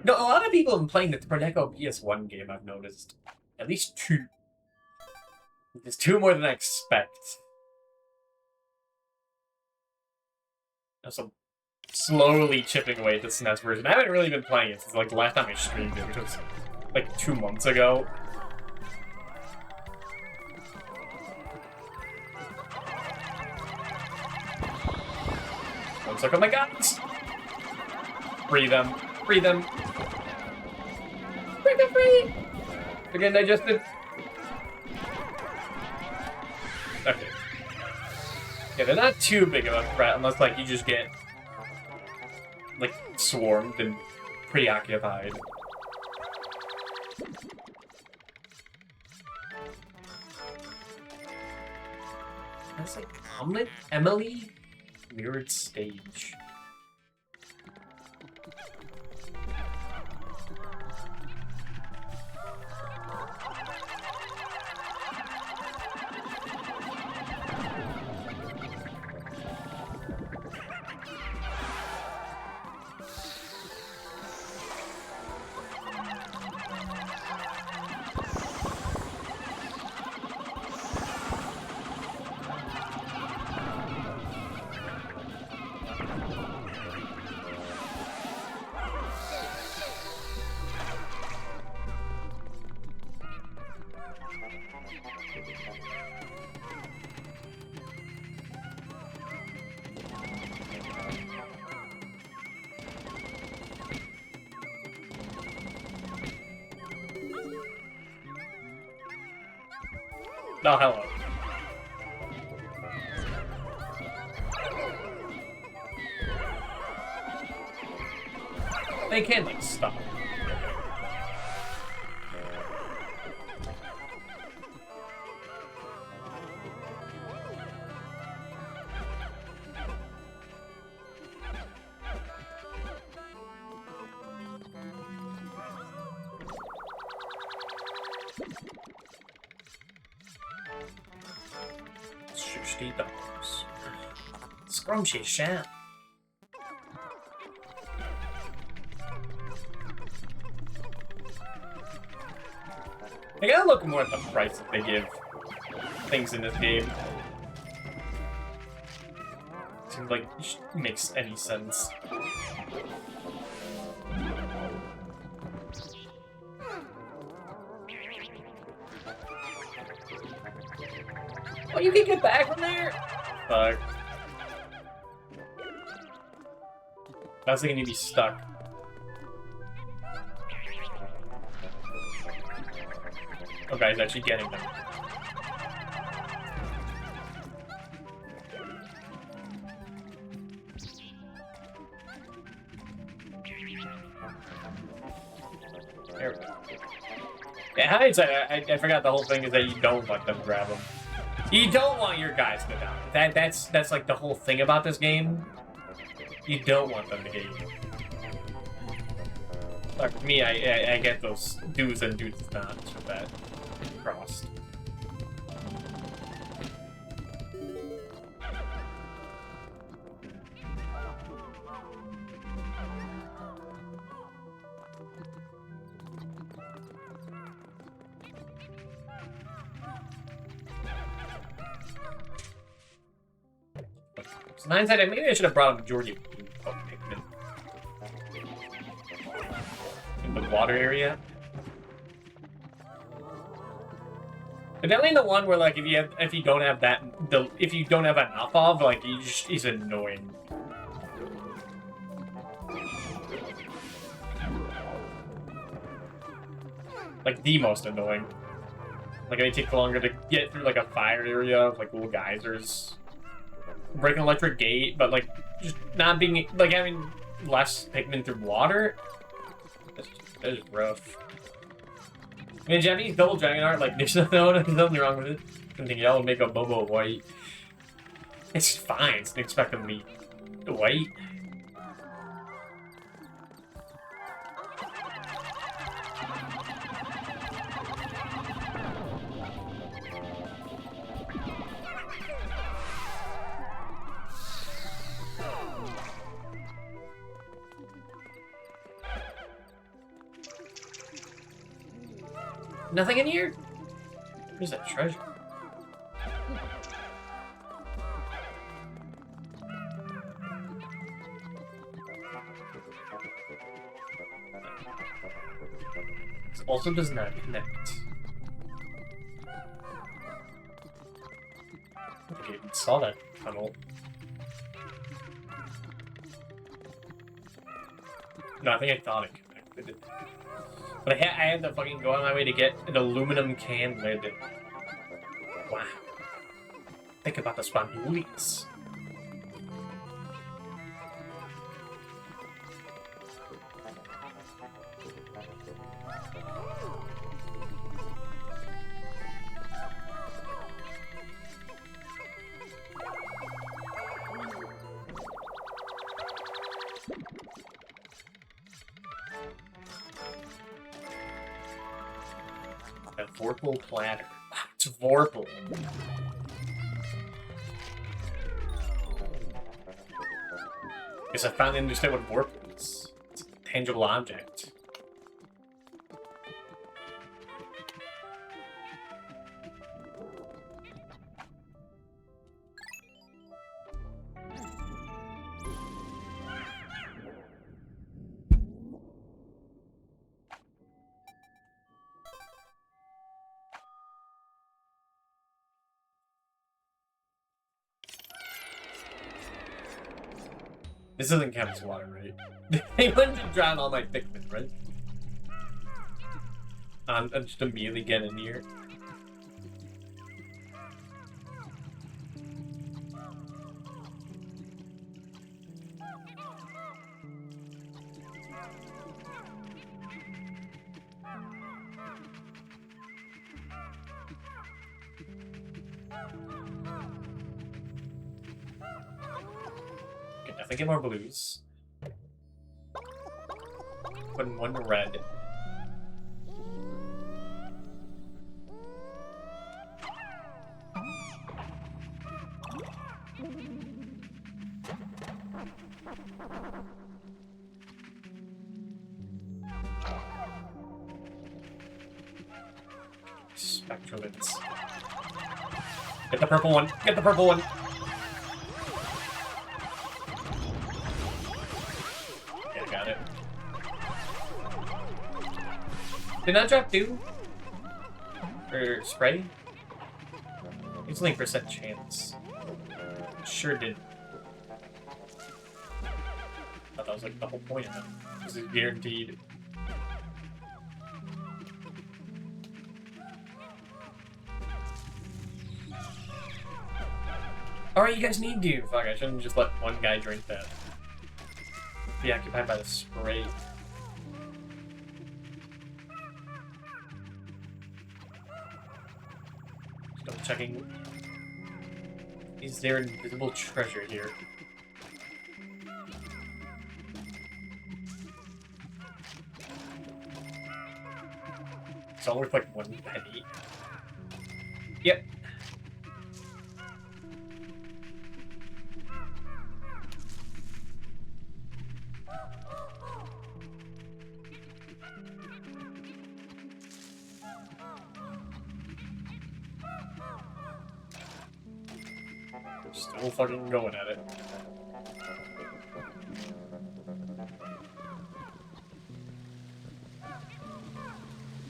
No, a lot of people have been playing the Torneco PS1 game, I've noticed. At least 2. There's 2 more than I expect. Also, slowly chipping away at the SNES version. I haven't really been playing it since like the last time I streamed it, which was like 2 months ago. One second, oh my god! Free them. Free them. break them free! Again, digested. Okay. Yeah, they're not too big of a threat unless, like, you just get, like, swarmed and preoccupied. That's like Omelet? Emily? Mirrored stage. Oh, hello. They can, like, stop. $60. Scrumptious shit. I gotta look more at the price that they give things in this game. Seems like it makes any sense. Oh, you can get back from there? Fuck. I was thinking you'd be stuck. Oh, guy's actually getting them. There we go. Yeah, hindsight, I forgot the whole thing is that you don't let them grab them. You don't want your guys to die. That's like the whole thing about this game. You don't want them to get you. Like for me, I get those do's and do's nots with that crossed. So in hindsight, maybe I should have brought a majority of Pikmin in the water area. But definitely the one where, like, if you don't have enough of, like, he's annoying. Like the most annoying. Like they take longer to get through like a fire area of like little geysers. Break an electric gate, but like just not being like having less Pikmin through water. That is rough. I mean, Japanese double dragon art, like there's nothing wrong with it. I think y'all would make a Bobo white. It's fine. It's expect them to be white. Nothing in here? Where's that treasure? This also does not connect. I think I even saw that tunnel. No, I think I thought it connected it. But I had to fucking go on my way to get an aluminum can lid. Wow. Think about the spondulies. A Vorpal platter. It's Vorpal. Guess I finally understand what Vorpal is. It's a tangible object. This doesn't count as water, right? They wouldn't drown all my Pikmin, right? I'm just immediately getting in here. I get more blues. Put in one red. Spectralids. Get the purple one. Get the purple one. Did not drop dew? Or spray? It's only percent chance. Sure did. Thought that was like the whole point of it. This is guaranteed. Alright, you guys need to. Fuck, I shouldn't just let one guy drink that. Be occupied by the spray. Checking. Is there invisible treasure here? It's all worth like 1 penny. Yep. Still fucking going at it.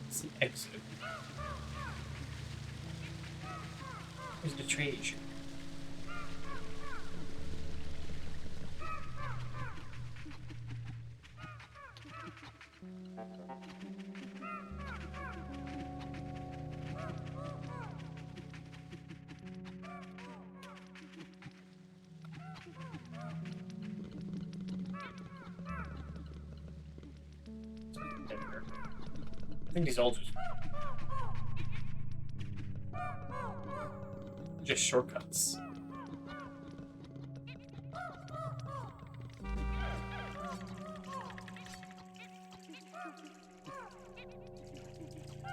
It's the exit. Where's the treasure? I think these all just shortcuts.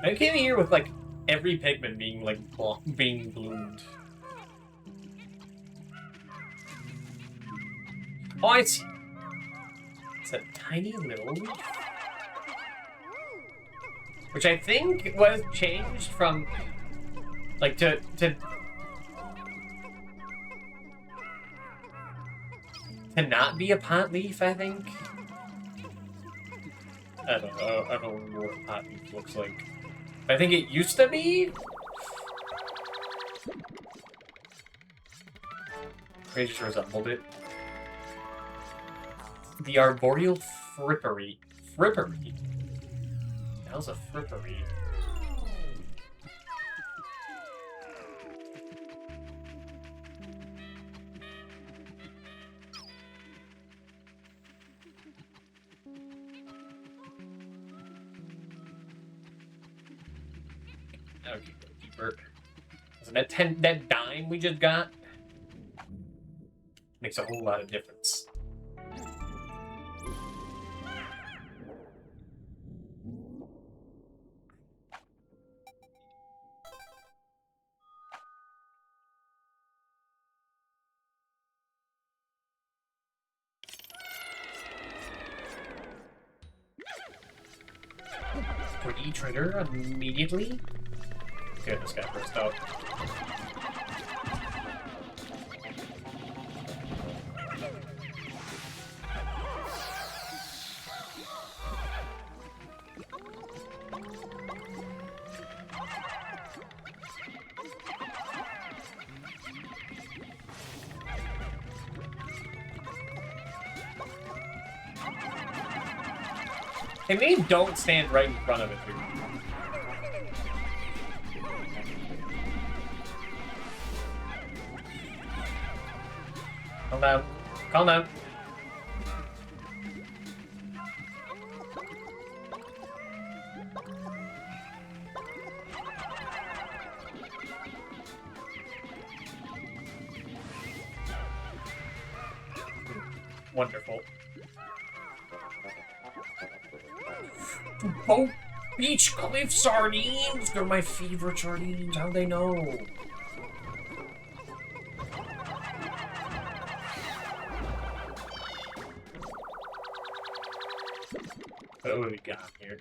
I came here with like every Pikmin being like being bloomed. Oh, I see. It's a tiny little leaf. Which I think was changed from, like, to not be a pot leaf, I think. I don't know. I don't remember what a pot leaf looks like. I think it used to be. Pretty sure resembled it. The arboreal frippery. Frippery? That was a frippery. Okay, go deeper. So that dime we just got makes a whole lot of difference. Pretty trigger immediately. Get this guy first out. Hey, maybe don't stand right in front of it, dude. Calm down. Calm down. Wonderful. Oh, beach cliff sardines! They're my favorite sardines. How'd they know? What do we got here?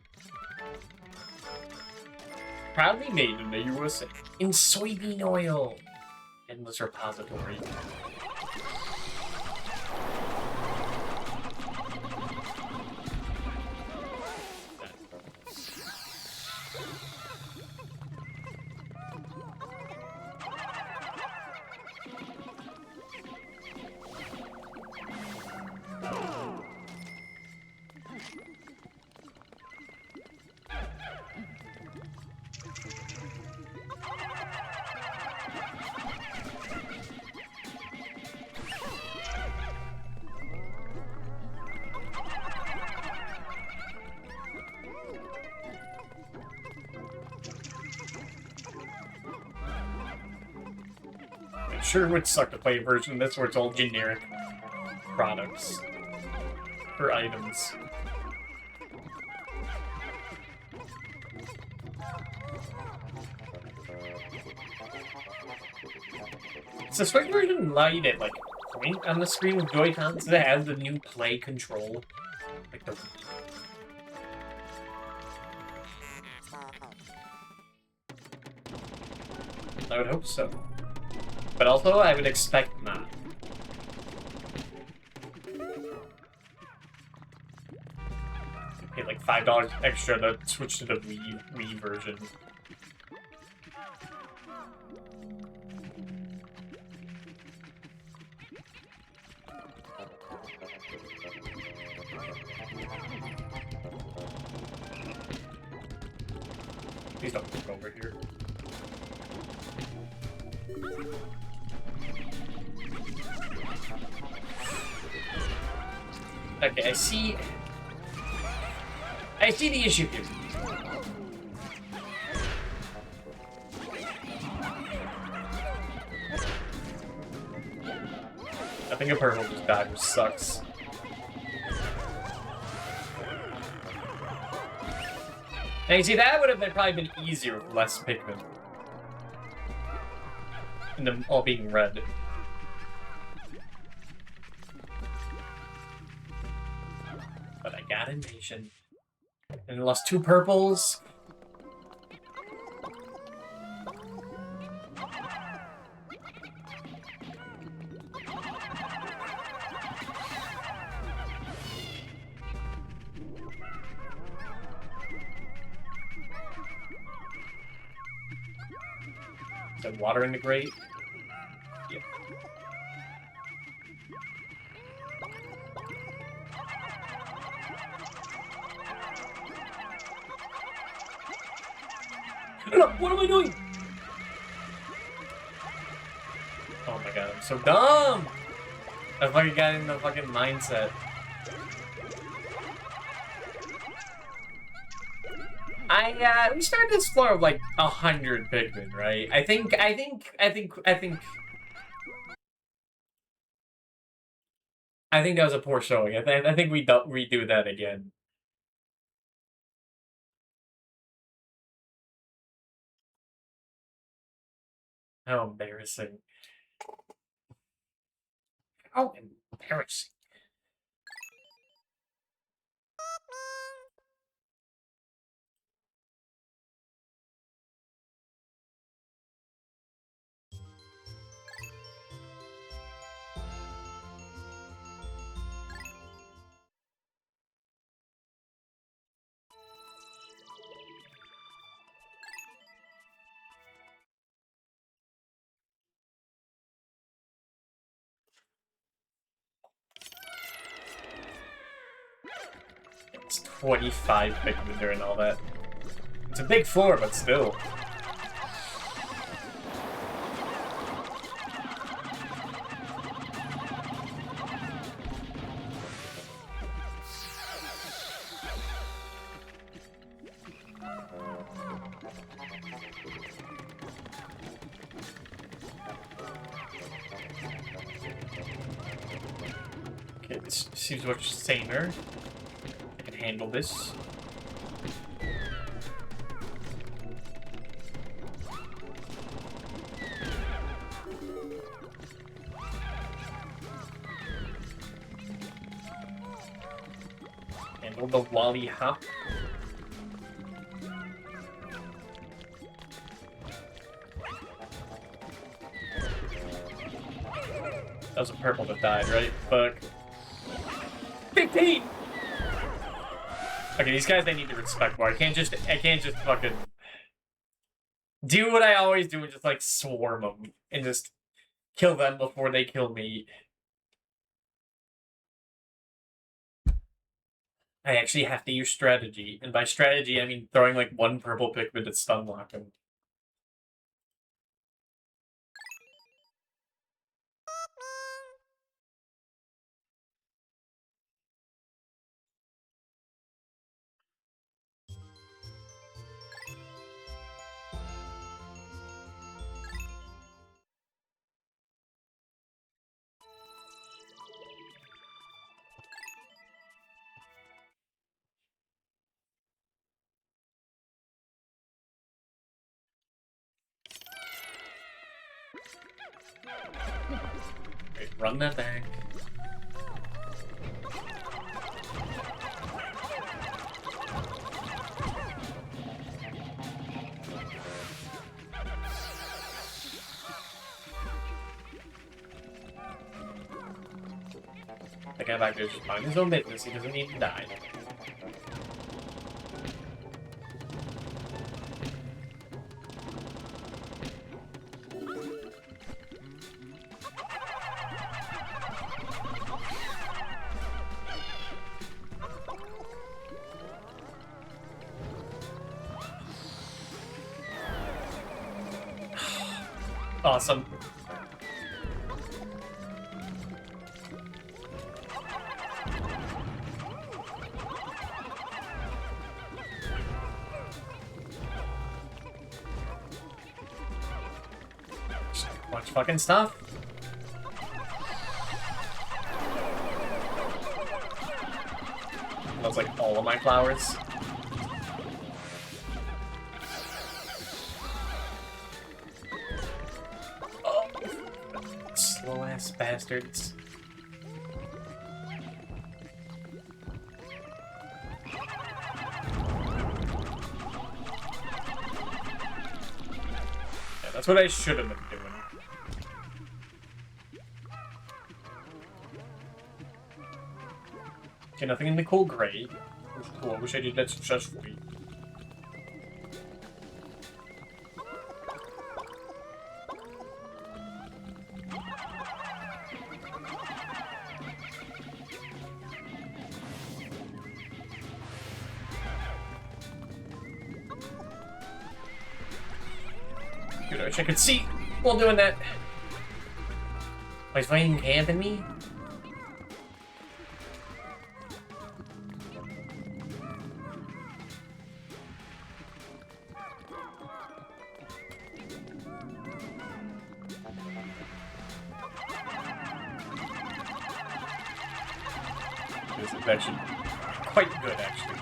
Proudly made in the USA. In soybean oil. Endless repository. Sure would suck to play a version of this where it's all generic products or items. Does the Switch version allow you to like point on the screen with Joy-Cons that has the new play control? Like the I would hope so. But also, I would expect not. Pay like $5 extra to switch to the Wii version. Please don't look over here. Okay, I see the issue here. I think a purple just died, which sucks. Now you see, that would have probably been easier with less Pikmin. And them all being red. But I got impatient. And lost 2 purples. Is that water in the grate? Yep. No, what am I doing? Oh my god, I'm so dumb! I fucking got in the fucking mindset. We started this floor of like 100 Pikmin, right? I think that was a poor showing. I think we don't redo that again. How embarrassing. How embarrassing. It's 25 Pikmin during all that. It's a big floor, but still. Okay, this seems much saner. I can handle this. Handle the lolly hop. That was a purple that died, right? Fuck. 15! Okay, these guys, they need to respect more. I can't just fucking do what I always do and just, like, swarm them. And just kill them before they kill me. I actually have to use strategy. And by strategy, I mean throwing, like, one purple Pikmin to stun lock him. Wait, run that back. The guy back there just mind his own business. He doesn't need to die. Awesome. Bunch of fucking stuff. That's like all of my flowers. Oh, slow ass bastards. Yeah, that's what I should have been doing. Okay, nothing in the cool gray. Which is cool. I wish I did that successfully. Dude, I wish I could see while doing that. Oh, he's fucking camping me? This is actually quite good, actually.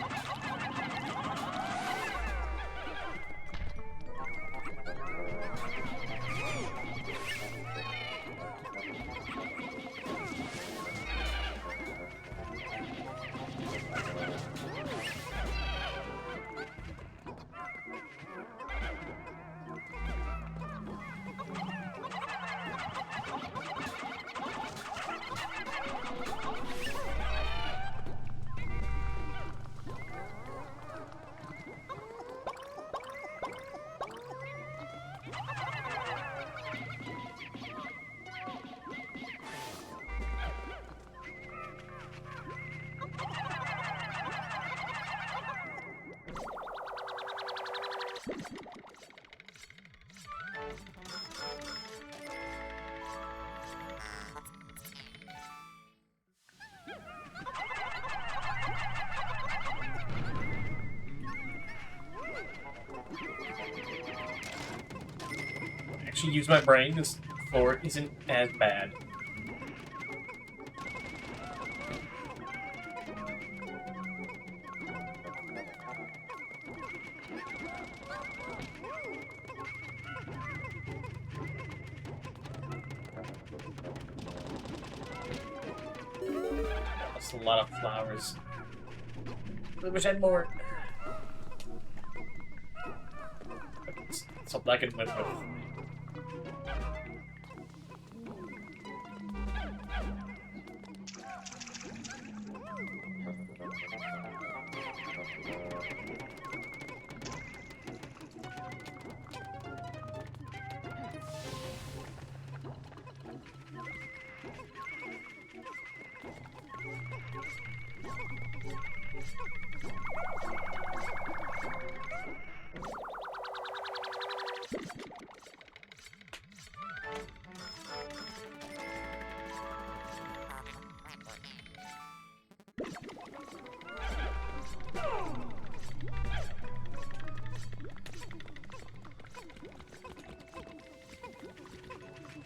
Actually use my brain. This floor isn't as bad. That's a lot of flowers. I wish I had more. It's something I can live with.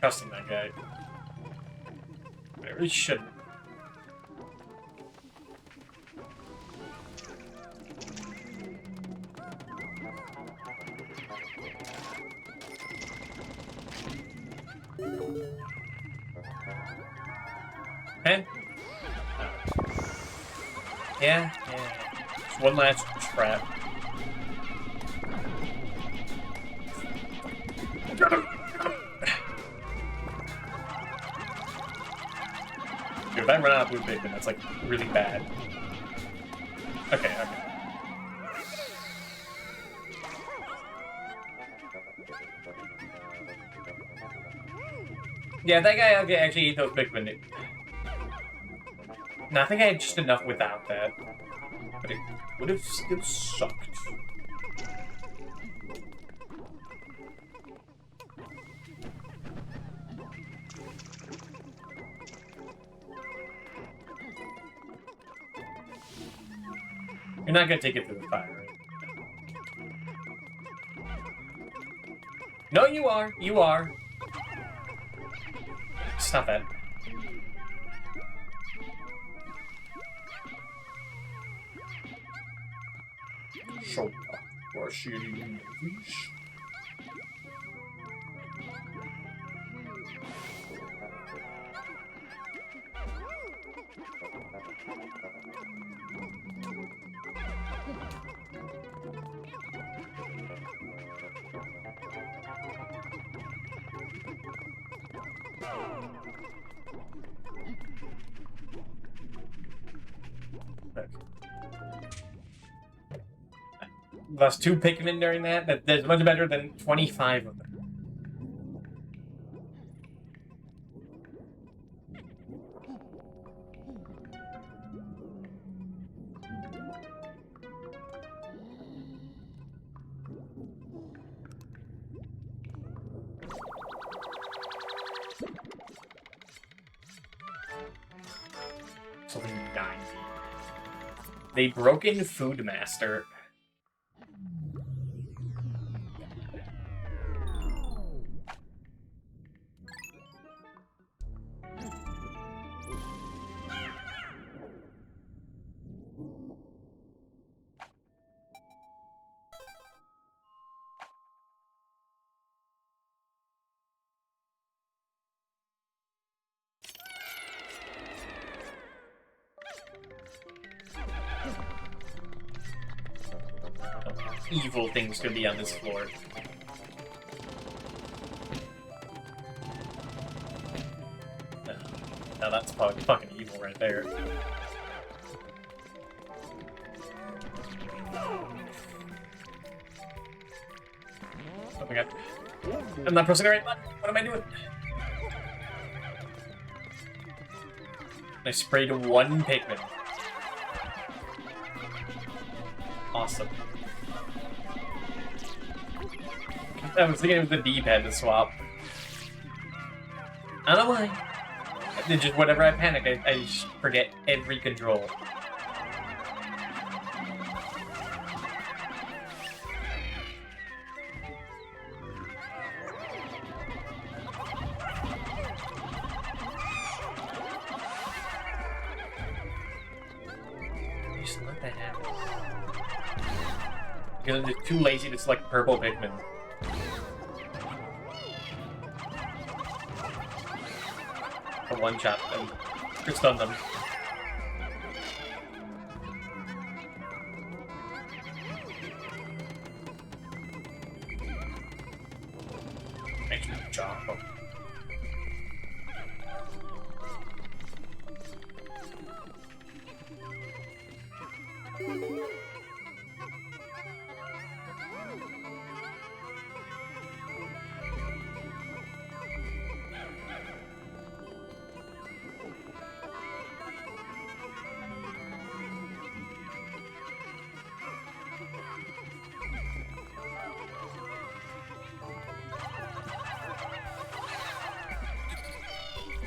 Trusting that guy. I really shouldn't. Okay. Yeah. Just one last trap. Dude, if I run out of blue Pikmin, that's like really bad. Okay. Yeah, that guy okay, actually ate those Pikmin. No, I think I had just enough without that. But it would have still sucked. You're not gonna take it through the fire, right? No, you are. You are. Stop that. So, we're shooting movies. Lost 2 Pikmin during that. That's much better than 25 of them. Something 90. The Broken Food Master. Evil things could be on this floor. Now that's probably fucking evil right there. Oh my god. I'm not pressing the right button. What am I doing? I sprayed one Pikmin. Awesome. I was thinking it was the D-pad to swap. I don't know why. Just whenever I panic, I just forget every control. Just let that happen. Because I'm just too lazy to select purple Pikmin. A one-shot them. Or stun them. Nice job.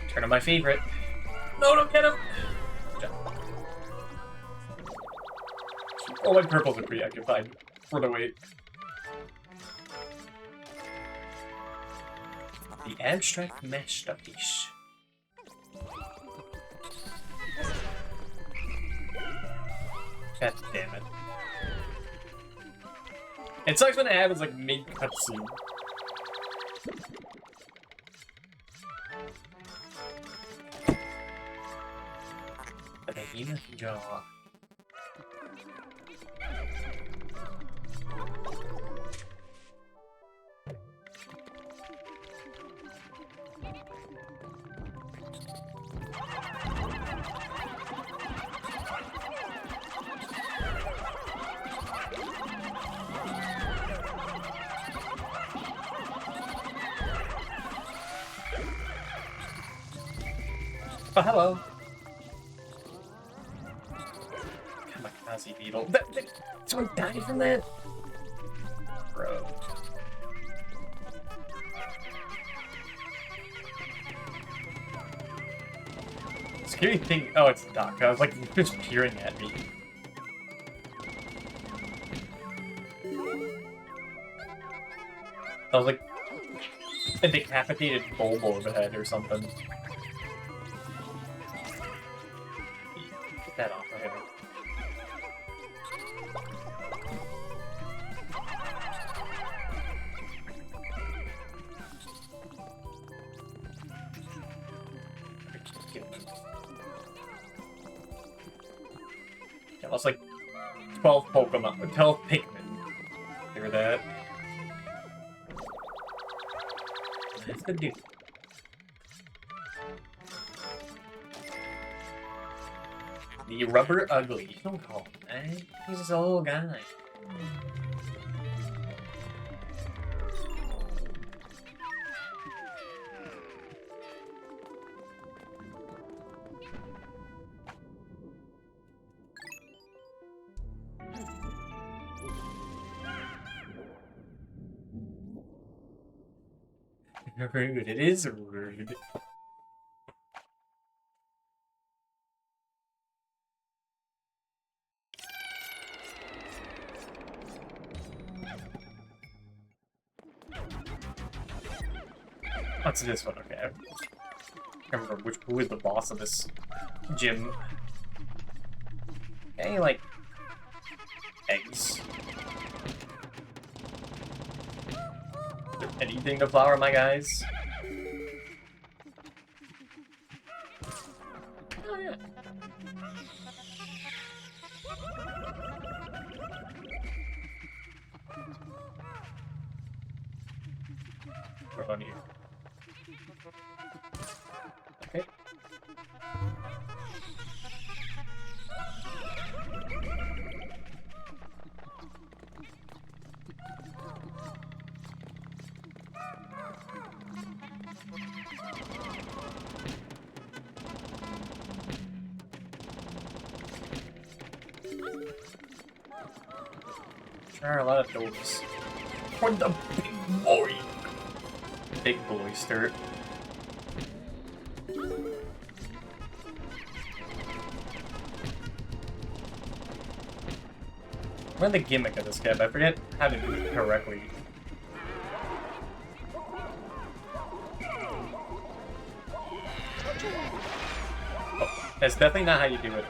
Turn on my favorite. No, don't get him! Oh, my purples are preoccupied for the wait. The abstract mesh studies. God damn it. It sucks when it happens like mid-cutscene. Behemoth jaw. Oh, hello. Come on, Nazi beetle. Someone died from that? Bro. Scary thing. Oh, it's Doc. I was like, just peering at me. I was like, a decapitated bulb overhead or something. Get that off of him. Yeah, that's like 12 Pokemon, 12 Pikmin. Hear that? That's the dude. The Rubber Ugly. You don't call him that. He's just a little guy. Rude. It is rude. What's this one? Okay. I can't remember who is the boss of this gym. Okay, like eggs. Is there anything to flower, my guys? Oh yeah. We're on here. Okay. There are a lot of doors. For the big boy! Big boyster. What's the gimmick of this guy? I forget how to do it correctly. Oh, that's definitely not how you do it.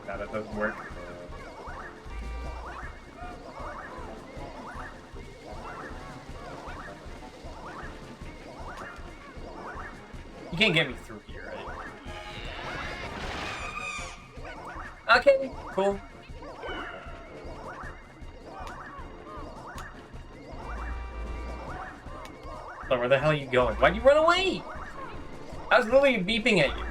No, that doesn't work. You can't get me through here, right? Okay, cool. So where the hell are you going? Why'd you run away? I was literally beeping at you.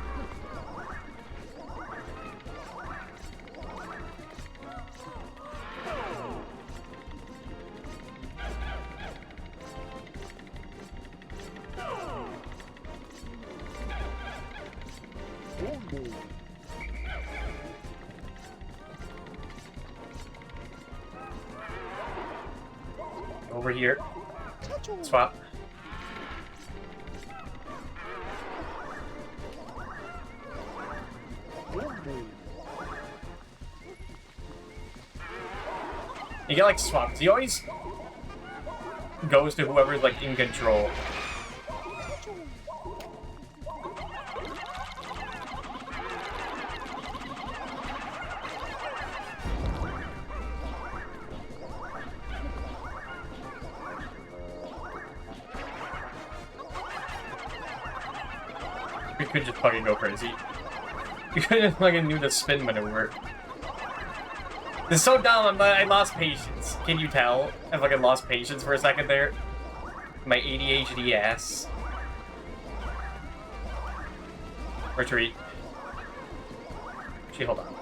Over here. Swap. You get like swaps. He always goes to whoever's like in control. We could just fucking go crazy. You could just fucking do the spin maneuver. This is so dumb, I lost patience. Can you tell? I fucking lost patience for a second there. My ADHD ass. Retreat. Actually, hold on.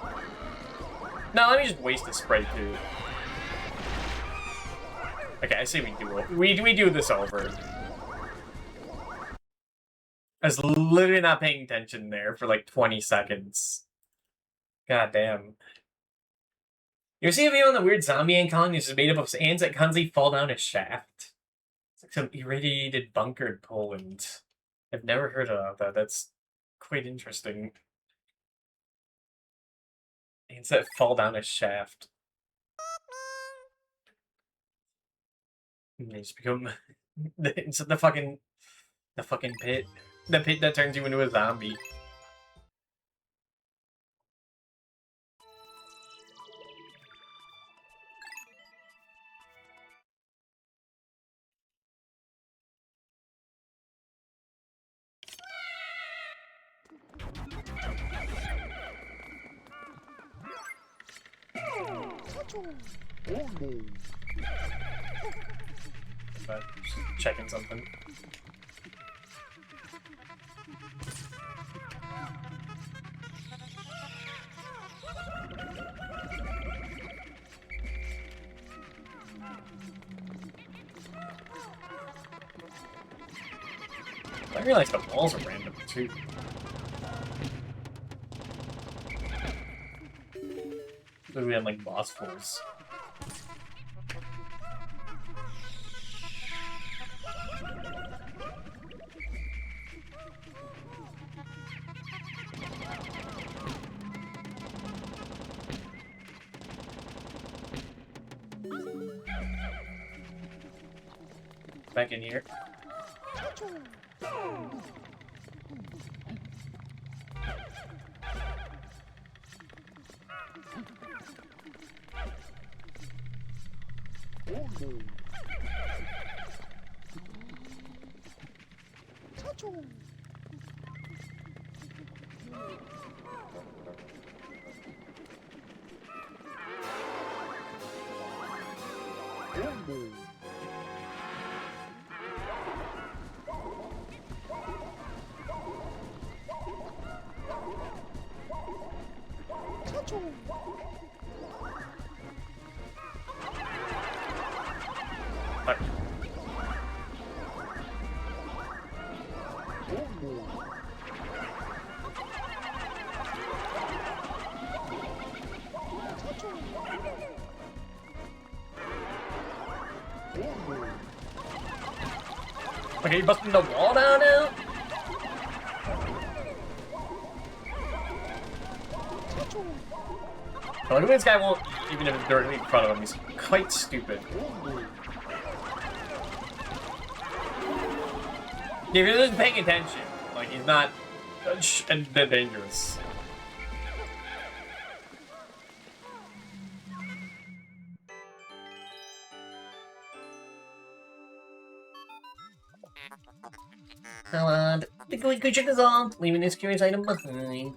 No, let me just waste a spray too. Okay, I say we do it. We do this over. I was literally not paying attention there for like 20 seconds. God damn. You see a video on the weird zombie ant colony that's made up of ants that constantly fall down a shaft? It's like some irradiated bunker in Poland. I've never heard of that. That's quite interesting. Ants that fall down a shaft. And they just become it's the fucking pit. The pit that turns you into a zombie. Just checking something. I realize the walls are random too. So we had like boss floors. back in here. Fuck. Okay, you busting the wall down now? Oh, look at this guy won't, even if it's directly in front of him, he's quite stupid. Yeah, if you're just paying attention, like, he's not that dangerous. Now, the good creature is on, leaving this curious item behind.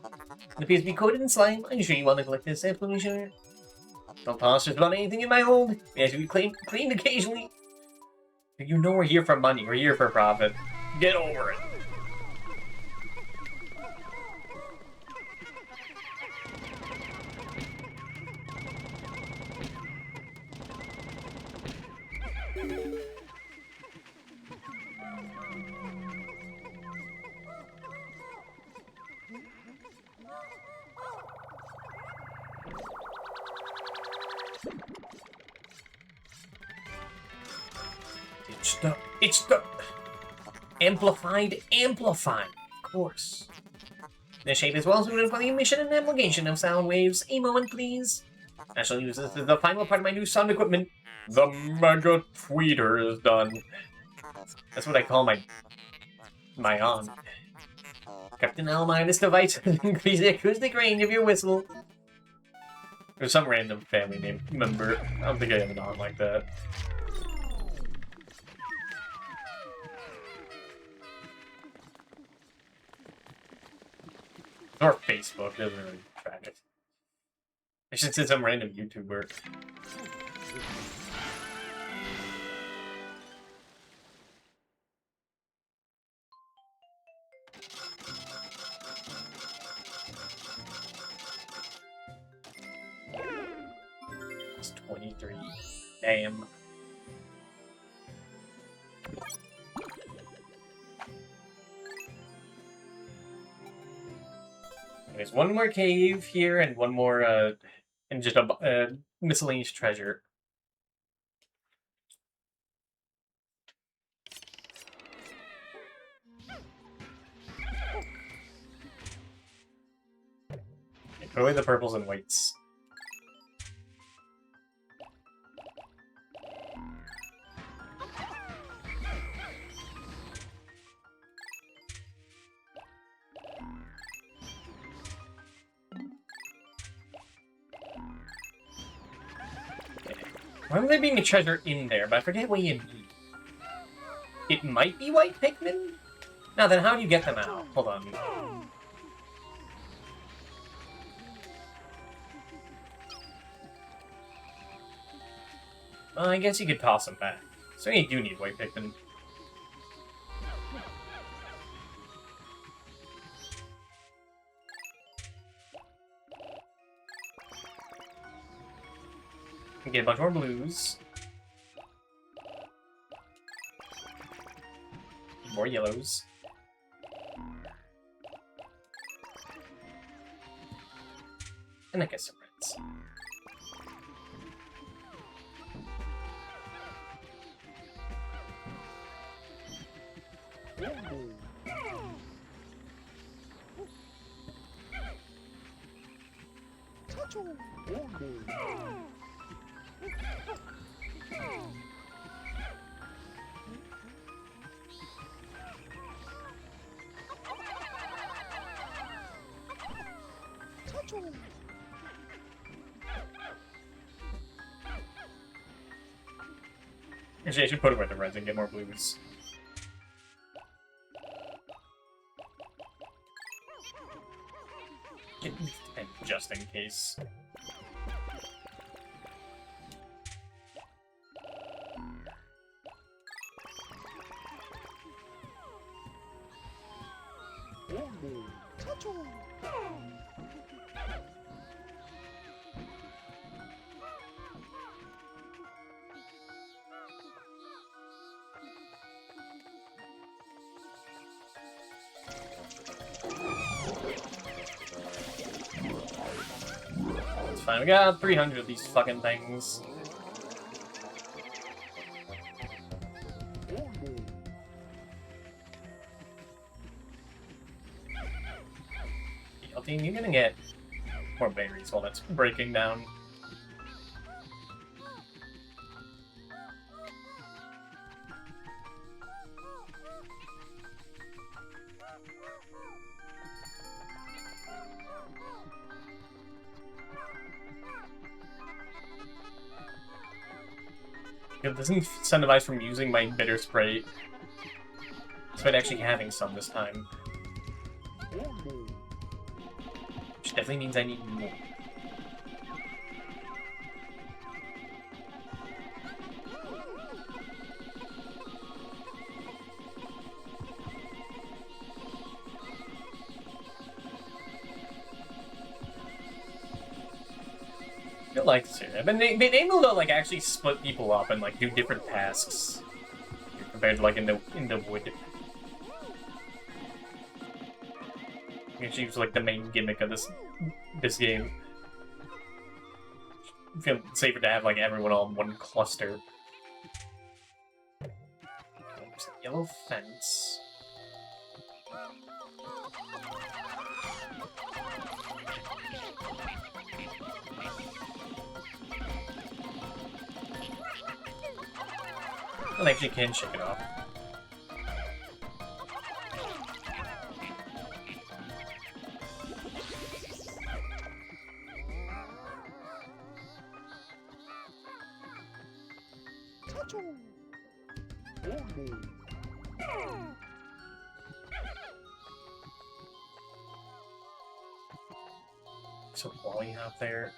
It appears to be coated in slime. Are you sure you want to collect this sample? Are you sure? Don't toss just about anything in my hold. It has to be cleaned occasionally. You know we're here for money. We're here for profit. Get over it. It's the amplified, of course. The shape is well suited for the emission and amplification of sound waves. A moment, please. I shall use this as the final part of my new sound equipment. The Mega Tweeter is done. That's what I call my aunt. Captain Elmire, this device will increase the acoustic range of your whistle. There's some random family name member. I don't think I have an aunt like that. Or Facebook, doesn't really track it. I should say some random YouTuber. It's 23. Damn. There's one more cave here and one more, and just a miscellaneous treasure. Put away the purples and whites. Why would there be a treasure in there? But I forget what you need. It might be white Pikmin? Now then, how do you get them out? Hold on. Well, I guess you could toss them back. So you do need white Pikmin. Get a bunch more blues. More yellows. And I guess some reds. Actually, I should put away the reds and get more blues. Just in case. It's fine. We got 300 of these fucking things. Team, you're gonna get more berries while that's breaking down. It doesn't incentivize from using my bitter spray, despite actually having some this time. Which definitely means I need more. I like this area. But they able to like actually split people up and like do different tasks compared to like in the wood. It's usually like the main gimmick of this game. I feel safer to have like everyone all in one cluster. There's a yellow fence. I actually can shake it off. So Wally out there.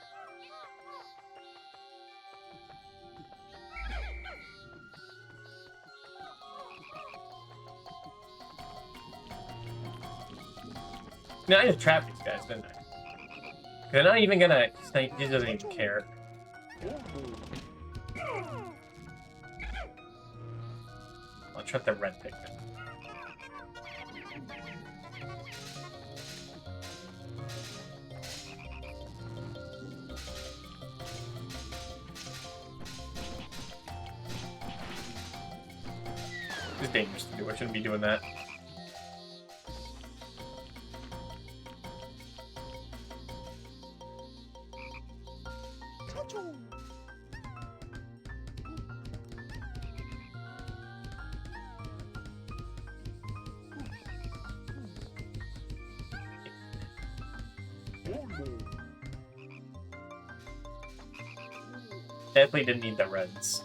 No, I just trapped these guys, didn't I? They're not even gonna. He doesn't even care. I'll trap the red Pikmin. It's dangerous to do. I shouldn't be doing that. Definitely didn't need the reds.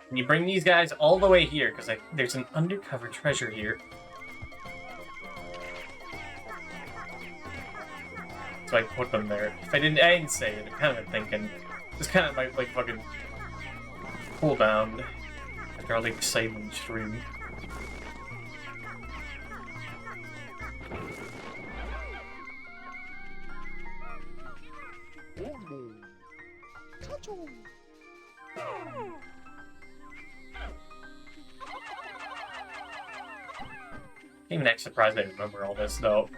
And you bring these guys all the way here, because there's an undercover treasure here. So I put them there. If I didn't say it, I'm kind of thinking. This kind of might, like, fucking cool down after all the excitement stream. I'm even actually surprised I remember all this, though.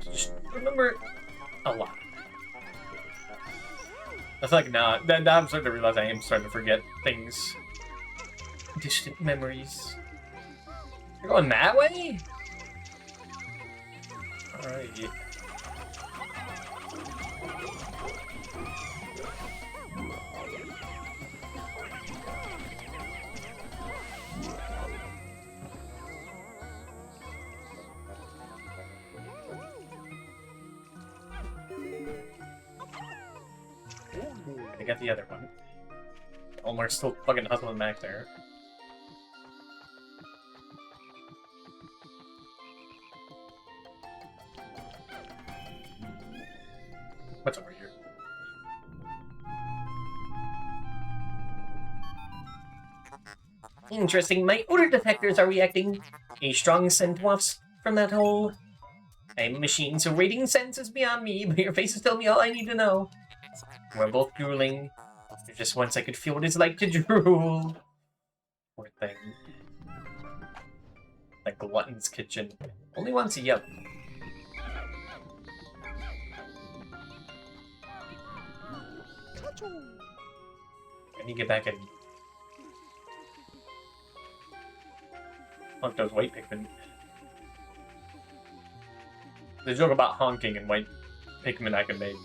Just remember a lot. I feel like now I'm starting to realize I am starting to forget things. Distant memories. You're going that way? Alright. I got the other one. Elmer's still fucking hustling back there. What's over here? Interesting. My odor detectors are reacting. A strong scent wafts from that hole. I'm a machine, so rating sense is beyond me, but your faces tell me all I need to know. We're both drooling. If just once I could feel what it's like to drool. Poor thing. Like Glutton's Kitchen. Only once a year. I need to get back and hunt those white Pikmin. The joke about honking and white Pikmin I can make.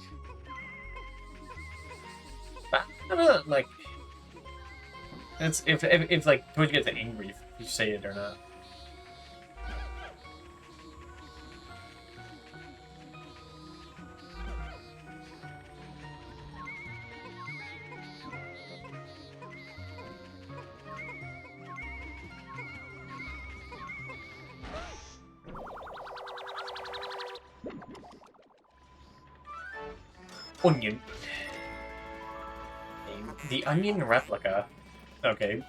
But, I don't know, like... It's if like, Twitch gets angry if you say it or not. Onion. The onion replica. Okay.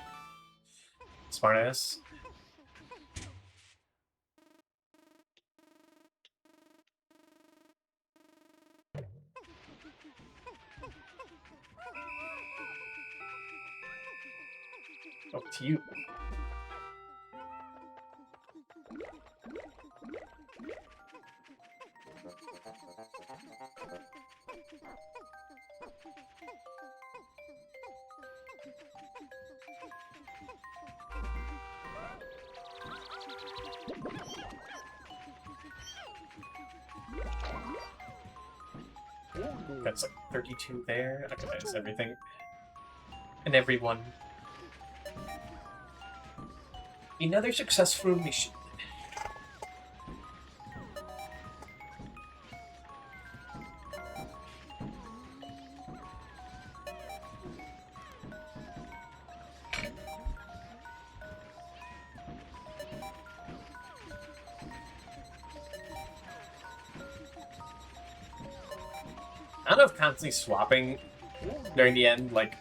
Smartass. Up to you. That's like 32 there. I can miss everything. And everyone. Another successful mission. I don't know if constantly swapping during the end, like,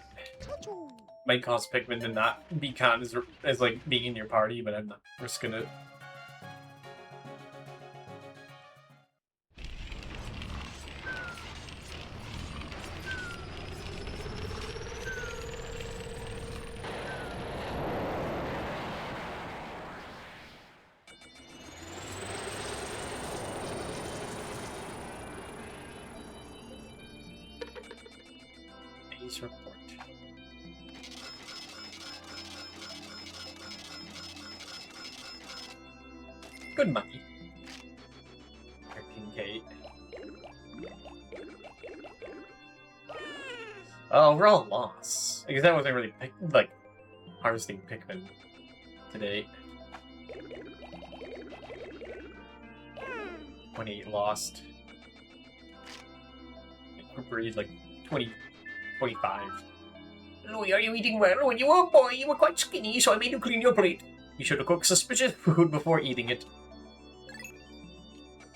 might cause Pikmin to not be counted as like, being in your party, but I'm not risking it. Report. Good money. 13K. Oh, overall loss. Because that wasn't really like harvesting Pikmin today. 28 lost. Breed like 25. Louis, are you eating well? When you were a boy, you were quite skinny, so I made you clean your plate. You should have cooked suspicious food before eating it.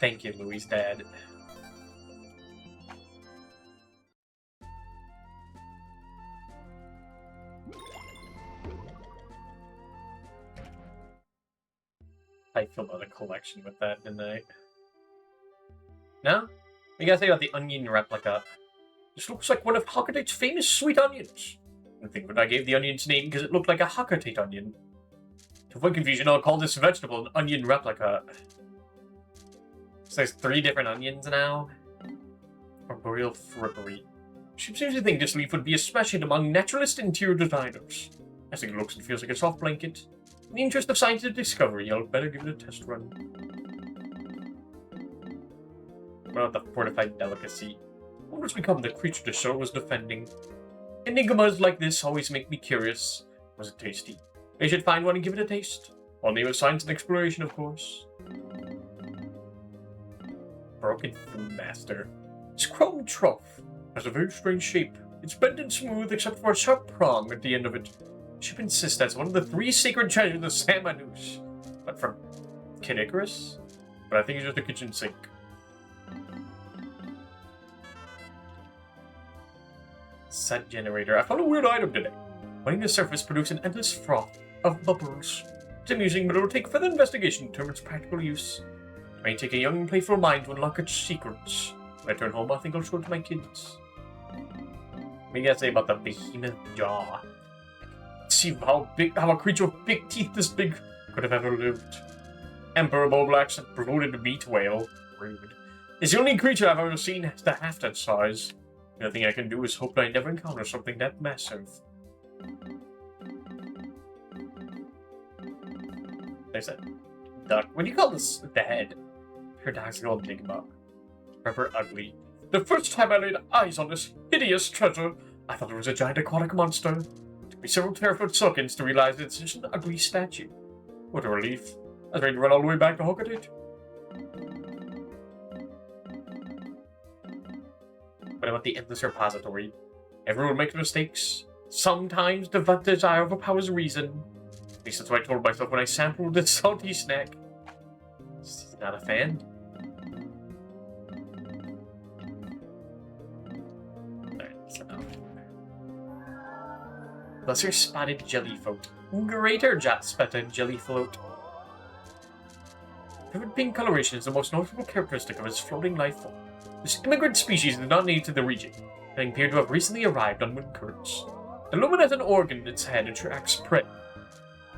Thank you, Louis' dad. I filled out a collection with that, didn't I? No? You gotta say about the onion replica. This looks like one of Hockertate's famous sweet onions. I think that I gave the onion's name because it looked like a Hockertate onion. To To avoid confusion, I'll call this vegetable an onion replica. So there's 3 different onions now. Arboreal frippery. She seems to think this leaf would be a smash hit among naturalist interior designers. I think it looks and feels like a soft blanket. In the interest of scientific discovery, I'll better give it a test run. What about the fortified delicacy? What was become the creature the show was defending? Enigmas like this always make me curious. Was it tasty? I should find one and give it a taste. I'll name it Science and Exploration, of course. Broken Food Master. This chrome trough has a very strange shape. It's bent and smooth except for a sharp prong at the end of it. Ship insists that's one of the 3 sacred treasures of Samanouche. But from Kid Icarus? But I think it's just a kitchen sink. Set generator. I found a weird item today. Wetting the surface produces an endless froth of bubbles. It's amusing, but it will take further investigation to determine its practical use. It may take a young and playful mind to unlock its secrets. When I turn home, I think I'll show it to my kids. What do you guys say about the behemoth jaw? See how a creature with big teeth this big could have ever lived. Emperor Boblack's bloated meat whale. Rude. It's the only creature I've ever seen to half that size. The only thing I can do is hope that I never encounter something that massive. There's a duck. What do you call this? The head. Her dog's called Big Buck. Remember ugly. The first time I laid eyes on this hideous treasure, I thought it was a giant aquatic monster. It took me several terrified seconds to realize it's just an ugly statue. What a relief. I was ready to run all the way back to Hockaday. What about the endless repository? Everyone makes mistakes. Sometimes the desire overpowers reason. At least that's what I told myself when I sampled this salty snack. He's not a fan. Alright, so lesser spotted jellyfloat. Greater spotted jellyfloat. Vivid pink coloration is the most notable characteristic of its floating life form. This immigrant species is not native to the region, and appear to have recently arrived on wind currents. The lumen has an organ in its head and attracts prey,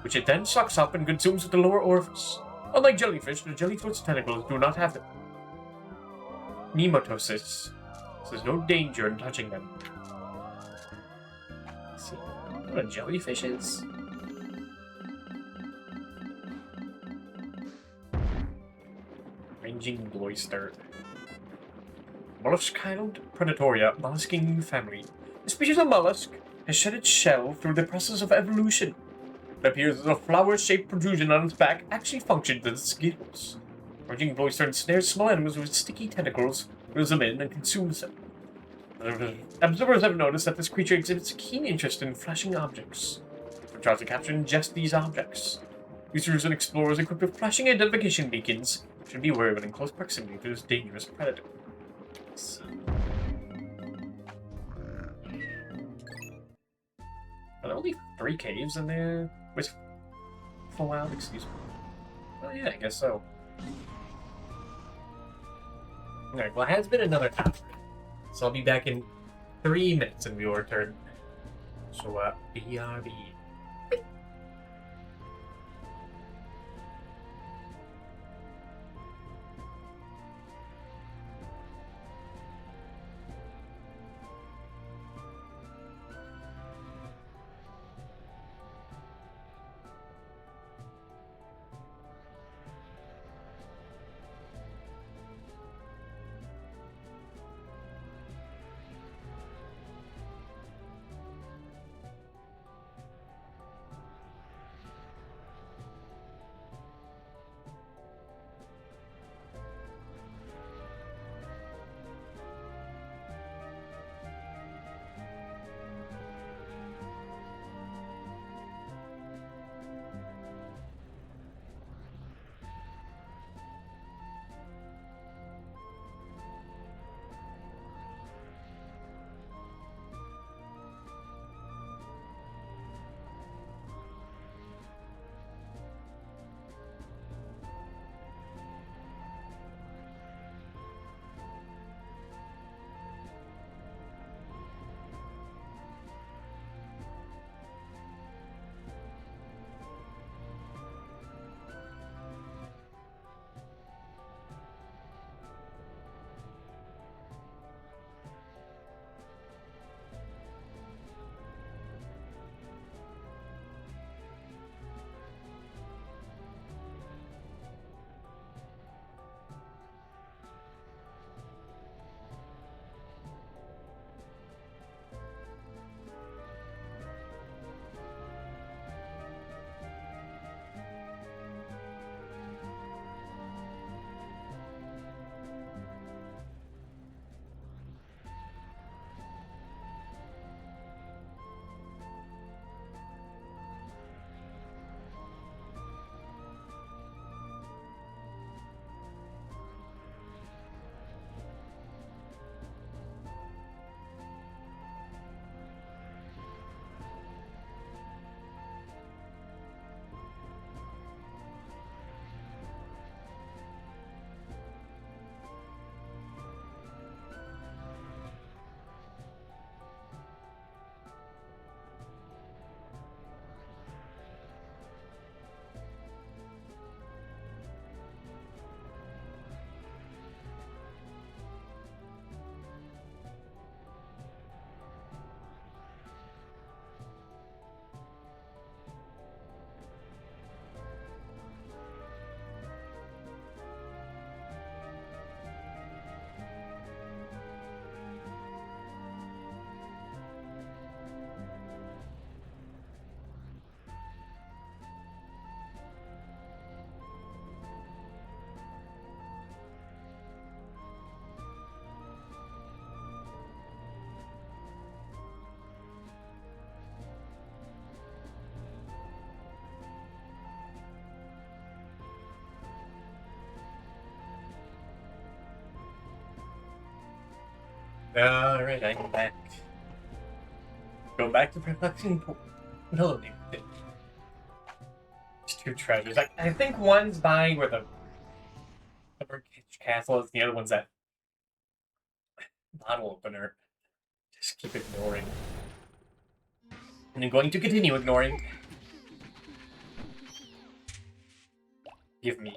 which it then sucks up and consumes with the lower orifice. Unlike jellyfish, the jellyfloat's tentacles do not have them. Nematocysts, so there's no danger in touching them. Let's see what a jellyfish is. Ranging Gloister. Mollusk-hiled Predatoria, mollusking family. The species of mollusk has shed its shell through the process of evolution. It appears that a flower-shaped protrusion on its back actually functions as scales. Raging Gloister ensnares small animals with sticky tentacles, reels them in, and consumes them. Observers have noticed that this creature exhibits a keen interest in flashing objects. It tries to capture and ingest these objects. Users and explorers equipped with flashing identification beacons should be aware of it in close proximity to this dangerous predator. Are there only 3 caves in there? With full out, excuse me. Oh yeah, I guess so. Alright, well it has been another hour. So I'll be back in 3 minutes and we'll return. So BRB. Alright, I'm back. Go back to perplexing pool. No, dude. Just two treasures. I think one's by where the birdcage castle is, the other one's that bottle opener. Just keep ignoring. And I'm going to continue ignoring. Give me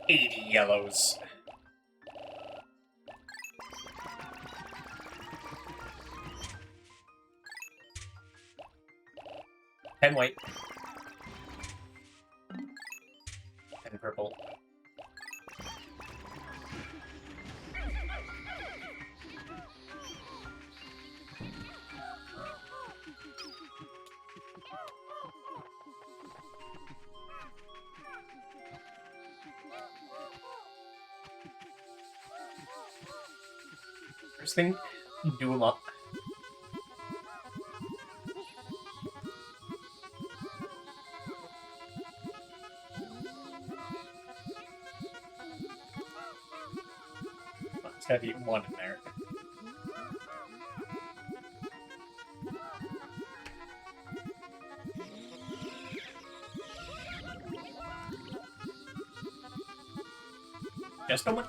80 yellows. 10 white. 10 purple. First thing, do them up. It's gotta be one in there. Just a one?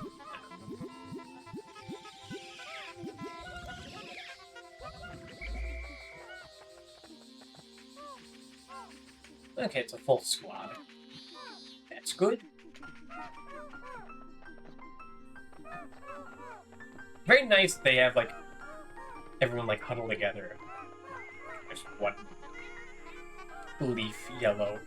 Okay, it's a full squad. That's good. Very nice that they have, like, everyone, like, huddle together. There's one leaf yellow.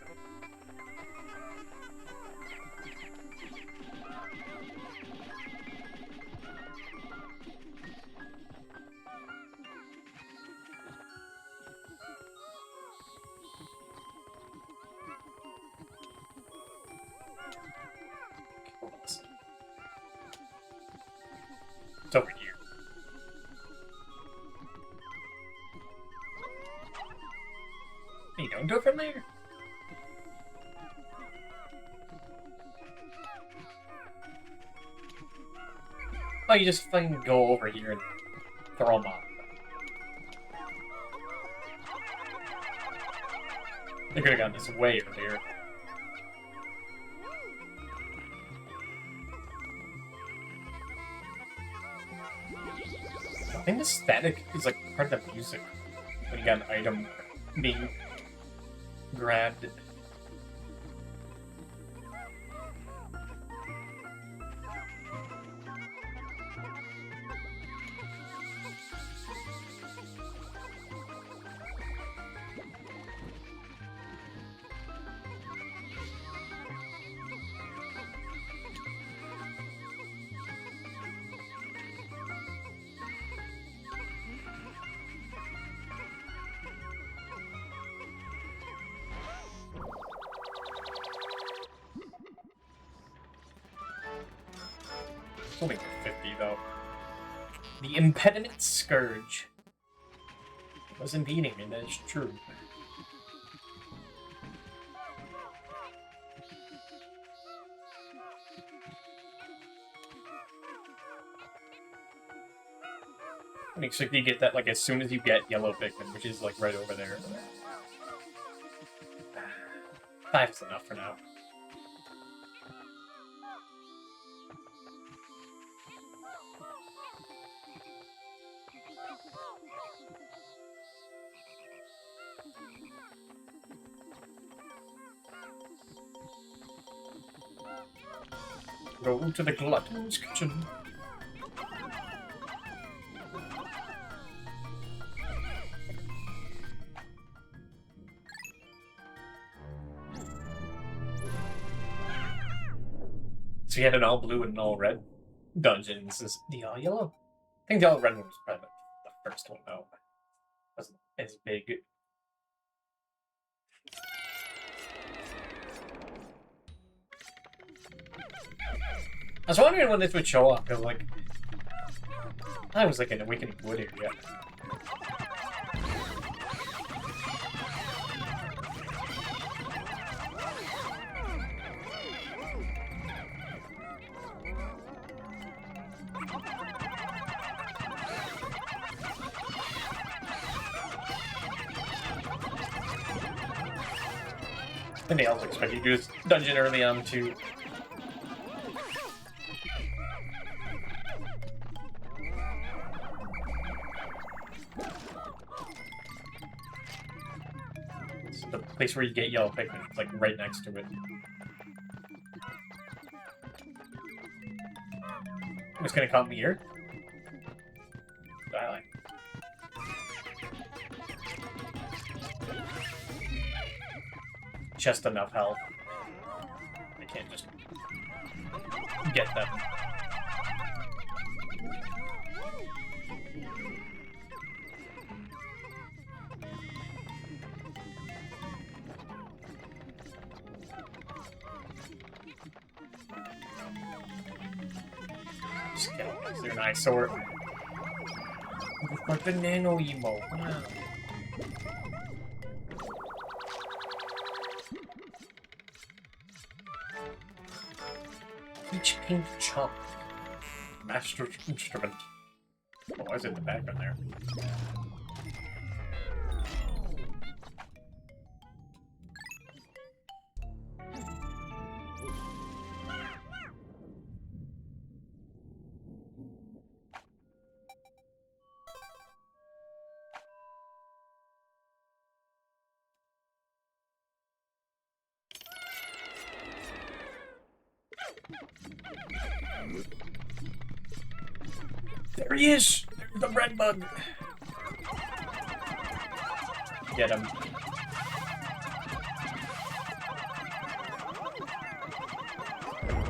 It's over here. You don't do it from there? Oh, you just fucking go over here and throw them off. They could have gotten this way earlier. I think the static is like part of the music when you got an item being grabbed. It's only 50 though. The impediment scourge was impeding me, that is true. Makes like you get that like as soon as you get yellow Pikmin, which is like right over there. 5 is enough for now. Go to the glutton's kitchen. So you had an all blue and an all red dungeon. This is the all yellow. I think the all red one was probably the first one though. Wasn't as big. I was wondering when this would show up, because, like, I was like an Awakening Wood area. And they also expect you to do this dungeon early on, too. It's the place where you get yellow Pikmin. It's like right next to it. It's gonna come here. I like. Just enough health. I can't just get them. Just kill them. They're an eyesore. Like the nano emo. Wow. Each pink chunk. Master instrument. Oh, why is it in the background there? There he is! There's the red bug! Get him.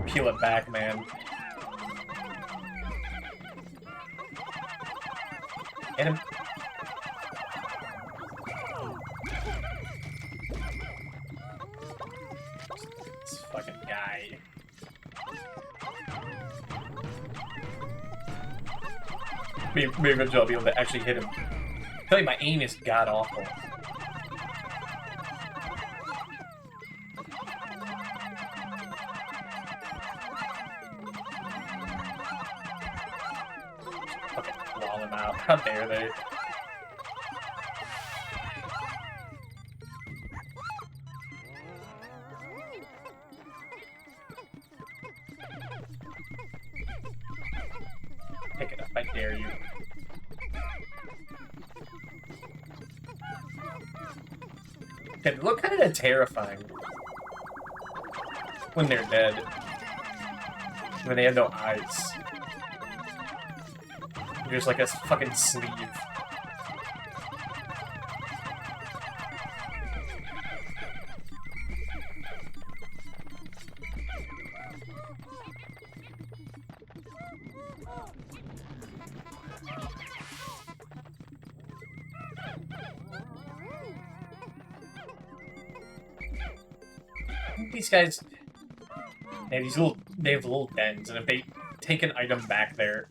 Peel it back, man. Get him. This fucking guy. Maybe eventually I'll be able to actually hit him. I tell you, my aim is god-awful. Okay, wall him out. How dare they? Pick it up, I dare you. Okay, they look kind of terrifying when they're dead. When they have no eyes. They're just like a fucking sleeve. These guys, they have little dens, and if they take an item back there,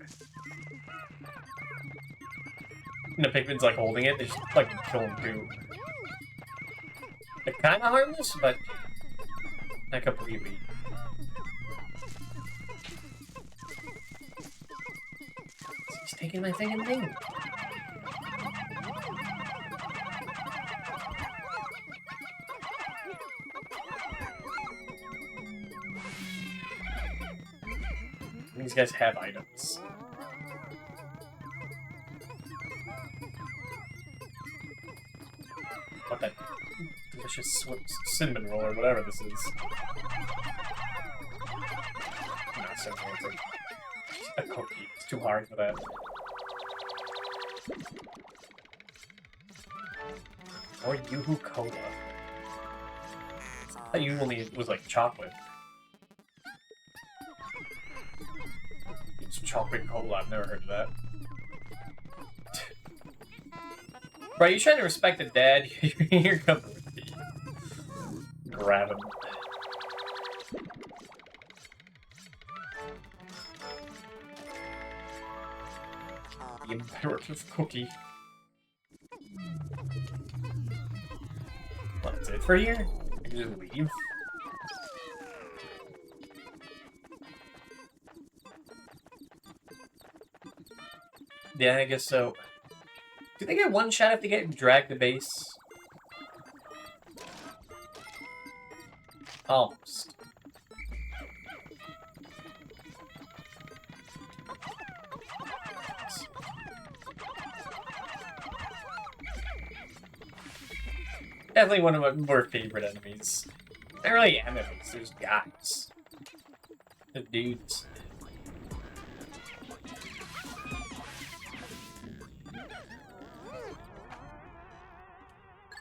and the Pikmin's like holding it, they just like kill them too. They're kind of harmless, but not completely. He's taking my thing. These guys have items. What that delicious cinnamon roll or whatever this is. Not cinnamon roll, it's a cookie. It's too hard for that. Or Yoo-Hoo Cola. I thought you only was like chocolate. It's chocolate cola, I've never heard of that. Bro, you trying to respect the dead? You're coming with me. Grab him. The imperative cookie. Well, that's it for here? I can just leave? Yeah, I guess so. Do they get one shot if they get dragged to base? Almost. Definitely one of my more favorite enemies. Not really enemies, there's guys. The dudes.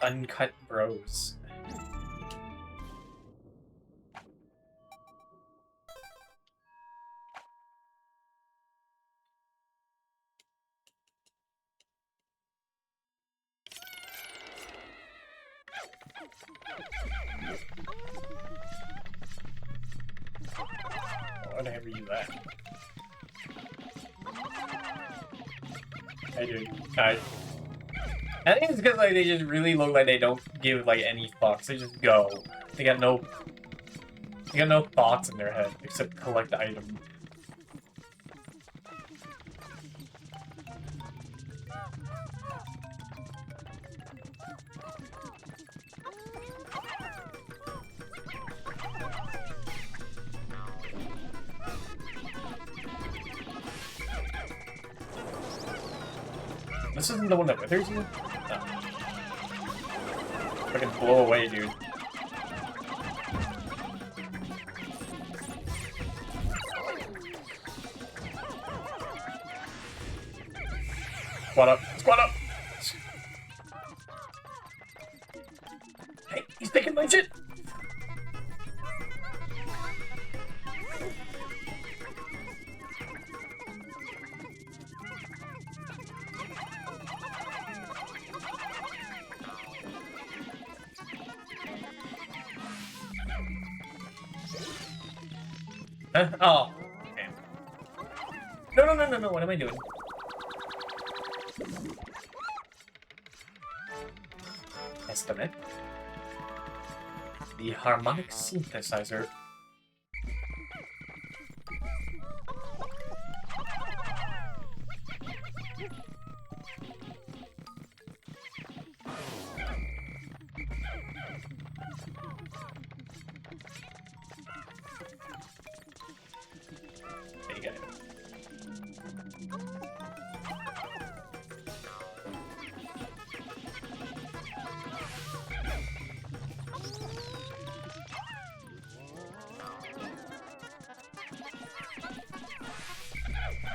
Uncut bros. Whatever you at. I do. I think it's because like they just really look like they don't give like any fucks. They just go. They got no thoughts in their head except collect the item. This isn't the one that withers you? No. Freaking blow away, dude. Squad up! Squad up! Hey, he's taking my shit! Huh? Oh. Damn. No, what am I doing? Estimate. The harmonic synthesizer.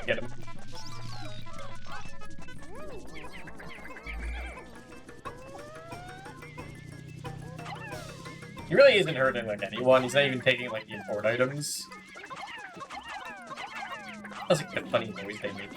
Get him. He really isn't hurting like anyone. He's not even taking like the import items. That's like the funny noise they make.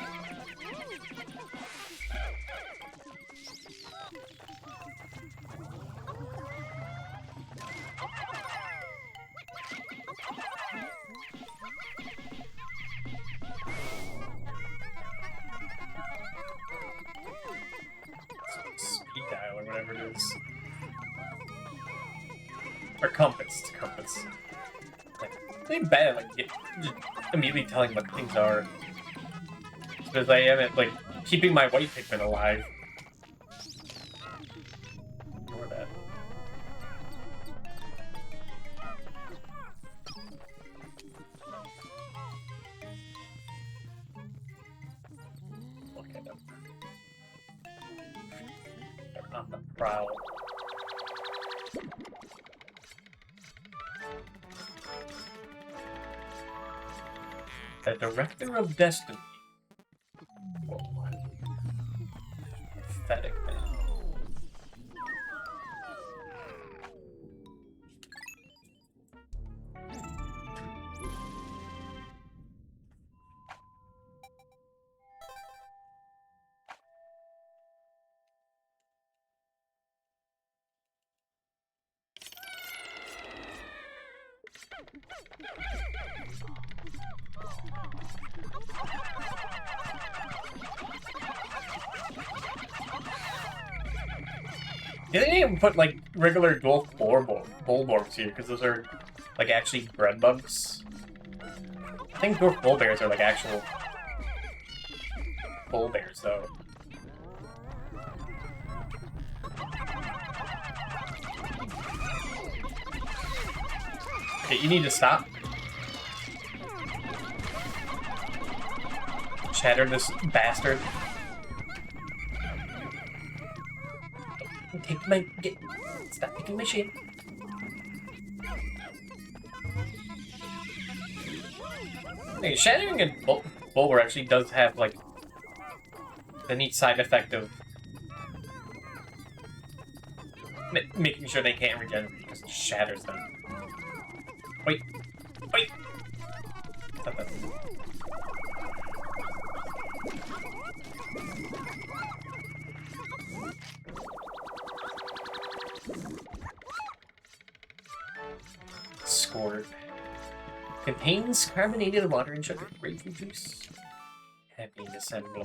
Speed dial or whatever it is. Or compass. It's compass. Like, really bad at like just immediately telling what things are. Because I am at like keeping my white Pikmin alive. Ignore that. Look at them. They're on the prowl. The Director of Destiny. Whoa. Pathetic, man. They didn't even put like regular dwarf bullborbs here because those are like actually bread bugs. I think dwarf bull bears are like actual bull bears though. Okay, you need to stop. Shatter this bastard. Take my... Stop taking my shit. Hey, shattering a boulder actually does have, like, the neat side effect of making sure they can't regenerate because it shatters them. Wait. Wait! Stop that. Scored. Contains carbonated water and sugar. Grapefruit juice. Happy December.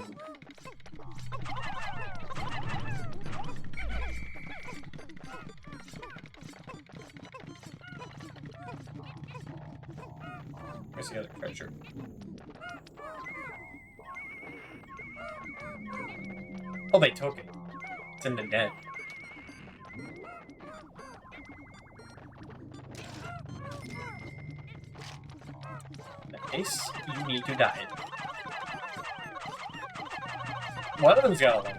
Where's the other treasure? Oh, they took it. It's in the net. In that case, you need to die. One of them's got a land.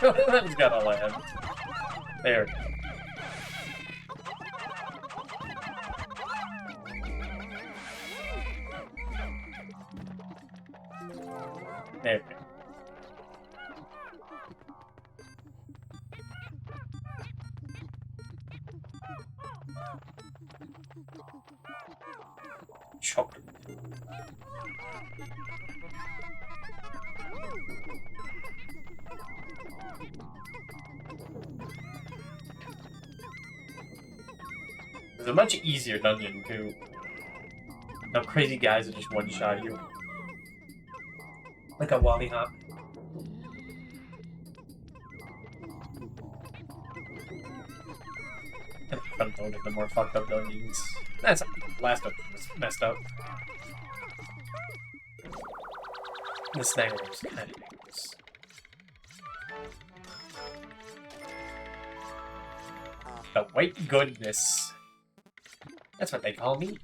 One of them's got a land. There. There. Chocolate. It's a much easier dungeon too. No crazy guys that just one-shot you. Like a Wally Hop. Front loaded the more fucked up dungeons. That's last up was messed up. The snag room is kind of dangerous. The white goodness. That's what they call me.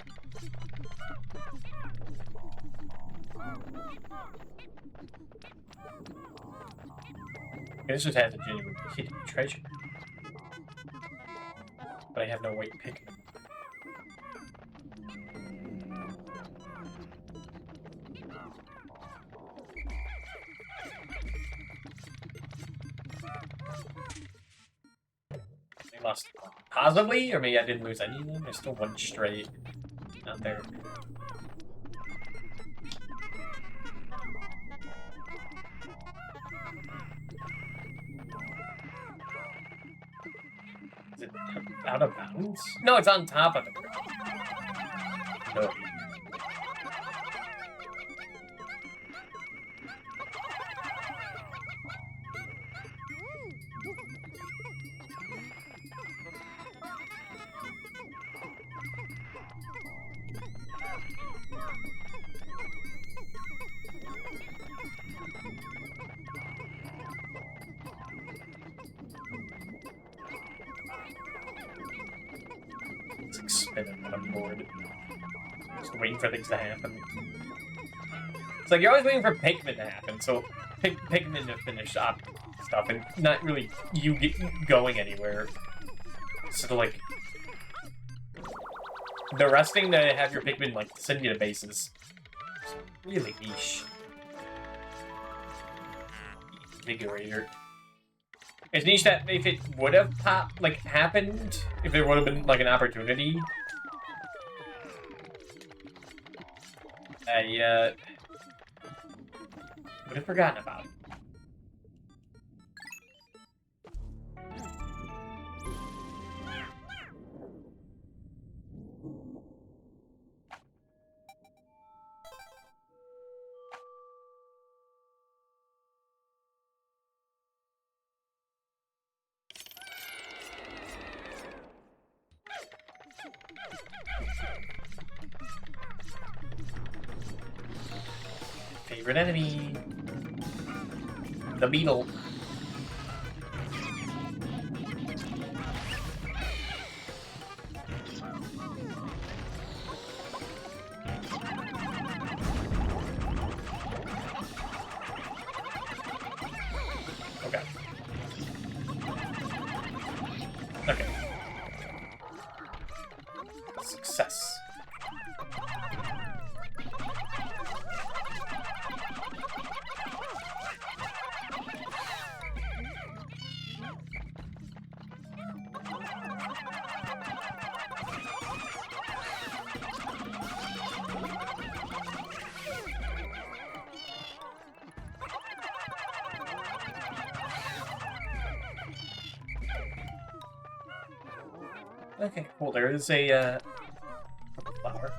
This just has a genuine hidden treasure. But I have no white Pikmin. I lost one. Possibly? Or maybe I didn't lose any of them. There's still one straight out there. Is it out of bounds? No, it's on top of the ground. No. It's like spinning when I'm bored. Just waiting for things to happen. It's like you're always waiting for Pikmin to happen, so Pikmin to finish up stuff and not really you going anywhere. So like the resting to have your Pikmin like send you to bases. It's really niche. Invigorator. It's niche that if it would have happened, if there would have been like an opportunity, I would have forgotten about it. Favorite enemy. The beetle. Success. Okay, cool. There is a flower.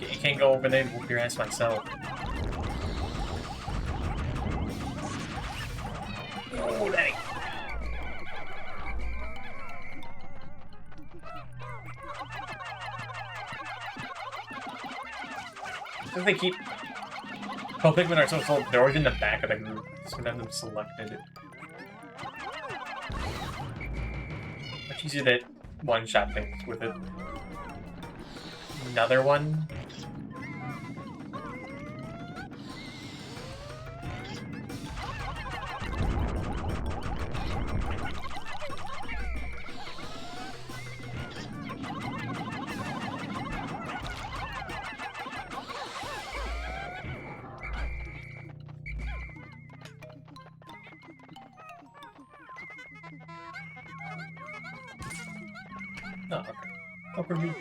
You can't go over there and whoop your ass myself. Oh, dang. I think they keep... Oh, Pikmin are so they're always in the back of the group. Just gonna have them selected. Much easier to one-shot things with it. Another one. Oh, okay. Upper me.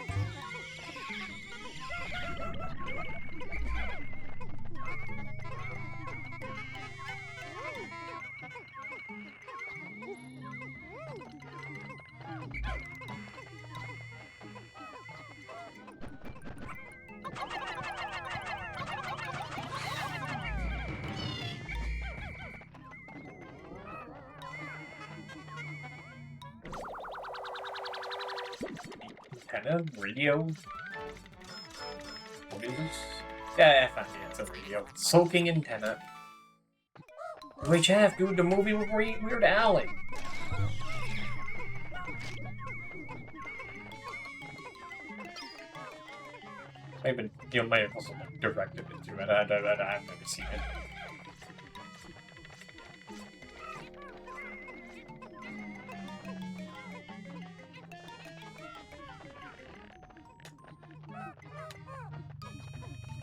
Antenna? Radio? What is this? Yeah, I found it. It's a radio. Soaking antenna. UHF, dude, the movie with Weird Al. Maybe you might have also directed it to it. I've never seen it.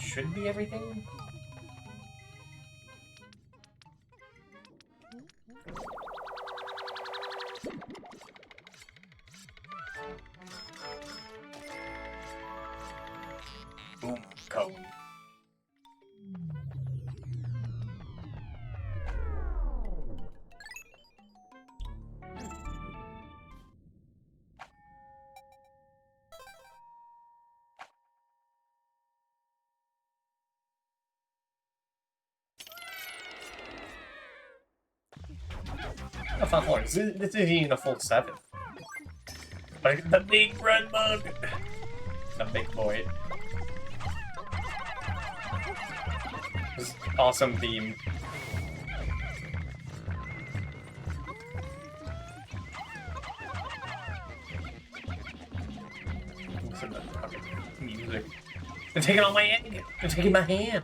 Should be everything. Boom, code. Oh, 5 floors. This isn't even a full 7. Like the big red bug. The big boy. This awesome theme. Listen to the fucking music. They're taking all my egg. They're taking my ham.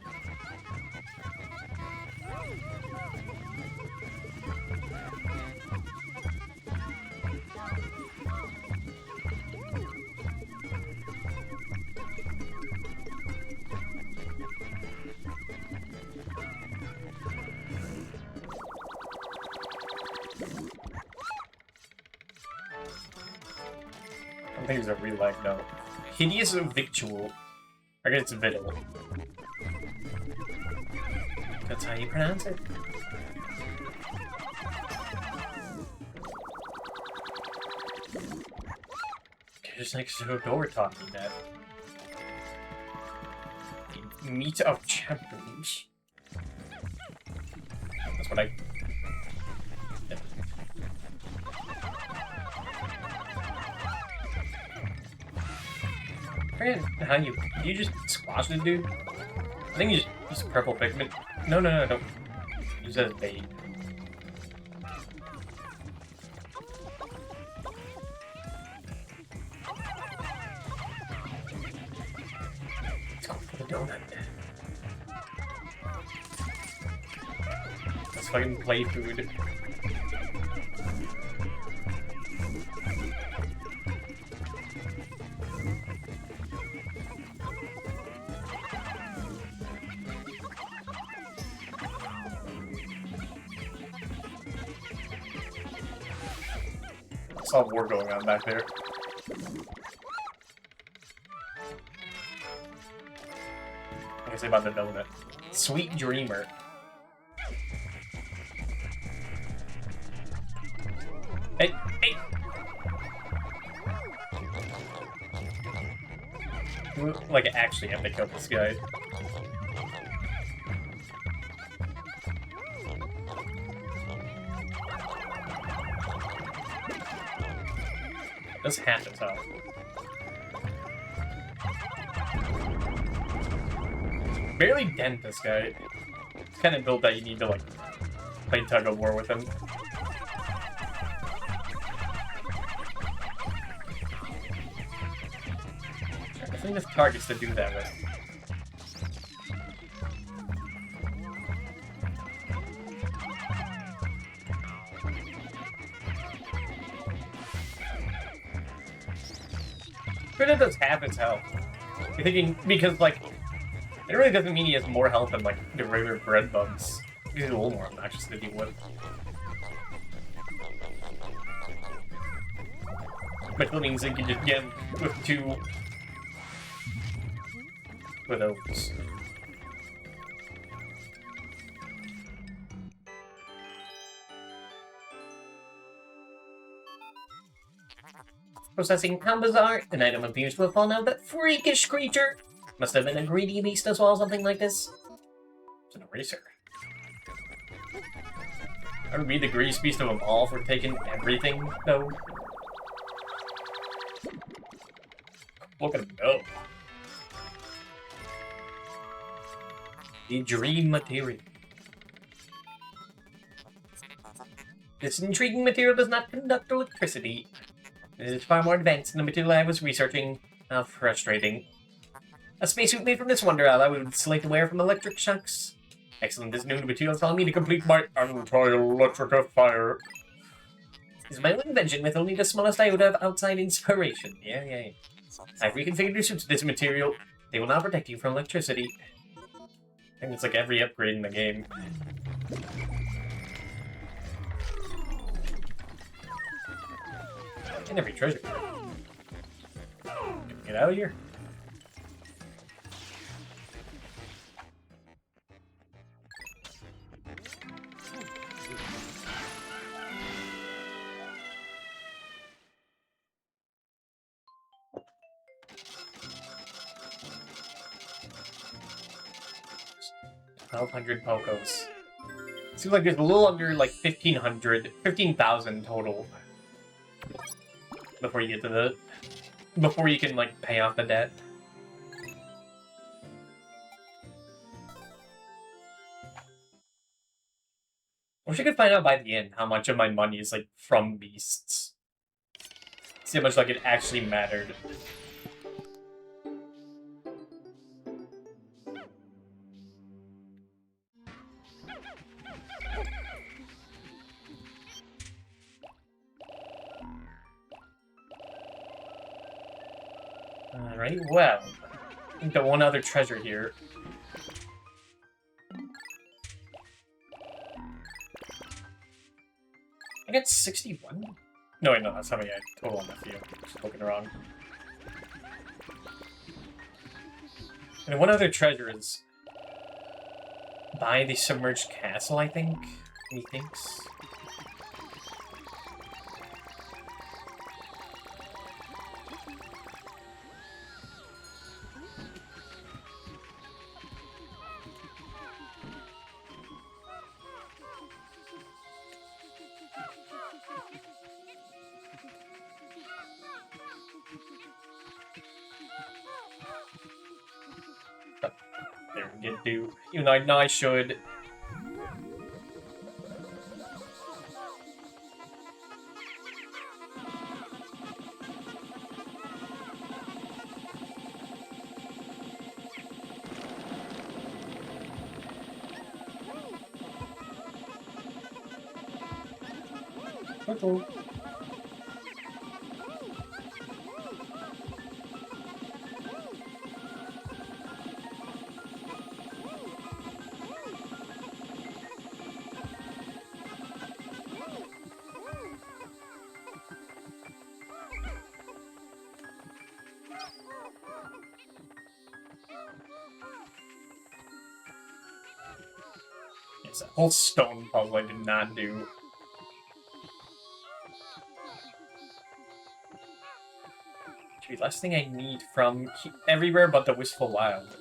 I think it's a real life note. Hideous victual. I guess it's victual. That's how you pronounce it. Just next to the door taught me that. Meet of champions. That's what I... Yeah. I forget how you just squash the dude? I think you just use purple Pikmin. No, don't. Use that as bait. Let's go for the donut. Let's fucking play food. I saw war going on back there. Like I say about the donut. Sweet dreamer. Hey! Like, I actually have to kill this guy. This half its health. Barely dent this guy. It's kind of built that you need to, like, play tug of war with him. I think there's targets to do that with. But it does half its health. You're thinking, because, like, it really doesn't mean he has more health than, like, the regular bread bugs. He's a little more obnoxious to deal with. Which means you can just get him with two... with those. Processing Bazaar, an item appears to have fallen out of that freakish creature. Must have been a greedy beast as well, something like this. It's an eraser. I would be the greediest beast of them all for taking everything, though. Look at him go. The dream material. This intriguing material does not conduct electricity. It is far more advanced than the material I was researching. How frustrating. A spacesuit made from this wonder alloy would insulate the wearer from electric shocks. Excellent, this new material is allowing me to complete my anti-electric fire. This is my own invention with only the smallest iota of outside inspiration. Yeah. I've reconfigured your suits with this material. They will now protect you from electricity. I think it's like every upgrade in the game. And every treasure. Get out of here. $1,200 Pokos. Seems like there's a little under like 15,000 total before you get to the before you can like pay off the debt. I wish I could find out by the end how much of my money is like from beasts. See how much like it actually mattered. Alright, well, I think the one other treasure here. I got 61? No, wait, no, that's how many I total on that field. Just looking wrong. And one other treasure is by the submerged castle, I think. He thinks. get to, even though I know I should. Uh-oh. Yes, that whole stone puzzle I did not do. Should be last thing I need from everywhere but the Wistful Wild.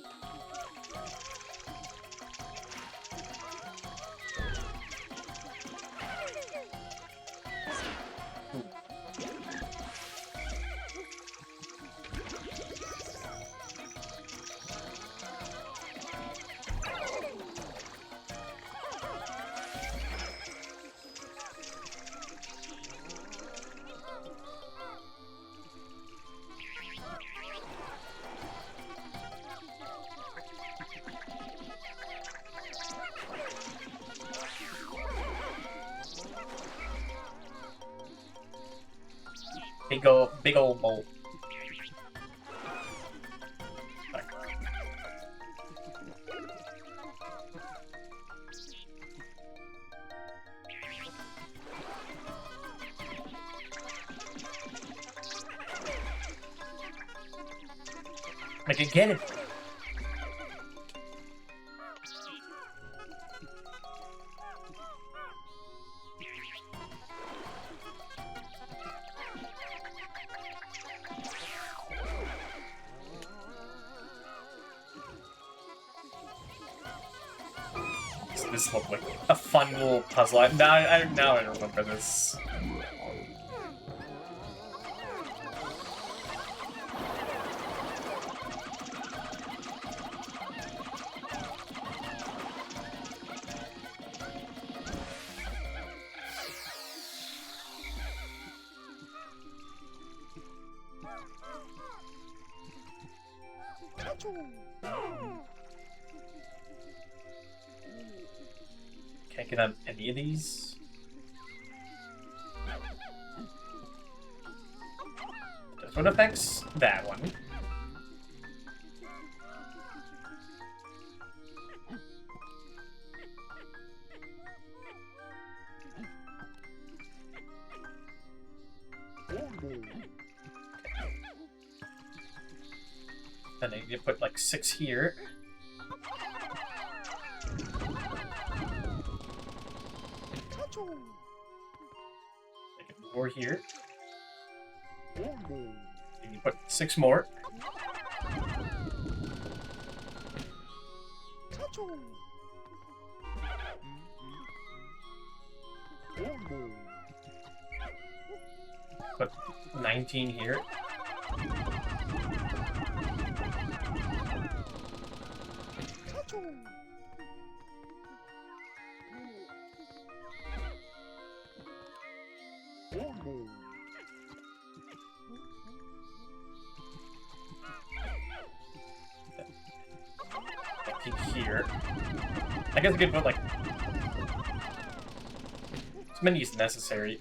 Big old bolt. I can get it. This looked like a fun little puzzle. Now I remember this. Can't get on any of these. This one affects that one. Then I need to put like 6 here. Make it 4 here. You can put 6 more. Put 19 here. Here. I guess I could put like as many as necessary.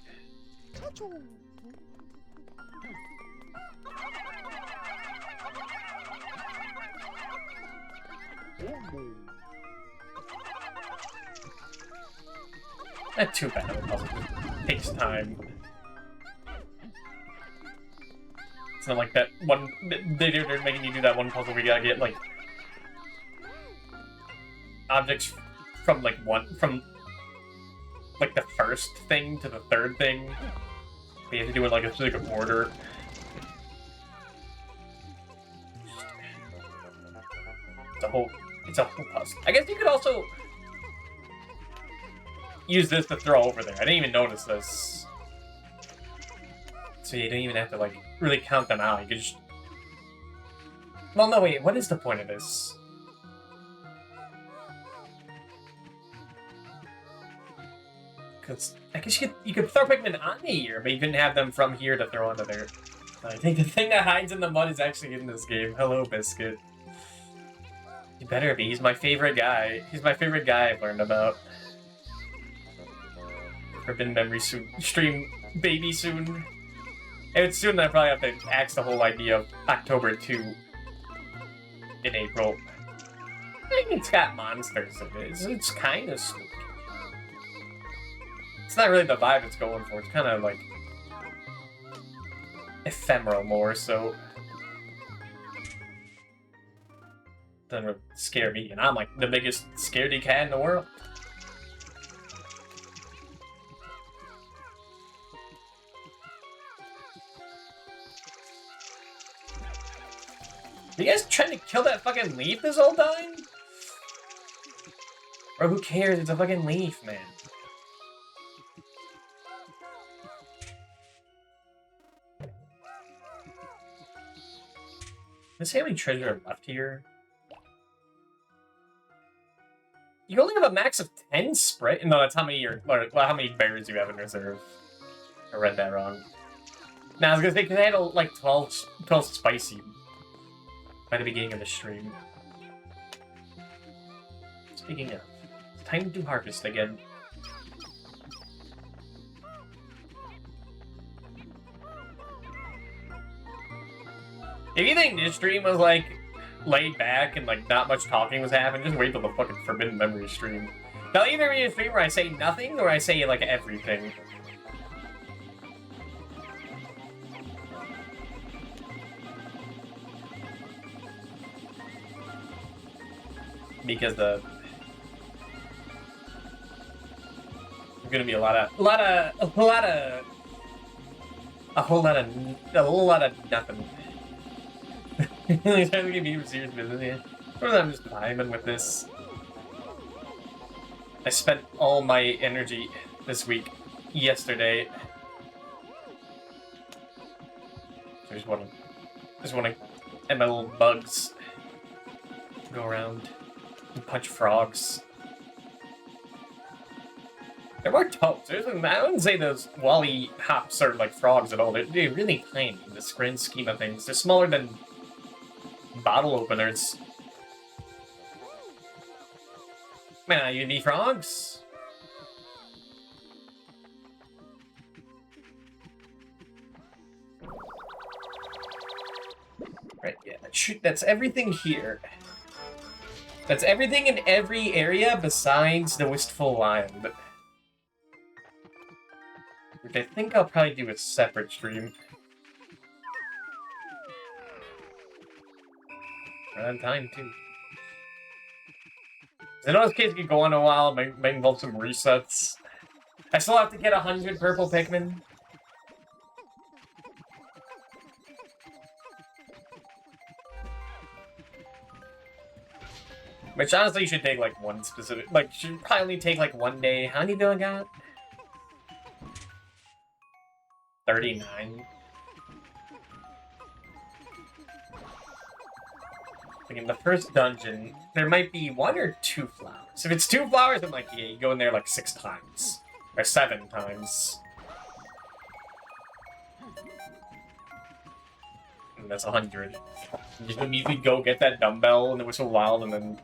Not too bad of a puzzle. It takes time. It's not like that one. They're making you do that one puzzle where you gotta get like objects from like like the first thing to the third thing. We have to do it like a specific order. It's a whole puzzle. I guess you could also use this to throw over there. I didn't even notice this. So you don't even have to like really count them out. You could just. Well, no, wait. What is the point of this? Because I guess you could throw Pikmin on here, but you couldn't have them from here to throw onto there. I think the thing that hides in the mud is actually in this game. Hello, Biscuit. You better be. He's my favorite guy. He's my favorite guy I've learned about. Forbidden Memory soon. Stream baby soon. If it's soon, then I probably have to axe the whole idea of October 2 in April. I think it's got monsters in it. It's kind of spooky. It's not really the vibe it's going for. It's kind of like ephemeral more, so doesn't really scare me. And I'm like the biggest scaredy cat in the world. Are you guys trying to kill that fucking leaf this whole time? Or who cares? It's a fucking leaf, man. Let's see how many treasure are left here. You only have a max of 10 sprite. No, that's how many how many berries you have in reserve. I read that wrong. Now I was gonna say because I had like 12 spicy by the beginning of the stream. Speaking of, it's time to harvest again. If you think this stream was like laid back and like not much talking was happening, just wait till the fucking Forbidden Memory stream. There'll either be a stream where I say nothing or I say like everything. Because there's gonna be a whole lot of nothing. He's trying to give me serious business here. Or I'm just vibing with this. I spent all my energy this week, yesterday. I just want to, and my little bugs go around and punch frogs. They're more toads. I wouldn't say those wally hops are like frogs at all. They're really tiny in the grand scheme of things. They're smaller than bottle openers. Man, you need frogs? Right, yeah, that's everything here. That's everything in every area besides the Wistful Island. Which I think I'll probably do a separate stream. Right on time, too. I know this case could go on a while, might involve some resets. I still have to get 100 purple Pikmin. Which honestly should take like one specific, like should probably only take like one day. How many do I got? 39. Like in the first dungeon, there might be 1 or 2 flowers. If it's 2 flowers, then like yeah, you go in there like 6 times. Or 7 times. And that's 100. You just immediately go get that dumbbell and the Whistle Wild, and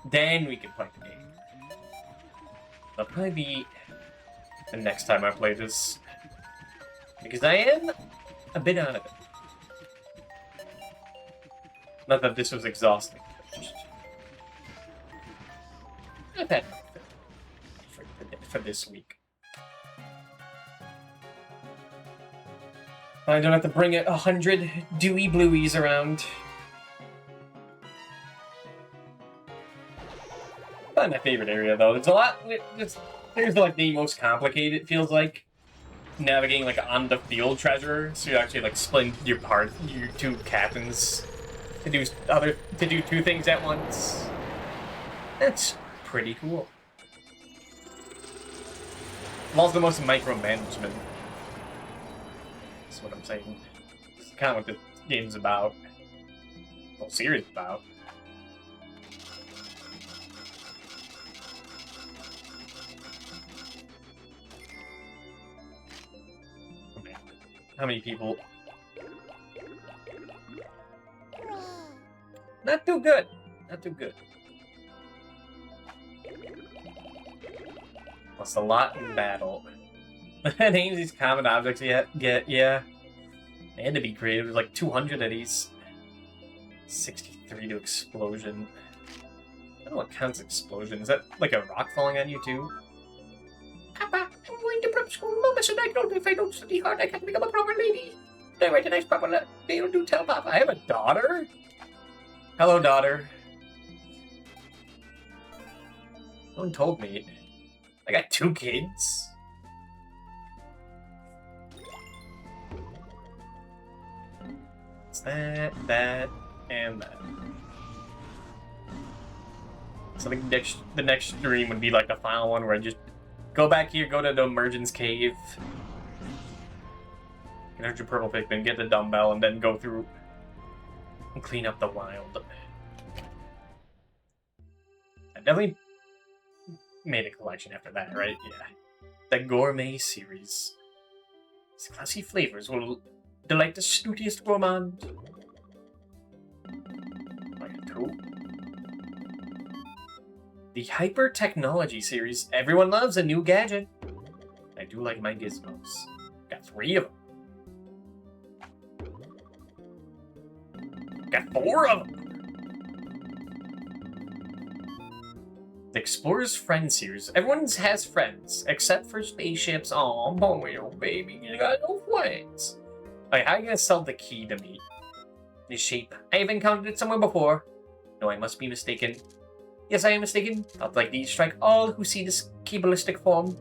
then we can play the game. That'll probably be the next time I play this. Because I am a bit out of it. Not that this was exhausting. I've had for this week. I don't have to bring 100 dewy blueies around. Not my favorite area though. There's a lot. There's like the most complicated. It feels like navigating like on the field treasure. So you actually like split your your 2 captains to do 2 things at once. That's pretty cool. Also the most micromanagement. That's what I'm saying. It's kind of what the game's about. Well, series about. How many people? Not too good. Not too good. Lost a lot in battle. Names these common objects yet? Yeah. They had to be creative. There's like 200 of these. 63 to explosion. I don't know what counts explosion. Is that like a rock falling on you too? Papa, I'm going to prep school. Mama said I don't. If I don't study hard, I can't become a proper lady. Did I write a nice proper letter? Do tell Papa. I have a daughter? Hello, daughter. No one told me. I got 2 kids? It's that, and that. So the next stream would be like the final one where I just go back here, go to the Emergence Cave, get your purple Pikmin, get the dumbbell, and then go through and clean up the wild. I definitely made a collection after that, right? Yeah. The Gourmet series. These classy flavors will delight the snootiest gourmand. Like 2. The Hyper Technology series. Everyone loves a new gadget. I do like my gizmos. Got 3 of them. Got 4 of them. The Explorer's Friend series. Everyone has friends, except for spaceships. Aw, boy, oh baby, you got no friends. Alright, how are you gonna sell the key to me? This shape. I have encountered it somewhere before. No, I must be mistaken. Yes, I am mistaken. Thoughts like these strike all who see this cabalistic form.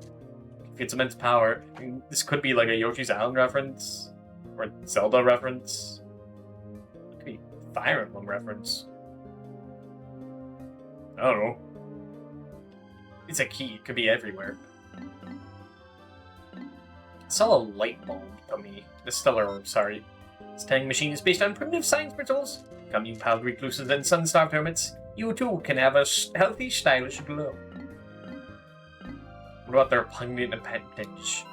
If it's immense power, I mean, this could be like a Yoshi's Island reference, or Zelda reference. It could be Fire Emblem reference. I don't know. It's a key. It could be everywhere. Sell a light bulb to me. The stellar orb, sorry. This tanning machine is based on primitive science principles. Come, you pallid recluses and sun-starved hermits. You too can have a healthy, stylish glow. What about their pungent appendage?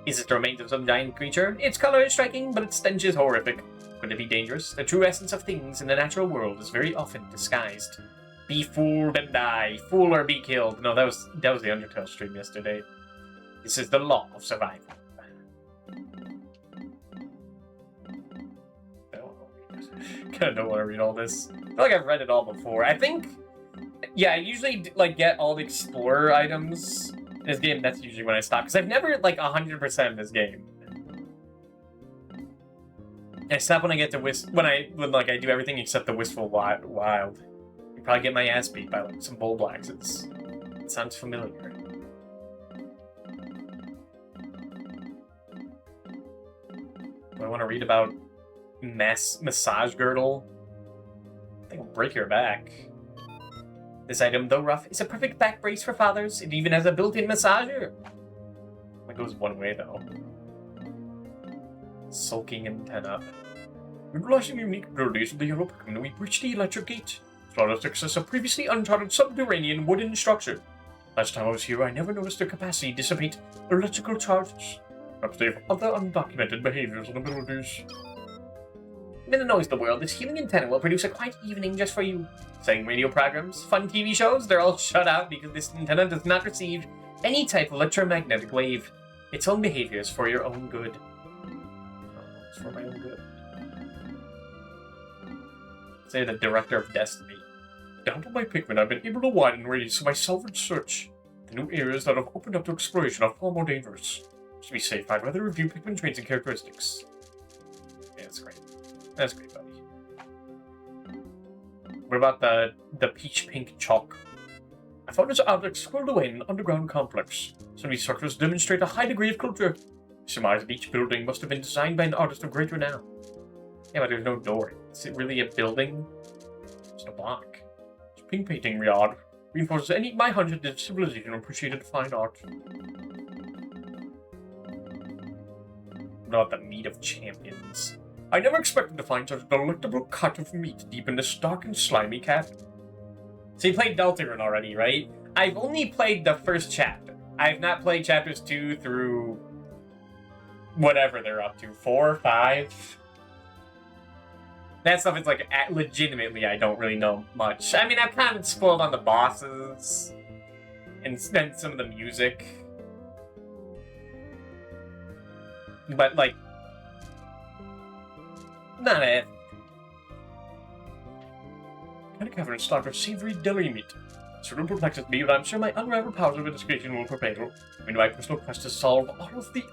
Is it the remains of some giant creature? Its color is striking, but its stench is horrific. Could it be dangerous? The true essence of things in the natural world is very often disguised. Be fooled and die. Fool or be killed. No, that was the Undertale stream yesterday. This is the law of survival. I don't want to read all this. I feel like I've read it all before. I think, yeah, I usually like get all the Explorer items in this game. That's usually when I stop, because I've never like 100% this game. I stop when I get to when I do everything except the Wistful Wild. You probably get my ass beat by like some bull blacks. It sounds familiar. Do I want to read about massage girdle? I think I'll break your back. This item, though rough, is a perfect back brace for fathers. It even has a built-in massager. It goes one way though. Sulking antenna. Utilizing unique abilities of the yellow Pikmin, we breached the electric gate. Allowed us to access a previously uncharted subterranean wooden structure. Last time I was here, I never noticed their capacity to dissipate electrical charges. Perhaps they have other undocumented behaviors and abilities. In the noise of the world, this healing antenna will produce a quiet evening just for you. Saying radio programs, fun TV shows, they're all shut out because this antenna does not receive any type of electromagnetic wave. Its own behavior is for your own good. Oh, it's for my own good. Say the director of Destiny. Down to my Pikmin, I've been able to widen and raise my salvage search. The new areas that have opened up to exploration are far more dangerous. To be safe, I'd rather review Pikmin traits and characteristics. Yeah, that's great. That's great, buddy. What about the peach pink chalk? I found this object squirreled away in an underground complex. Some of these structures demonstrate a high degree of culture. I surmise that each building must have been designed by an artist of great renown. Yeah, but there's no door. Is it really a building? It's a block. It's pink painting yard. Reinforces my hunch that civilization appreciated fine art. What about the meat of champions? I never expected to find such a delectable cut of meat deep in this dark and slimy cavern. So you played Deltarune already, right? I've only played the first chapter. I have not played chapters 2 through whatever they're up to. 4, 5. That stuff is like legitimately I don't really know much. I mean, I've kind of been spoiled on the bosses and then some of the music. But like, not it. Kind of covered stock of savory deli meat. This room perplexes me, but I'm sure my unrivaled powers of investigation will prevail. I mean, my personal quest to solve all of the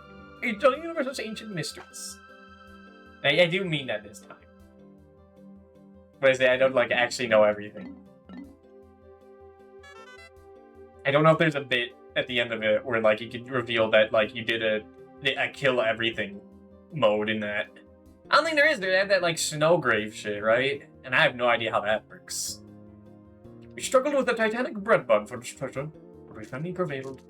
universe's ancient mysteries. I do mean that this time. But I say I don't like actually know everything. I don't know if there's a bit at the end of it where like you can reveal that like you did a kill everything mode in that. I don't think there is. They have that like snow grave shit, right? And I have no idea how that works. We struggled with a titanic bread bug for this treasure, but we finally prevailed.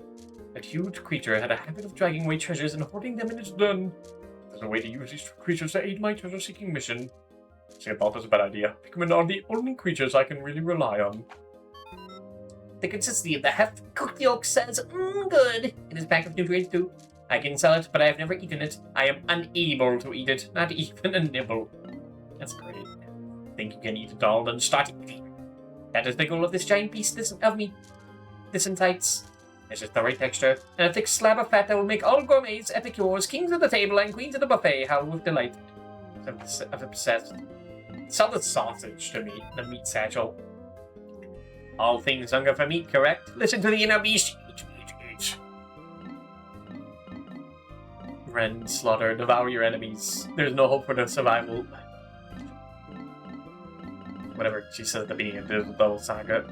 That huge creature had a habit of dragging away treasures and hoarding them in its den. There's a way to use these creatures to aid my treasure-seeking mission. See, I thought that was a bad idea. Pikmin are the only creatures I can really rely on. The consistency of the half-cooked yolk says, good. It is packed with nutrients too. I can sell it, but I have never eaten it. I am unable to eat it, not even a nibble. That's great. Think you can eat it all, then start eating. That is the goal of this giant piece of meat. This incites. It's just the right texture, and a thick slab of fat that will make all gourmets, epicures, kings of the table, and queens of the buffet howl with delight. I'm obsessed. Sell the sausage to me, the meat satchel. All things hunger for meat, correct? Listen to the inner beast. Eat. Rend, slaughter, devour your enemies. There's no hope for their survival. Whatever she said at the beginning of the whole saga.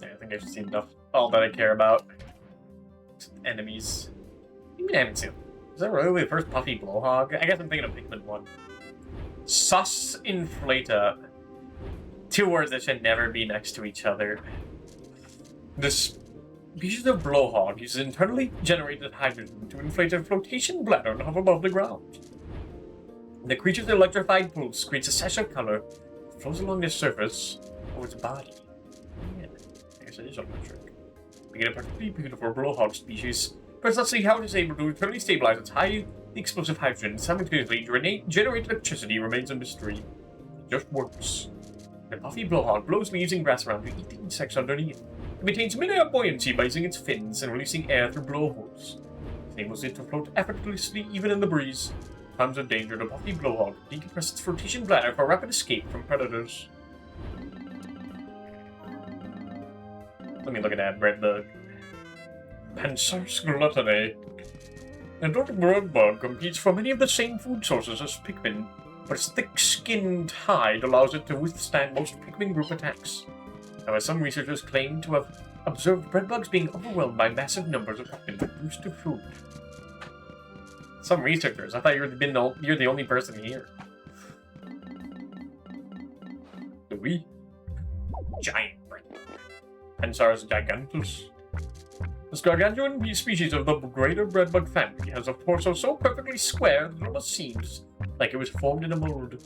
Yeah, I think I've seen enough. All that I care about. Enemies. You mean I haven't seen them? Is that really the first puffy blowhog? I guess I'm thinking of Pikmin 1. Sus inflator. 2 words that should never be next to each other. This species of blowhog uses internally generated hydrogen to inflate a flotation bladder and hover above the ground. The creature's electrified pulse creates a sash of color that flows along the surface of its body. Yeah, I guess it is electric. We get a particularly beautiful blowhog species, but it's not seeing how it is able to internally stabilize its highly explosive hydrogen and simultaneously generate electricity remains a mystery. It just works. The puffy blowhog blows leaves and grass around to eat the insects underneath. It maintains mid-air buoyancy by using its fins and releasing air through blowholes. It enables it to float effortlessly even in the breeze. In times of danger, the puffy blowhog decompresses its flotation bladder for rapid escape from predators. Let me look at that bread bug. Pensar's gluttony. The Nordic bread bug competes for many of the same food sources as Pikmin, but its thick-skinned hide allows it to withstand most Pikmin group attacks. However, some researchers claim to have observed bread bugs being overwhelmed by massive numbers of Pikmin reduced to food. Some researchers? I thought you're the only person here. Do we? Giant bread bug. Pensar's gigantus. This gargantuan species of the greater breadbug family has a torso so perfectly square that it almost seems like it was formed in a mold.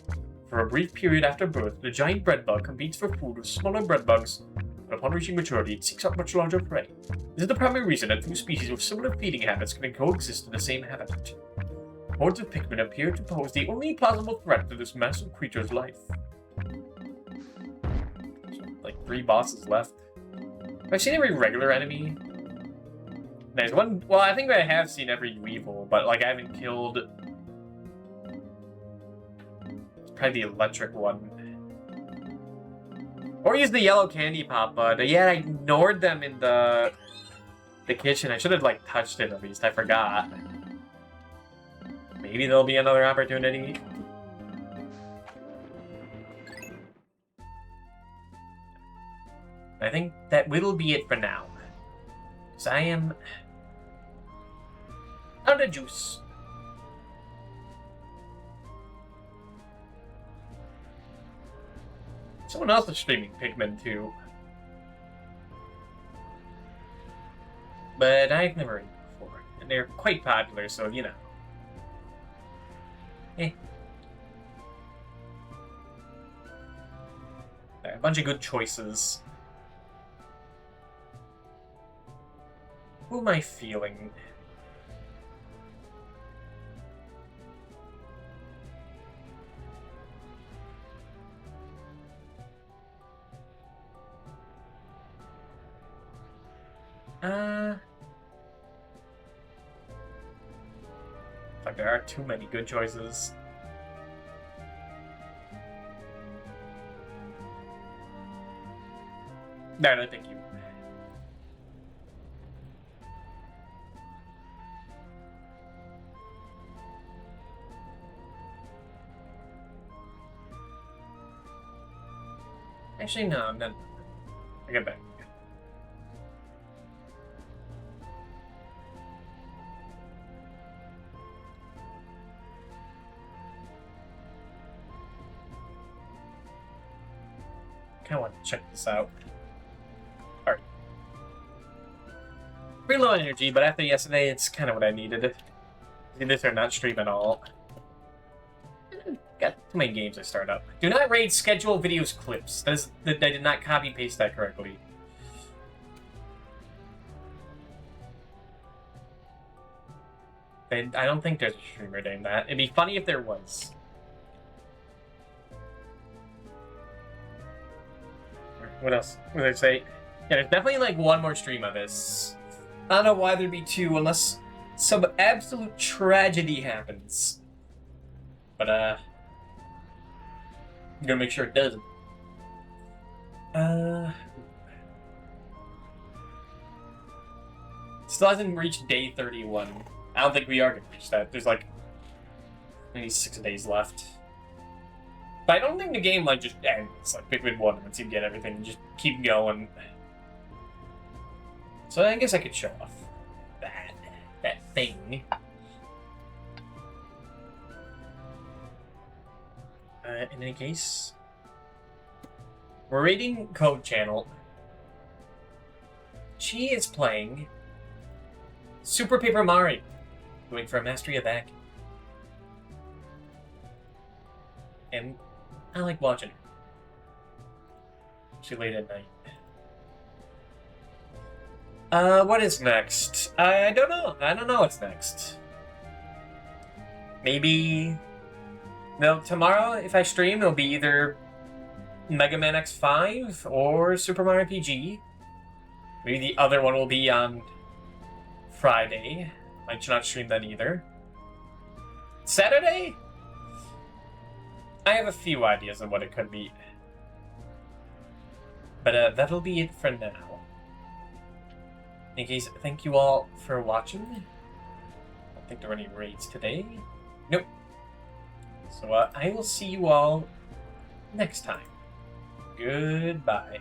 For a brief period after birth, the giant breadbug competes for food with smaller breadbugs, but upon reaching maturity, it seeks out much larger prey. This is the primary reason that 2 species with similar feeding habits can coexist in the same habitat. Hordes of Pikmin appear to pose the only plausible threat to this massive creature's life. So, like 3 bosses left. Have I seen every regular enemy? There's one. Well, I think I have seen every Weevil, but like I haven't killed. It's probably the electric one. Or use the yellow candy pop, but yeah, I ignored them in the kitchen. I should have like touched it at least. I forgot. Maybe there'll be another opportunity. I think that will be it for now. Because I am out of juice. Someone else is streaming Pikmin 2. But I've never heard it before. And they're quite popular, so you know. Eh. There are a bunch of good choices. Who am I feeling? Like there are too many good choices. No, thank you. Actually, no, I'm not. I get back. Kind of want to check this out. Alright. Pretty low energy, but after yesterday, it's kind of what I needed. Either this or not stream at all. Got too many games I start up. Do not raid schedule videos clips. I did not copy paste that correctly. I don't think there's a streamer named that. It'd be funny if there was. What else? What did I say? Yeah, there's definitely like one more stream of this. I don't know why there'd be two unless some absolute tragedy happens. But I'm gonna make sure it doesn't. Still hasn't reached day 31. I don't think we are gonna reach that. There's like maybe 6 days left. But I don't think the game like just ends like Pikmin 1 once you get everything. Just keep going. So I guess I could show off that thing. In any case, we're rating Code Channel. She is playing Super Paper Mario, going for a mastery of that. And I like watching her. She late at night. What is next? I don't know. I don't know what's next. Maybe... No, tomorrow, if I stream, it'll be either Mega Man X5 or Super Mario RPG. Maybe the other one will be on Friday. I should not stream that either. Saturday? I have a few ideas of what it could be. But that'll be it for now. In case, thank you all for watching. I don't think there were any raids today. Nope. So I will see you all next time. Goodbye.